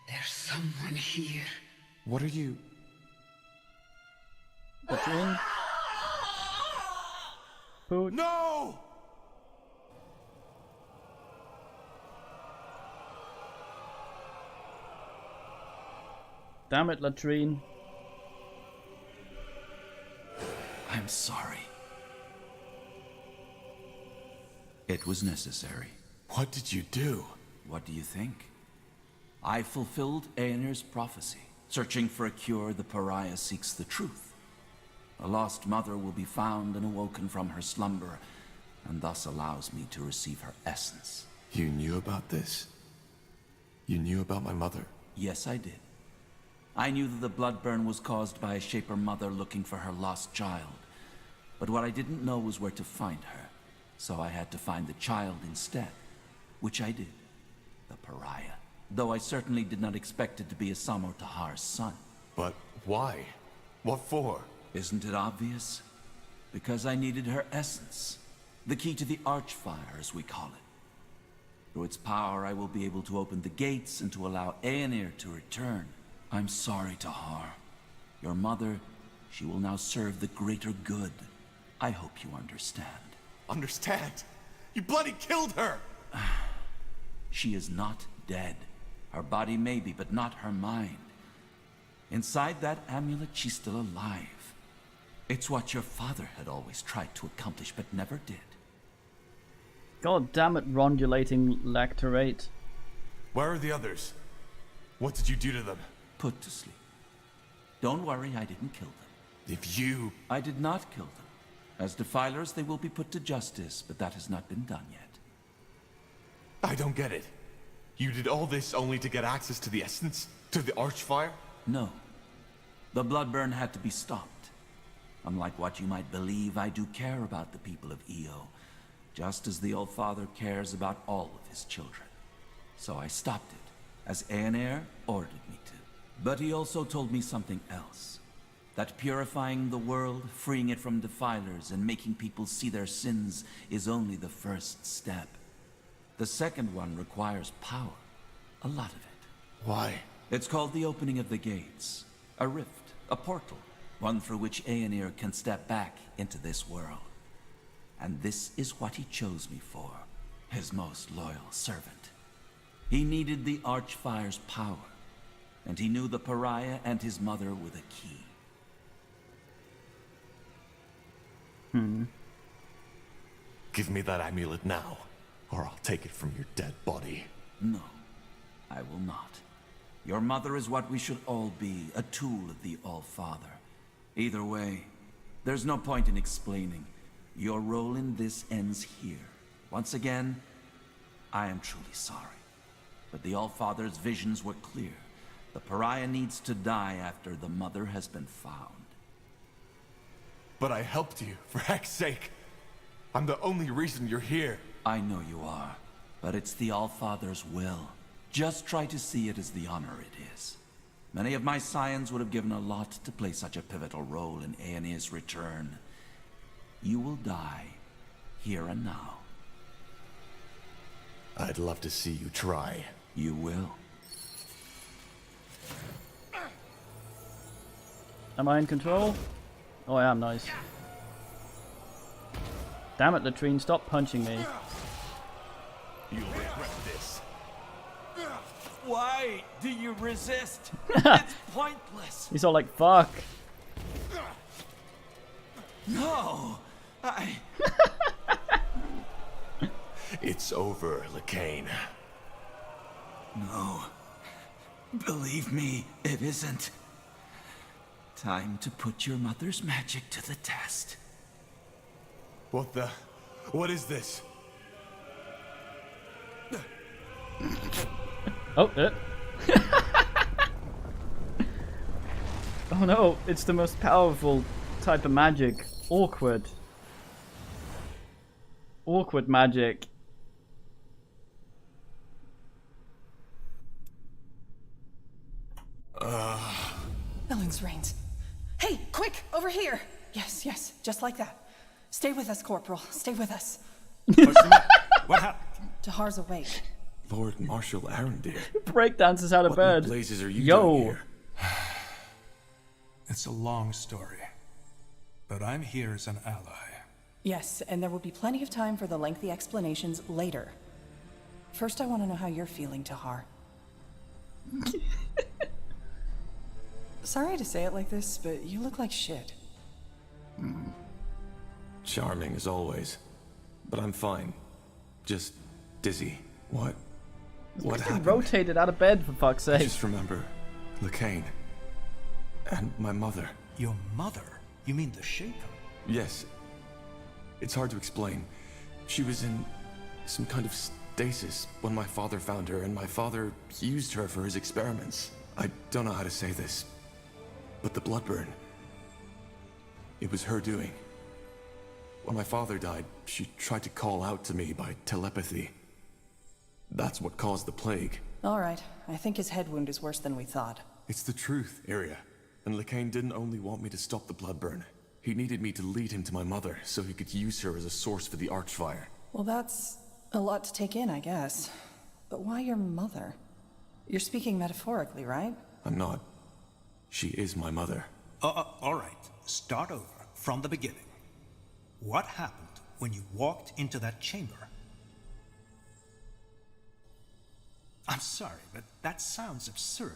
There's someone here. What are you... Between... Pooch. No! Damn it, Latrine. I'm sorry. It was necessary. What did you do? What do you think? I fulfilled Aenir's prophecy. Searching for a cure, the pariah seeks the truth. A lost mother will be found and awoken from her slumber, and thus allows me to receive her essence. You knew about this? You knew about my mother? Yes, I did. I knew that the blood burn was caused by a Shaper mother looking for her lost child. But what I didn't know was where to find her. So I had to find the child instead. Which I did. The pariah. Though I certainly did not expect it to be Asamo Tahar's son. But why? What for? Isn't it obvious? Because I needed her essence. The key to the Archfire, as we call it. Through its power, I will be able to open the gates and to allow Aenir to return. I'm sorry, Tahar. Your mother, she will now serve the greater good. I hope you understand. Understand? You bloody killed her! She is not dead. Her body may be, but not her mind. Inside that amulet, she's still alive. It's what your father had always tried to accomplish, but never did. God damn it, rondulating lacterate. Where are the others? What did you do to them? Put to sleep. Don't worry, I didn't kill them. If you... I did not kill them. As defilers, they will be put to justice, but that has not been done yet. I don't get it. You did all this only to get access to the essence? To the Archfire? No. The blood burn had to be stopped. Unlike what you might believe, I do care about the people of Io, just as the All-Father cares about all of his children. So I stopped it, as Aenir ordered me to. But he also told me something else. That purifying the world, freeing it from defilers, and making people see their sins is only the first step. The second one requires power. A lot of it. Why? It's called the opening of the gates. A rift, a portal. One through which Aenir can step back into this world. And this is what he chose me for. His most loyal servant. He needed the Archfire's power. And he knew the pariah and his mother were the key. Give me that amulet now, or I'll take it from your dead body. No, I will not. Your mother is what we should all be, a tool of the All-Father. Either way, there's no point in explaining. Your role in this ends here. Once again, I am truly sorry. But the All-Father's visions were clear. The pariah needs to die after the mother has been found. But I helped you, for heck's sake. I'm the only reason you're here. I know you are, but it's the All-Father's will. Just try to see it as the honor it is. Many of my scions would have given a lot to play such a pivotal role in Aeneas' return. You will die, here and now. I'd love to see you try. You will. Am I in control? Oh, I am. Nice. Damn it, Latrine, stop punching me. You'll regret this. Why do you resist? It's pointless. He's all like, fuck. No, It's over, Lekain. No. Believe me, it isn't. Time to put your mother's magic to the test. What is this? Oh, oh no, it's the most powerful type of magic. Awkward. Awkward magic. Ellen's reins. Hey, quick, over here. Yes, yes, just like that. Stay with us, Corporal. Stay with us. What happened? Tahar's awake. Lord Marshal Arendir. Breakdances out of What bed. in blazes are you Yo. doing here? It's a long story, but I'm here as an ally. Yes, and there will be plenty of time for the lengthy explanations later. First, I want to know how you're feeling, Tahar. Sorry to say it like this, but you look like shit. Charming as always. But I'm fine. Just dizzy. What happened? Rotated out of bed, for fuck's I sake. just remember Lekain. And my mother. Your mother? You mean the Shaper? Yes. It's hard to explain. She was in some kind of stasis when my father found her, and my father used her for his experiments. I don't know how to say this, but the blood burn, it was her doing. When my father died, she tried to call out to me by telepathy. That's what caused the plague. All right, I think his head wound is worse than we thought. It's the truth, Iria. And Lekain didn't only want me to stop the blood burn. He needed me to lead him to my mother, so he could use her as a source for the Archfire. Well, that's a lot to take in, I guess. But why your mother? You're speaking metaphorically, right? I'm not. She is my mother. All right. Start over from the beginning. What happened when you walked into that chamber? I'm sorry, but that sounds absurd.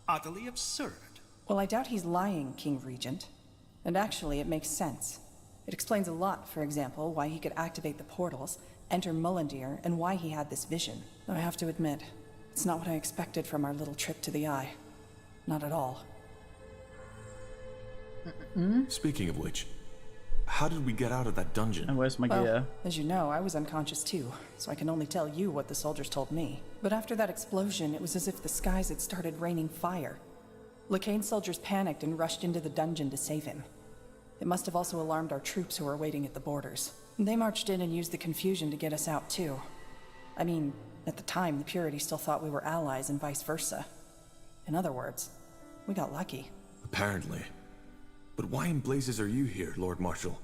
Utterly absurd. Well, I doubt he's lying, King Regent. And actually, it makes sense. It explains a lot, for example, why he could activate the portals, enter Mullendir, and why he had this vision. Though I have to admit, it's not what I expected from our little trip to the Eye. Not at all. Speaking of which, how did we get out of that dungeon? And where's my gear? As you know, I was unconscious too, so I can only tell you what the soldiers told me. But after that explosion, it was as if the skies had started raining fire. Lekain's soldiers panicked and rushed into the dungeon to save him. It must have also alarmed our troops who were waiting at the borders. They marched in and used the confusion to get us out too. I mean, at the time, the Purity still thought we were allies and vice versa. In other words, we got lucky. Apparently. But why in blazes are you here, Lord Marshal?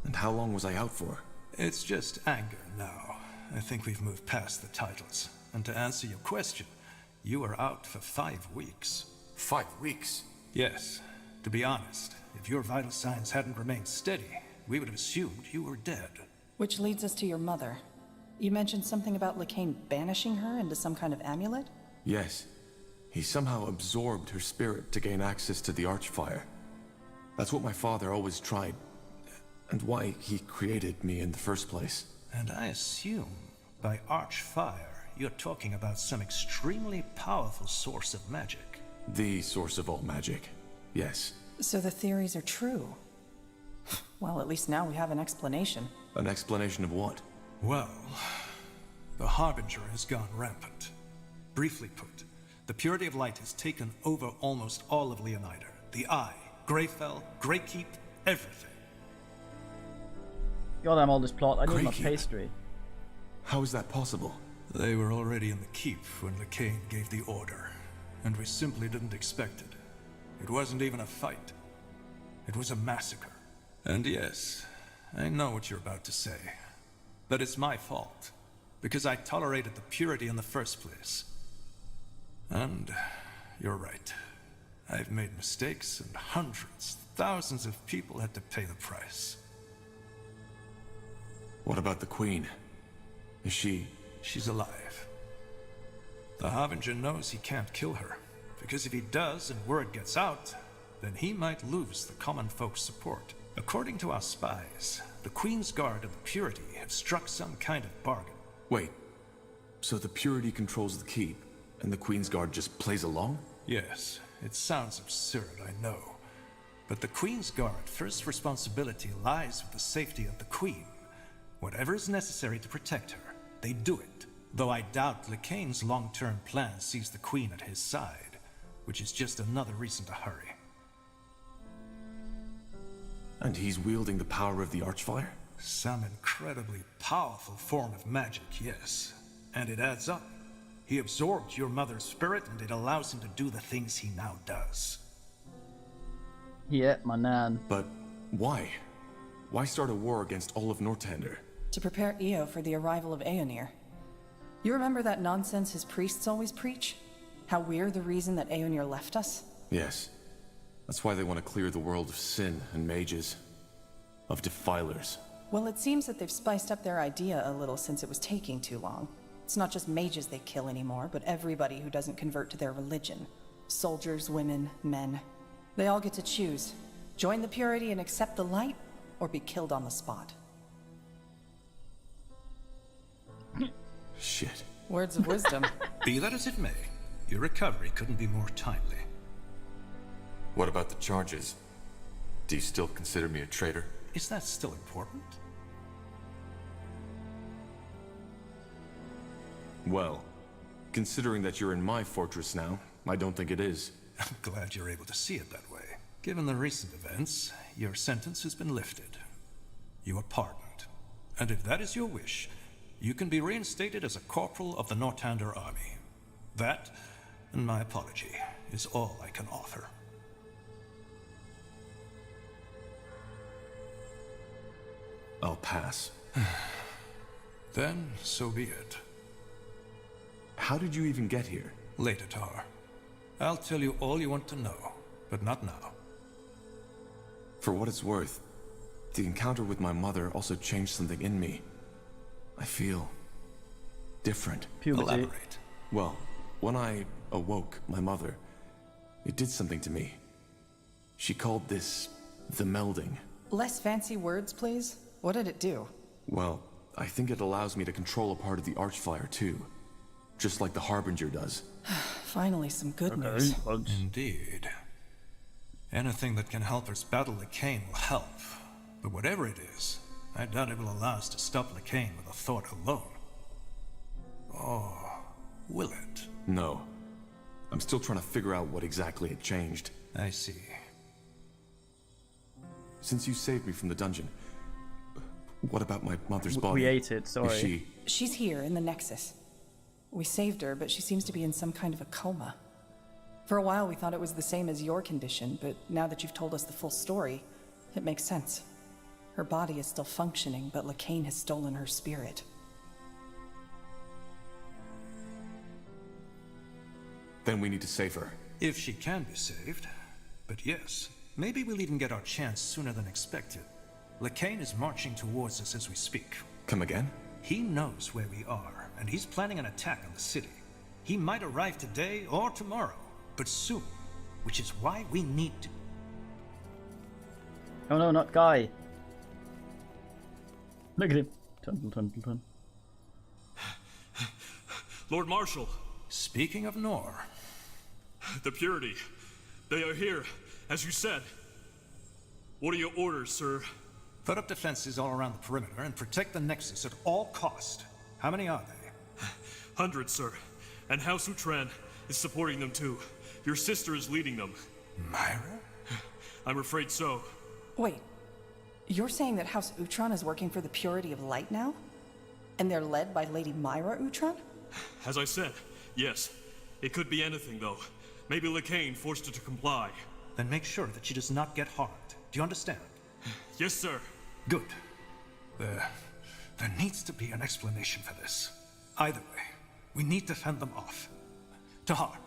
And how long was I out for? It's just anger now. I think we've moved past the titles. And to answer your question, you were out for 5 weeks. 5 weeks? Yes. To be honest, if your vital signs hadn't remained steady, we would have assumed you were dead. Which leads us to your mother. You mentioned something about Lekain banishing her into some kind of amulet? Yes. He somehow absorbed her spirit to gain access to the Archfire. That's what my father always tried, and why he created me in the first place. And I assume, by Archfire, you're talking about some extremely powerful source of magic. The source of all magic, yes. So the theories are true. Well, at least now we have an explanation. An explanation of what? Well, the Harbinger has gone rampant. Briefly put, the Purity of Light has taken over almost all of Leonider. The Eye, Greyfell, Greykeep, everything. Goddamn all this plot. I need my Greykeep. pastry. How is that possible? They were already in the keep when Lekain gave the order. and we simply didn't expect it. It wasn't even a fight. It was a massacre. And yes, I know what you're about to say. That it's my fault, because I tolerated the purity in the first place. And you're right. I've made mistakes, and hundreds, thousands of people had to pay the price. What about the Queen? Is she... She's alive. The Harbinger knows he can't kill her, because if he does and word gets out, then he might lose the common folk's support. According to our spies, the Queen's Guard and the Purity have struck some kind of bargain. Wait, so the Purity controls the keep, and the Queen's Guard just plays along? Yes, it sounds absurd, I know. But the Queen's Guard first responsibility lies with the safety of the Queen. Whatever is necessary to protect her, they do it. Though I doubt Lycaon's long-term plan sees the Queen at his side, which is just another reason to hurry. And he's wielding the power of the Archfire? Some incredibly powerful form of magic, yes. And it adds up. He absorbed your mother's spirit, and it allows him to do the things he now does. Yeah, my nan. But why? Why start a war against all of Northander? To prepare Io for the arrival of Aeonir. You remember that nonsense his priests always preach? How we're the reason that Aeonir left us? Yes. That's why they want to clear the world of sin and mages. Of defilers. Well, it seems that they've spiced up their idea a little since it was taking too long. It's not just mages they kill anymore, but everybody who doesn't convert to their religion. Soldiers, women, men. They all get to choose. Join the Purity and accept the light, or be killed on the spot. Shit. Words of wisdom. Be that as it may, your recovery couldn't be more timely. What about the charges? Do you still consider me a traitor? Is that still important? Well, considering that you're in my fortress now, I don't think it is. I'm glad you're able to see it that way. Given the recent events, your sentence has been lifted. You are pardoned. And if that is your wish, you can be reinstated as a corporal of the Northander army. That, and my apology, is all I can offer. I'll pass. Then, so be it. How did you even get here? Later, Tar. I'll tell you all you want to know, but not now. For what it's worth, the encounter with my mother also changed something in me. I feel... different. Puberty. Elaborate. Well, when I awoke my mother, it did something to me. She called this... the melding. Less fancy words, please. What did it do? Well, I think it allows me to control a part of the Archfire too. Just like the Harbinger does. Finally, some good news. Indeed. Anything that can help us battle Lycaon will help. But whatever it is, I doubt it will allow us to stop Lycaon with a thought alone. Or will it? No. I'm still trying to figure out what exactly it changed. I see. Since you saved me from the dungeon, what about my mother's body? We ate it, sorry. Is she... She's here in the Nexus. We saved her, but she seems to be in some kind of a coma. For a while we thought it was the same as your condition, but now that you've told us the full story, it makes sense. Her body is still functioning, but Lycaon has stolen her spirit. Then we need to save her. If she can be saved. But yes, maybe we'll even get our chance sooner than expected. Lycaon is marching towards us as we speak. Come again? He knows where we are, and he's planning an attack on the city. He might arrive today or tomorrow, but soon, which is why we need to... Oh no, not Guy. Look at him. Tun. Lord Marshal. Speaking of Nor. The Purity. They are here, as you said. What are your orders, sir? Put up defenses all around the perimeter and protect the Nexus at all cost. How many are they? Hundreds, sir. And House Utran is supporting them too. Your sister is leading them. Myra? I'm afraid so. Wait, you're saying that House Utran is working for the Purity of Light now? And they're led by Lady Myra Utran? As I said, yes. It could be anything, though. Maybe Lacane forced her to comply. Then make sure that she does not get harmed. Do you understand? Yes, sir. Good. There needs to be an explanation for this. Either way, we need to fend them off. Tahar,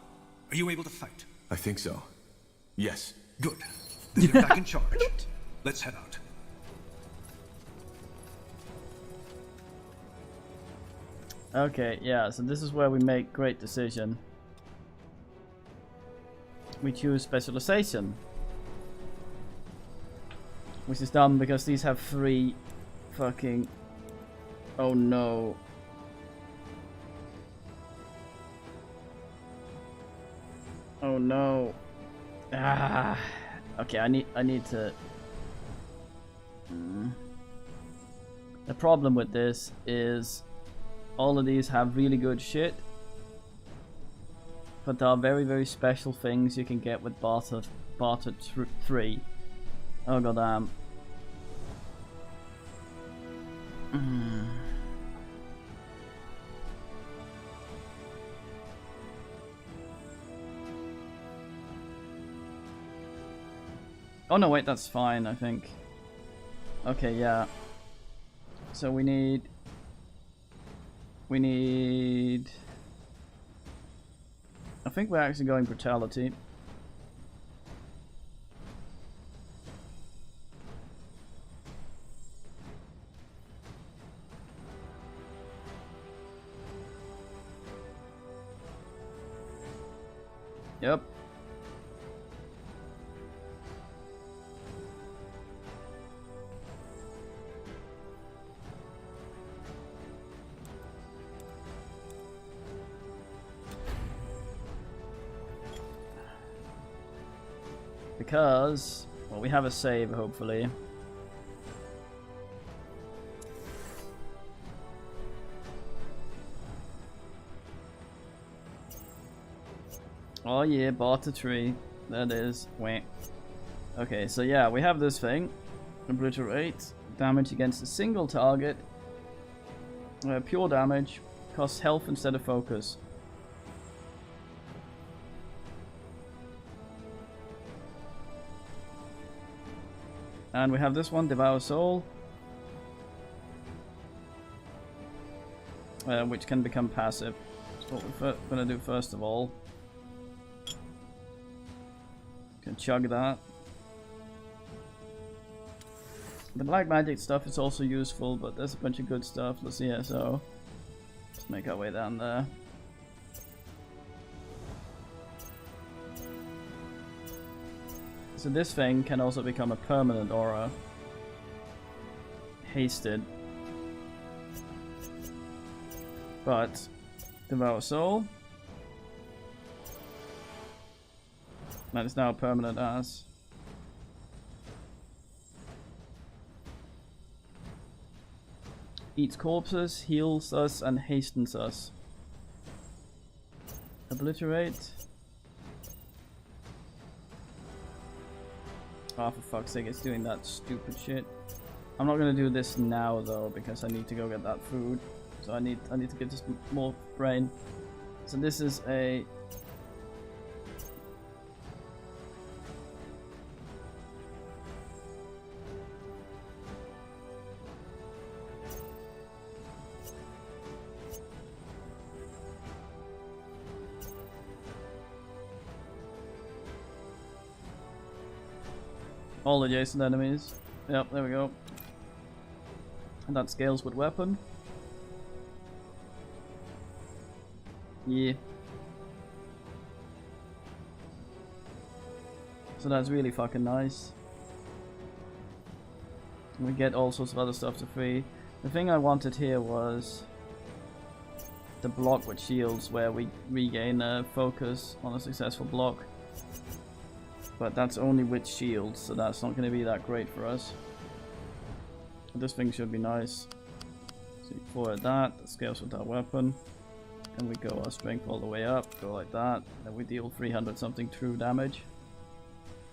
are you able to fight? I think so. Yes. Good. Then you're back in charge. Let's head out. Okay, yeah, so this is where we make great decision. We choose specialization. Which is dumb because these have 3 fucking... Oh no. Oh no. Ah. Okay, I need to... The problem with this is all of these have really good shit, but there are very, very special things you can get with Barter 3. Oh goddamn. Oh no, wait, that's fine, I think. Okay, yeah. So we need... I think we're actually going brutality. Yep. Because, well, we have a save, hopefully. Oh yeah, Barter tree. That is. Wait. Okay, so yeah, we have this thing. Obliterate. Damage against a single target. Pure damage. Costs health instead of focus. And we have this one, Devour Soul. Which can become passive. That's what we're gonna do first of all. Can chug that. The black magic stuff is also useful, but there's a bunch of good stuff. Let's see, so let's make our way down there. So this thing can also become a permanent aura. Hasted. But Devour Soul. That is now a permanent as. Eats corpses, heals us, and hastens us. Obliterate. Oh, for fuck's sake, it's doing that stupid shit. I'm not gonna do this now though, because I need to go get that food. So I need to get just more brain. So this is a... all adjacent enemies. Yep, there we go. And that scales with weapon. Yeah. So that's really fucking nice. We get all sorts of other stuff for free. The thing I wanted here was the block with shields, where we regain focus on a successful block. But that's only with shields, so that's not going to be that great for us. But this thing should be nice. So you forward that scales with our weapon. And we go our strength all the way up, go like that. Then we deal 300 something true damage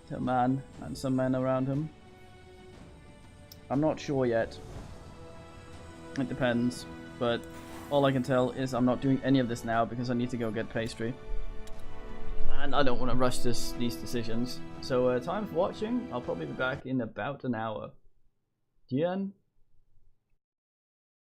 to a man and some men around him. I'm not sure yet. It depends. But all I can tell is I'm not doing any of this now because I need to go get pastry. and I don't want to rush these decisions. So time for watching. I'll probably be back in about an hour. Dian.